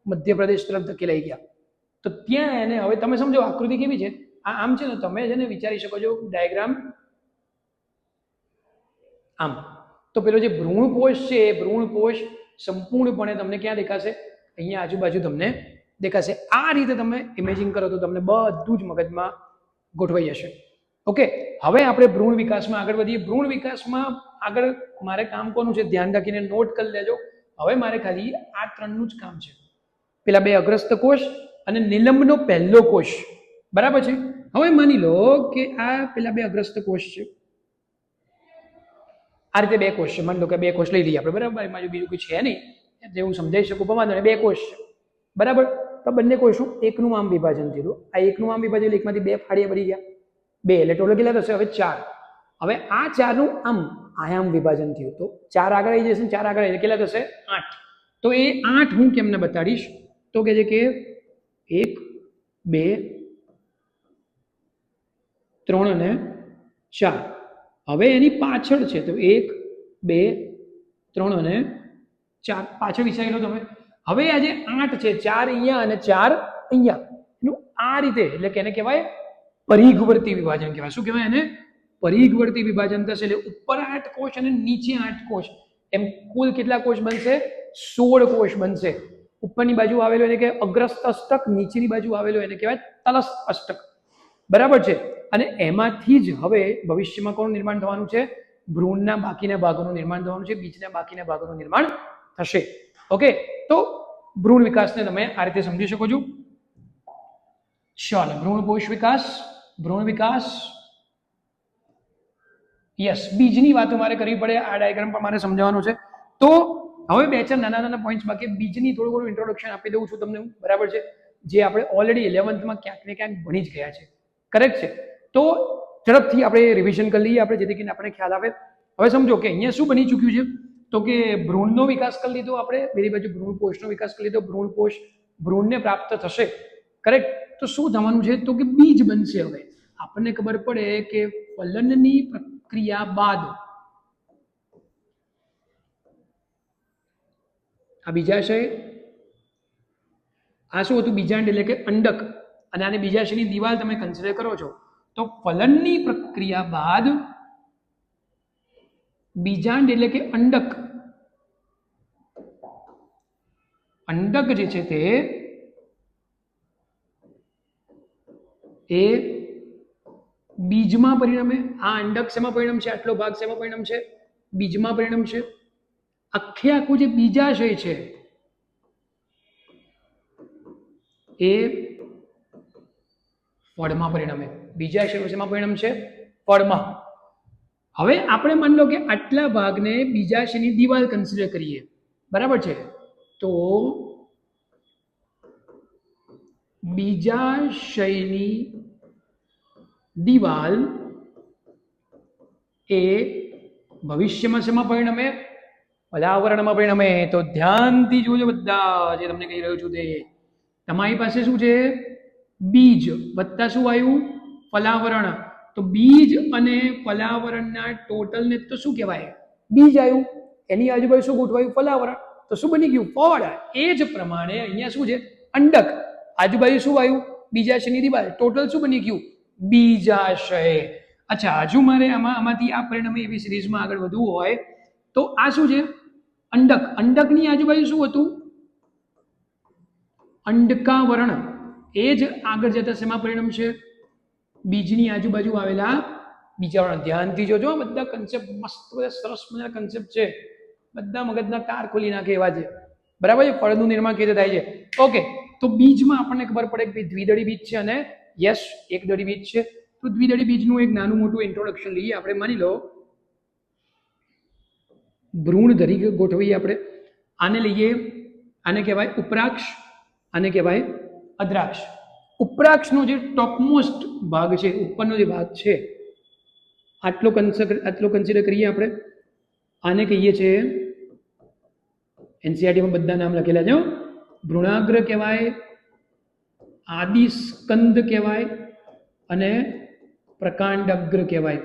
મધ્યપ્રદેશ તરફ ધકેલાઈ ગયા. તો ત્યાં એને, હવે તમે સમજો આકૃતિ કેવી છે. આ આમ છે ને, તમે જેને વિચારી શકો છો ડાયાગ્રામ આમ. તો પેલો જે ભ્રૂણપોષ છે એ ભ્રૂણપોષ સંપૂર્ણપણે તમને ક્યાં દેખાશે? અહીંયા આજુબાજુ તમને દેખાશે. આ રીતે તમે ઇમેજિન કરો તો તમને બધું જ મગજમાં ગોઠવાઈ જશે. ઓકે, હવે આપણે ભ્રૂણ વિકાસમાં આગળ વધીએ. ભ્રૂણ વિકાસમાં આગળ મારે કામ કોનું છે? ધ્યાન રાખીને નોટ કરી લેજો. હવે મારે ખાલી આ ત્રણનું જ કામ છે. પેલા બે અગ્રસ્ત કોષ અને નિલંબનો પહેલો કોષ, બરાબર છે. હવે માની લો કે આ પેલા બે અગ્રસ્ત કોષ છે. આ રીતે બે કોષ છે. માની લો કે બે કોષ લઈ લઈએ આપણે, બરાબર. એમાં બીજું કોઈ છે નહીં જે હું સમજાવી શકું, પણ વાંધો નહીં. બે કોષ છે, બરાબર. તો બંને કોષનું એકનું આમ વિભાજન થયું. આ એકનું આમ વિભાજન એટલે એકમાંથી બે ફાળિયા પડી ગયા. બે એટલે ટોટલ કેટલા થશે? હવે 4. હવે આ 4નું આમ આયામ વિભાજન થયું તો 4 આગળ આવી જશે. 4 આગળ કેટલા થશે? 8. તો એ 8 હું કેમને બતાડીશ તો કે છે કે 1 2 3 અને 4. હવે એની પાછળ છે તો 1 2 3 અને 4 પાછળ વિચારી લો તમે. હવે આ જે 8 છે 4 અહીંયા અને 4 અહીંયા એનું આ રીતે એટલે કે એને કહેવાય પરિઘવર્તી વિભાજન કહેવાય. શું કહેવાય એને? પરિઘવર્તી વિભાજન થશે એટલે ઉપર 8 કોષ અને નીચે 8 કોષ એમ કુલ કેટલા કોષ બનશે? 16 કોષ બનશે. ઉપરની બાજુ આવેલો એને કહેવાય અગ્રસ્થ અષ્ટક, નીચેની બાજુ આવેલો એને કહેવાય તલસ્થ અષ્ટક. બરાબર છે. અને એમાંથી જ હવે ભવિષ્યમાં કોનું નિર્માણ થવાનું છે? ભ્રૂણના બાકીના ભાગોનું નિર્માણ થવાનું છે, બીજના બાકીના ભાગોનું નિર્માણ થશે. ઓકે, તો ભ્રૂણ વિકાસને તમે આ રીતે સમજી શકો છો. ચાલો, ભ્રૂણ કોષ વિકાસ, ભ્રૂણ વિકાસ. યસ, બીજની વાતો મારે કરવી પડે, આ ડાયાગ્રામ પર મારે સમજાવવાનો છે. તો હવે 2-4 નાના પોઈન્ટ્સ બાકી, બીજની થોડું ઘણું ઇન્ટ્રોડક્શન આપી દઉં છું તમને. બરાબર છે, જે આપણે ઓલરેડી 11th ક્યાંક ને ક્યાંક ભણી જ ગયા છે. કરેક્ટ છે. તો ઝડપથી આપણે રિવિઝન કરી લઈએ આપણે, જેથી કરીને આપણે ખ્યાલ આવે. હવે સમજો કે અહીંયા શું બની ચૂક્યું છે, તો કે ભ્રૂણનો વિકાસ કરી લીધો આપણે, બીજી બાજુ ભ્રૂણ કોષનો વિકાસ કરી લીધો. ભ્રૂણ કોષ ભ્રૂણને પ્રાપ્ત થશે. કરેક્ટ. તો શું થવાનું છે, તો કે બીજ બનશે. હવે આપણને ખબર પડે કે ફલનની પ્રક્રિયા બાદ આ બીજાશય, આ શું હતું? બીજાંડ એટલે કે અંડક, અને આને બીજાશયની દિવાલ તમે કન્સિડર કરો છો. તો ફલનની પ્રક્રિયા બાદ બીજાંડ એટલે કે અંડક, અંડક જે છે તે એ બીજમાં પરિણમે. આ અંડક શેમાં પરિણમશે? આટલો ભાગ શેમાં પરિણમશે? બીજમાં પરિણમશે. આખે આખું જે બીજાશય છે એ ફળમાં પરિણમે. બીજાશય શેમાં પરિણમશે? ફળમાં. હવે આપણે માની લો કે આટલા ભાગને બીજાશયની દિવાલ કન્સિડર કરીએ. બરાબર છે. તો બીજાશયની દિવાલ એ ભવિષ્યમાં શેમાં પરિણમે? ફલાવરણમાં પરિણમે. તો ધ્યાનથી જોજો બધા, જે તમને કહી રહ્યો છું તે. તમારી પાસે શું છે? બીજ વત્તા શું આવ્યું? ફલાવરણ. તો બીજ અને ફલાવરણના ટોટલને તો શું કહેવાય? બીજ આવ્યું. એની આજુબાજુ શું ગોઠવાયું? ફલાવરણ. તો શું બની ગયું? ફળ. એ જ પ્રમાણે અહીંયા શું છે? અંડક. આજુબાજુ શું આવ્યું? બીજાશયની દિવાલ. ટોટલ શું બની ગયું? બીજાશય. અચ્છા, હજુ મારે આમાંથી આ પરિણામે એવી સિરીઝમાં આગળ વધવું હોય તો આ શું છે? અંડક. અંડકની આજુબાજુ શું હતું? અંડકાવરણ. એ જ આગળ જતા શેમાં પરિણમશે? બીજની આજુબાજુ આવેલા બીજાવરણ. ધ્યાનથી જોજો, બધા કન્સેપ્ટ મસ્ત, બધા સરસ મજાના કન્સેપ્ટ છે, બધા મગજના તાર ખોલી નાખે એવા છે. બરાબર છે. ફળનું નિર્માણ કેવી રીતે થાય છે? ઓકે, તો બીજમાં આપણને ખબર પડે કે દ્વિદળી બીજ છે અને યસ એક દળી બીજ છે. તો દ્વિદળી બીજનું એક નાનું મોટું ઇન્ટ્રોડક્શન લઈએ આપણે. માની લો ભ્રૂણ તરીકે ગોઠવીએ આપણે. આને લઈએ, આને કહેવાય ઉપરાક્ષ, આને કહેવાય અદ્રાક્ષ. ઉપરાક્ષનો જે ટોપમોસ્ટ ભાગ છે, ઉપરનો જે ભાગ છે, આટલો કન્સિડર કરીએ આપણે. આને કહીએ છીએ, એનસીઆરટીમાં બધા નામ લખેલા છે, ભ્રૂણાગ્ર કહેવાય, આદિસ્કંદ કહેવાય અને પ્રકાંડગ્ર કહેવાય.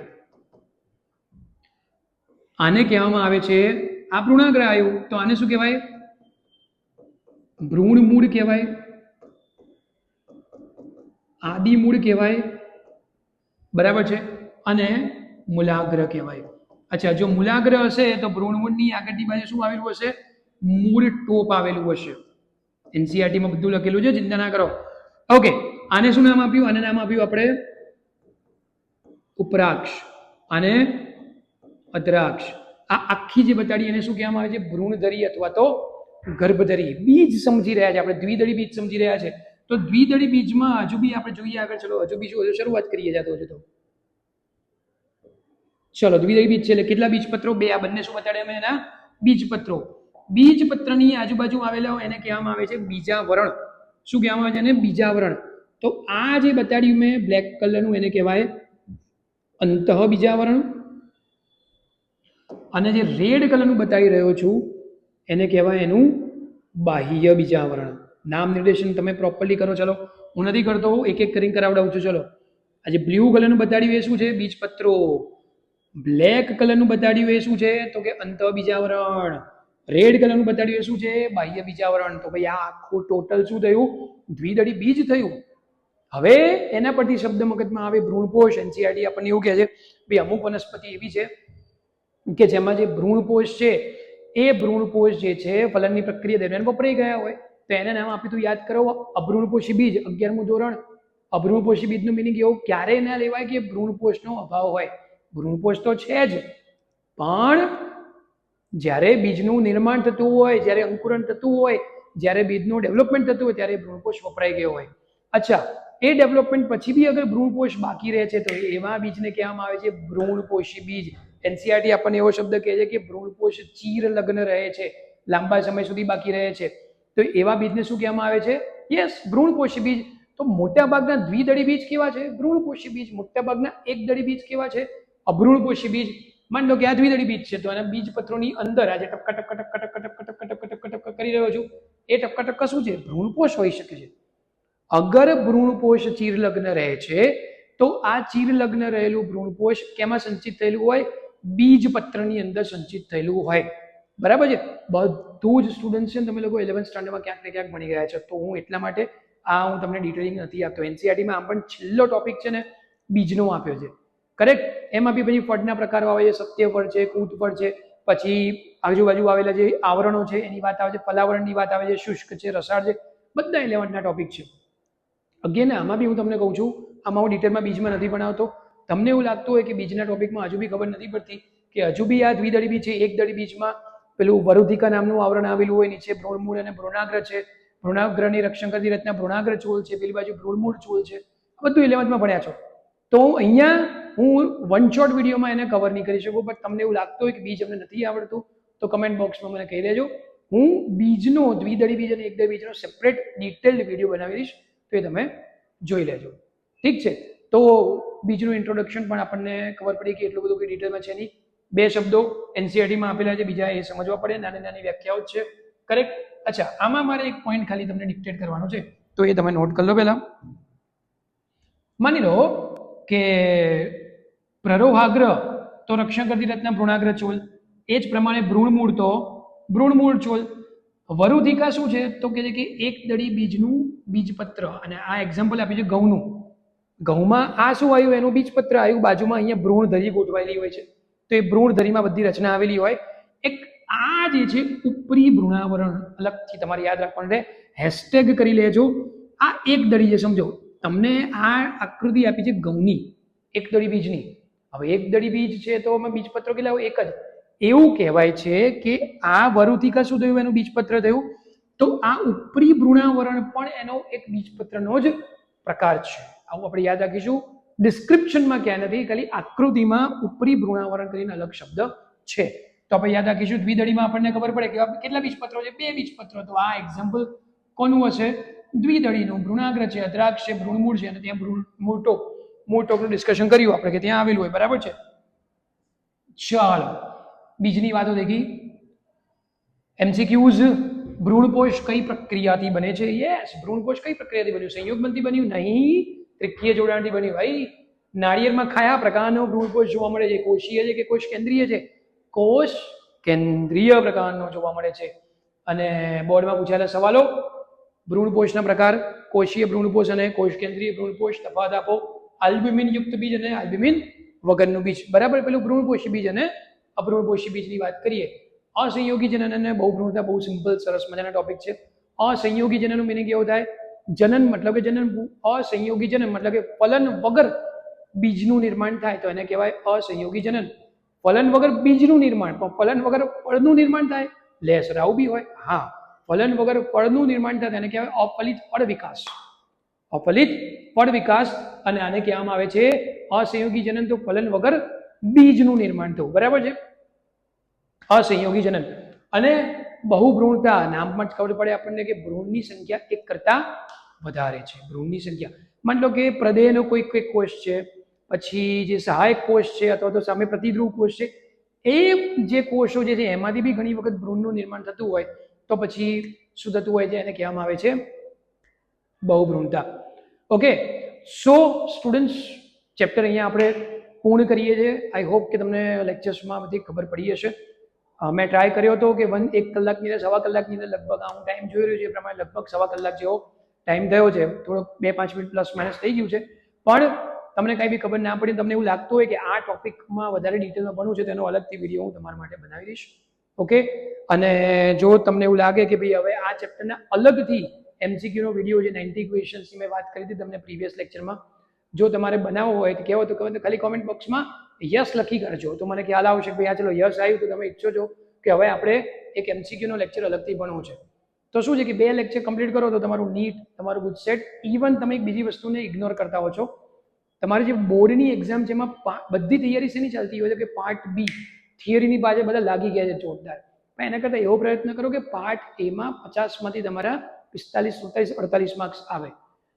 આને કહેવામાં આવે છે, આ ભ્રૂણાગ્ર આવ્યું તો આને શું કહેવાય? ભ્રૂણ મૂળ કહેવાય, આદિ મૂળ કહેવાય. બરાબર છે. અને મૂલાગ્ર કહેવાય. અચ્છા, જો મૂલાગ્ર હશે તો ભ્રૂણ મૂળની આગળની બાજુ શું આવેલું હશે? મૂળ ટોપ આવેલું હશે. એનસીઆરટીમાં બધું લખેલું છે, ચિંતા ના કરો. ઓકે, આને શું નામ આપ્યું? આને નામ આપ્યું આપણે ઉપરાક્ષ અને અદ્રાક્ષ. આ આખી જે બતાડી એને શું કહેવામાં આવે છે? ભ્રૂણધરી અથવા તો ગર્ભધરી. બીજ સમજી રહ્યા છે આપણે, દ્વિદળી બીજ સમજી રહ્યા છે. તો દ્વિદળી બીજમાં હજુ બી આપણે જોઈએ આગળ. ચલો હજુ બીજું શરૂઆત કરીએ જાતો હજુ તો. ચલો, દ્વિદળી બીજ છે એટલે કેટલા બીજપત્રો? 2. આ બંને શું બતાડે અમે? એના બીજપત્રો. બીજપત્રની આજુબાજુ આવેલા એને કહેવામાં આવે છે બીજાવરણ. શું કહેવામાં આવે છે એને? બીજાવરણ. તો આ જે બતાડ્યું મેં બ્લેક કલરનું એને કહેવાય અંતઃ બીજાવરણ, અને જે રેડ કલરનું બતાવી રહ્યો છું એને કહેવાય એનું બાહ્ય બીજાવરણ. નામ નિર્દેશન તમે પ્રોપરલી કરો. ચલો, હું નથી કરતો, એક એક કરીને કરાવડાવું છું. ચલો, આ જે બ્લુ કલરનું બતાડ્યું એ શું છે? બીજપત્રો. બ્લેક કલરનું બતાડ્યું એ શું છે? તો કે અંતઃબીજાવરણ. રેડ કલરનું બતાડ્યું એ શું છે? બાહ્ય બીજાવરણ. તો ભાઈ આ આખું ટોટલ શું થયું? દ્વિદળી બીજ થયું. હવે એના પરથી શબ્દ મગજમાં આવે ભ્રૂણપોષ. એનસીઈઆરટી આપણને એવું કહે છે ભાઈ અમુક વનસ્પતિ એવી છે કે જેમાં જે ભ્રૂણપોષ છે એ ભ્રૂણપોષ જે છે ફલનની પ્રક્રિયા દરમિયાન વપરાઈ ગયા હોય તો એને નામ આપ્યું હતું, યાદ કરો, અભ્રૂણપોષી બીજ. 11મું ધોરણ. અભ્રૂણપોષી બીજનું મિનિંગ એવું ક્યારેય ના લેવાય કે ભ્રૂણપોષનો અભાવ હોય. ભ્રૂણપોષ તો છે જ, પણ જ્યારે બીજનું નિર્માણ થતું હોય, જ્યારે અંકુરણ થતું હોય, જ્યારે બીજનું ડેવલપમેન્ટ થતું હોય ત્યારે ભ્રૂણપોષ વપરાઈ ગયો હોય. અચ્છા, એ ડેવલપમેન્ટ પછી બી અગર ભ્રૂણપોષ બાકી રહે છે તો એવા બીજને કહેવામાં આવે છે ભ્રૂણપોષી બીજ. એનસીઈઆરટી આપણને એવો શબ્દ કહે છે કે ભ્રૂણપોષ ચીર લગ્ન રહે છે, લાંબા સમય સુધી બાકી રહે છે, તો એવા બીજને શું કહેવામાં આવે છે? યસ, ભ્રૂણપોષી બીજ. તો મોટાભાગના દ્વિદળી બીજ કેવા છે? ભ્રૂણપોષી બીજ. મોટાભાગના એકદળી બીજ કેવા છે? અભ્રૂણપોષી બીજ. માની લો કે આ દ્વિદળી બીજ છે તો એના બીજપત્રોની અંદર આજે ટપકા ટપકા ટપકા ટપકા ટપકા ટપકા ટપકા ટપકા કરી રહ્યો છું, એ ટપકા ટપકા શું છે? ભ્રૂણપોષ હોઈ શકે છે. અગર ભ્રૂણપોષ ચીરલગ્ન રહે છે તો આ ચીરલગ્ન રહેલું ભ્રૂણપોષ કેમાં સંચિત થયેલું હોય? બીજપત્રની અંદર સંચિત થયેલું હોય. બરાબર છે? બધું જ સ્ટુડન્ટ છે તમે લોકો 11th સ્ટાન્ડર્ડમાં ક્યાંક ને ક્યાંક ભણી ગયા છો, તો હું એટલા માટે હું તમને ડિટેલિંગ નથી આપતો. એનસીઈઆરટીમાં આમ પણ છેલ્લો ટોપિક છે ને બીજનો આપ્યો છે, કરેક્ટ? એમાં બી પછી ફળના પ્રકારો આવે છે, સત્યફળ છે, કૂટફળ છે, પછી આજુબાજુ આવેલા જે આવરણો છે એની વાત આવે છે, ફલાવરણની વાત આવે છે, શુષ્ક છે, રસાળ છે, બધા 11ના ટોપિક છે. અગેન આમાં બી હું તમને કહું છું, આમાં હું ડિટેલમાં બીજમાં નથી ભણાવતો. તમને એવું લાગતું હોય કે બીજના ટોપિકમાં હજુ બી ખબર નથી પડતી કે હજુ બી આ દ્વિદળી બીજ છે, એકદળી બીજમાં પેલું વરુધિકા નામનું આવરણ આવેલું હોય, નીચે ભ્રૂણમૂળ અને ભ્રૂણાગ્ર છે, ભ્રૂણાગ્રની રક્ષણ કરતી રચના ભ્રૂણાગ્ર ચોલ છે, પેલી બાજુ ભ્રૂણમૂળ ચોલ છે, બધું 11માં ભણ્યા છો. તો અહીંયા હું વન શોટ વિડીયોમાં એને કવર નહીં કરી શકું, બટ તમને એવું લાગતું હોય કે બીજ અમને નથી આવડતું તો કમેન્ટ બોક્સમાં મને કહી દેજો. હું બીજનો, દ્વિદળી બીજ અને એકદળી બીજનો સેપરેટ ડિટેલ્ડ વિડીયો બનાવી દઈશ, તો એ તમે જોઈ લેજો. ઠીક છે? તો બીજનું ઇન્ટ્રોડક્શન પણ આપણને ખબર પડી કે એટલું બધું કંઈ ડિટેલમાં છે નહીં. 2 શબ્દો એનસીઈઆરટીમાં આપેલા છે, બીજા એ સમજવા પડે, નાની નાની વ્યાખ્યાઓ છે, કરેક્ટ? અચ્છા, આમાં મારે એક પોઈન્ટ ખાલી તમને ડિક્ટેટ કરવાનો છે તો એ તમે નોટ કરી લો. પહેલા માની લો કે પ્રરોહાગ્ર તો રક્ષણ કરતી રચના ભ્રૂણાગ્ર ચોલ, એ જ પ્રમાણે ભ્રૂણમૂળ તો ભ્રૂણમૂળ ચોલ. વરુધિકા શું છે? તો કે છે કે એકદળી બીજનું બીજપત્ર. અને આ એક્ઝામ્પલ આપ્યું છે ઘઉંનું. ઘઉંમાં આ શું આવ્યું? એનું બીજપત્ર આવ્યું, બાજુમાં અહીંયા ભ્રૂણધરી ગોઠવાયેલી હોય છે, તો એ ભ્રૂણધરીમાં બધી રચના આવેલી હોય. એક આ જે છે ઉપરી ભ્રૂણાવરણ, અલગથી તમારે યાદ રાખવાનું છે, હેશટેગ કરી લેજો. આ એકદળી છે, સમજો. તમને આ આકૃતિ આપી છે ઘઉંની, એકદળી બીજની. હવે એકદળી બીજ છે તો અમે બીજપત્રો કેટલા હોય? એક જ. એવું કહેવાય છે કે આ વરુધિકા શું થયું? એનું બીજપત્ર થયું. તો આ ઉપરી ભ્રૂણાવરણ પણ એનો એક બીજપત્રનો જ પ્રકાર છે. આવું આપણે યાદ રાખીશું. ડિસ્ક્રિપ્શનમાં ક્યાં નથી, ખાલી આકૃતિમાં ઉપરી ભ્રૂણાવરણ કરીને અલગ શબ્દ છે, તો આપણે યાદ રાખીશું. દ્વિદળીમાં આપણને ખબર પડે કે કેટલા બીજપત્રો છે? 2 બીજપત્રો. તો આ એક્ઝામ્પલ કોનું હશે? દ્વિદળીનું. ભ્રૂણાગ્ર છે, અદ્રાક્ષ છે, ભ્રૂણમૂળ છે, અને ત્યાં મૂળટોકનું ડિસ્કશન કર્યું આપણે કે ત્યાં આવેલું હોય. બરાબર છે? ચાલો, બીજની વાતો દેખી. એમસીક્યુઝ. ભ્રૂણપોષ કઈ પ્રક્રિયાથી બને છે? યસ, ભ્રૂણપોષ કઈ પ્રક્રિયાથી બન્યું? સંયોગબંધથી બન્યું? નહીં, ત્રિકીય જોડાણથી બન્યું. ભાઈ, નાળિયેરમાં કયા પ્રકારનો ભ્રૂણપોષ જોવા મળે છે? કોષીય છે કે કોષ કેન્દ્રીય છે? કોષ કેન્દ્રીય પ્રકારનો જોવા મળે છે. અને બોર્ડમાં પૂછાયેલા સવાલો: ભ્રૂણપોષના પ્રકાર, કોષીય ભ્રૂણપોષ અને કોષ કેન્દ્રીય ભ્રૂણપોષ, તફાવત આપો. આલ્બ્યુમિન યુક્ત બીજ અને આલ્બ્યુમિન વગરનું બીજ. બરાબર? પેલું ભ્રૂણપોષી બીજ અને અભ્રૂણપોષી બીજની વાત કરીએ. અસંયોગી જનન અને બહુભ્રૂણતા બહુ સિમ્પલ, સરસ મજાના ટોપિક છે. અસંયોગી જનનનું મિનિંગ કેવું થાય? જનન મતલબ કે જનન. અસંયોગી જનન મતલબ કે ફલન વગર બીજનું નિર્માણ થાય તો એને કહેવાય અસંયોગી જનન. ફલન વગર બીજનું નિર્માણ, પણ ફલન વગર ફળનું નિર્માણ થાય, લેસ રાવ બી હોય. હા, ફલન વગર ફળનું નિર્માણ થાય તેને કહેવાય અફલિત ફળ વિકાસ. અફલિત ફળ વિકાસ. અને આને કહેવામાં આવે છે અસંયોગી જનન. તો ફલન વગર બીજનું નિર્માણ થવું. બરાબર છે? અસંયોગી જનન. અને બહુભ્રૂણતા, નામમાં જ ખબર પડે આપણને કે ભ્રૂણની સંખ્યા એક કરતા વધારે છે. ભ્રૂણની સંખ્યા, માની લો કે પ્રદેહનો કોઈ કોષ છે, પછી જે સહાયક કોષ છે અથવા તો સામે પ્રતિધ્રુવ કોષ છે, એ જે કોષો જે છે એમાંથી બી ઘણી વખત ભ્રૂણનું નિર્માણ થતું હોય તો પછી શું થતું હોય છે? એને કહેવામાં આવે છે બહુભ્રૂણતા. ઓકે, સો સ્ટુડન્ટ્સ, ચેપ્ટર અહીંયા આપણે પૂર્ણ કરીએ છીએ. આઈ હોપ કે તમને લેક્ચર્સમાં બધી ખબર પડી હશે. મેં ટ્રાય કર્યો હતો કે 1 કલાકની અંદર 1.25 કલાકની અંદર લગભગ હું ટાઈમ જોઈ રહ્યો છું એ પ્રમાણે લગભગ 1.25 કલાક જેવો ટાઈમ થયો છે. થોડોક 2-5 મિનિટ પ્લસ માઇનસ થઈ ગયું છે. પણ તમને કંઈ બી ખબર ના પડી, તમને એવું લાગતું હોય કે આ ટોપિકમાં વધારે ડિટેલમાં ભણવું છે, તેનો અલગથી વિડીયો હું તમારા માટે બનાવી દઈશ. ઓકે, અને જો તમને એવું લાગે કે ભાઈ હવે આ ચેપ્ટરના અલગથી એમસીક્યુનો વિડીયો જે 90 ક્વેશ્ચન્સની મેં વાત કરી હતી તમને પ્રીવિયસ લેક્ચરમાં, જો તમારે બનાવવો હોય તો કહેવો તો ખાલી કોમેન્ટ બોક્સમાં યસ લખી કરજો, તો મને ખ્યાલ આવશે કે ભાઈ આ ચલો યસ આવ્યું તો તમે ઈચ્છો છો કે હવે આપણે એક એમસીક્યુનો લેક્ચર અલગથી ભણવું છે. તો શું છે કે 2 લેક્ચર કમ્પ્લીટ કરો તો તમારું નીટ, તમારું ગુજસેટ, ઇવન તમે એક બીજી વસ્તુને ઇગ્નોર કરતા હો છો. તમારી જે બોર્ડની એક્ઝામ છે એમાં બધી તૈયારી શેની ચાલતી હોય છે કે પાર્ટ બી થિયરીની બાજુ બધા લાગી ગયા છે જોરદાર. પણ એના કરતાં એવો પ્રયત્ન કરો કે પાર્ટ એમાં 50માંથી તમારા 45, 47, 48 માર્ક્સ આવે.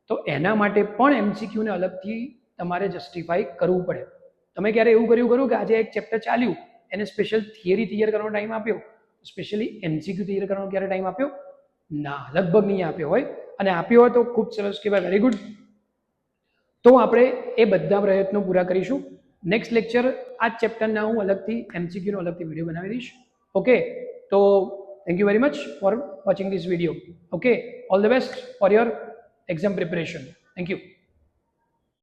તો એના માટે પણ એમસીક્યુને અલગથી તમારે જસ્ટિફાઈ કરવું પડે. તમે ક્યારે એવું કર્યું ખરું કે આજે એક ચેપ્ટર ચાલ્યું એને સ્પેશિયલ થિયરી તૈયાર કરવાનો ટાઈમ આપ્યો, સ્પેશિયલી એમસીક્યુ તૈયાર કરવાનો ક્યારે ટાઈમ આપ્યો? ના, લગભગ નહીં આપ્યો હોય. અને આપ્યો હોય તો ખૂબ સરસ કહેવાય, વેરી ગુડ. તો આપણે એ બધા પ્રયત્નો પૂરા કરીશું. નેક્સ્ટ લેક્ચર આ ચેપ્ટરના હું અલગથી એમસીક્યુનો અલગથી વિડીયો બનાવી દઈશ. ઓકે, તો thank you very much for watching this video. Okay, all the best for your exam preparation. Thank you.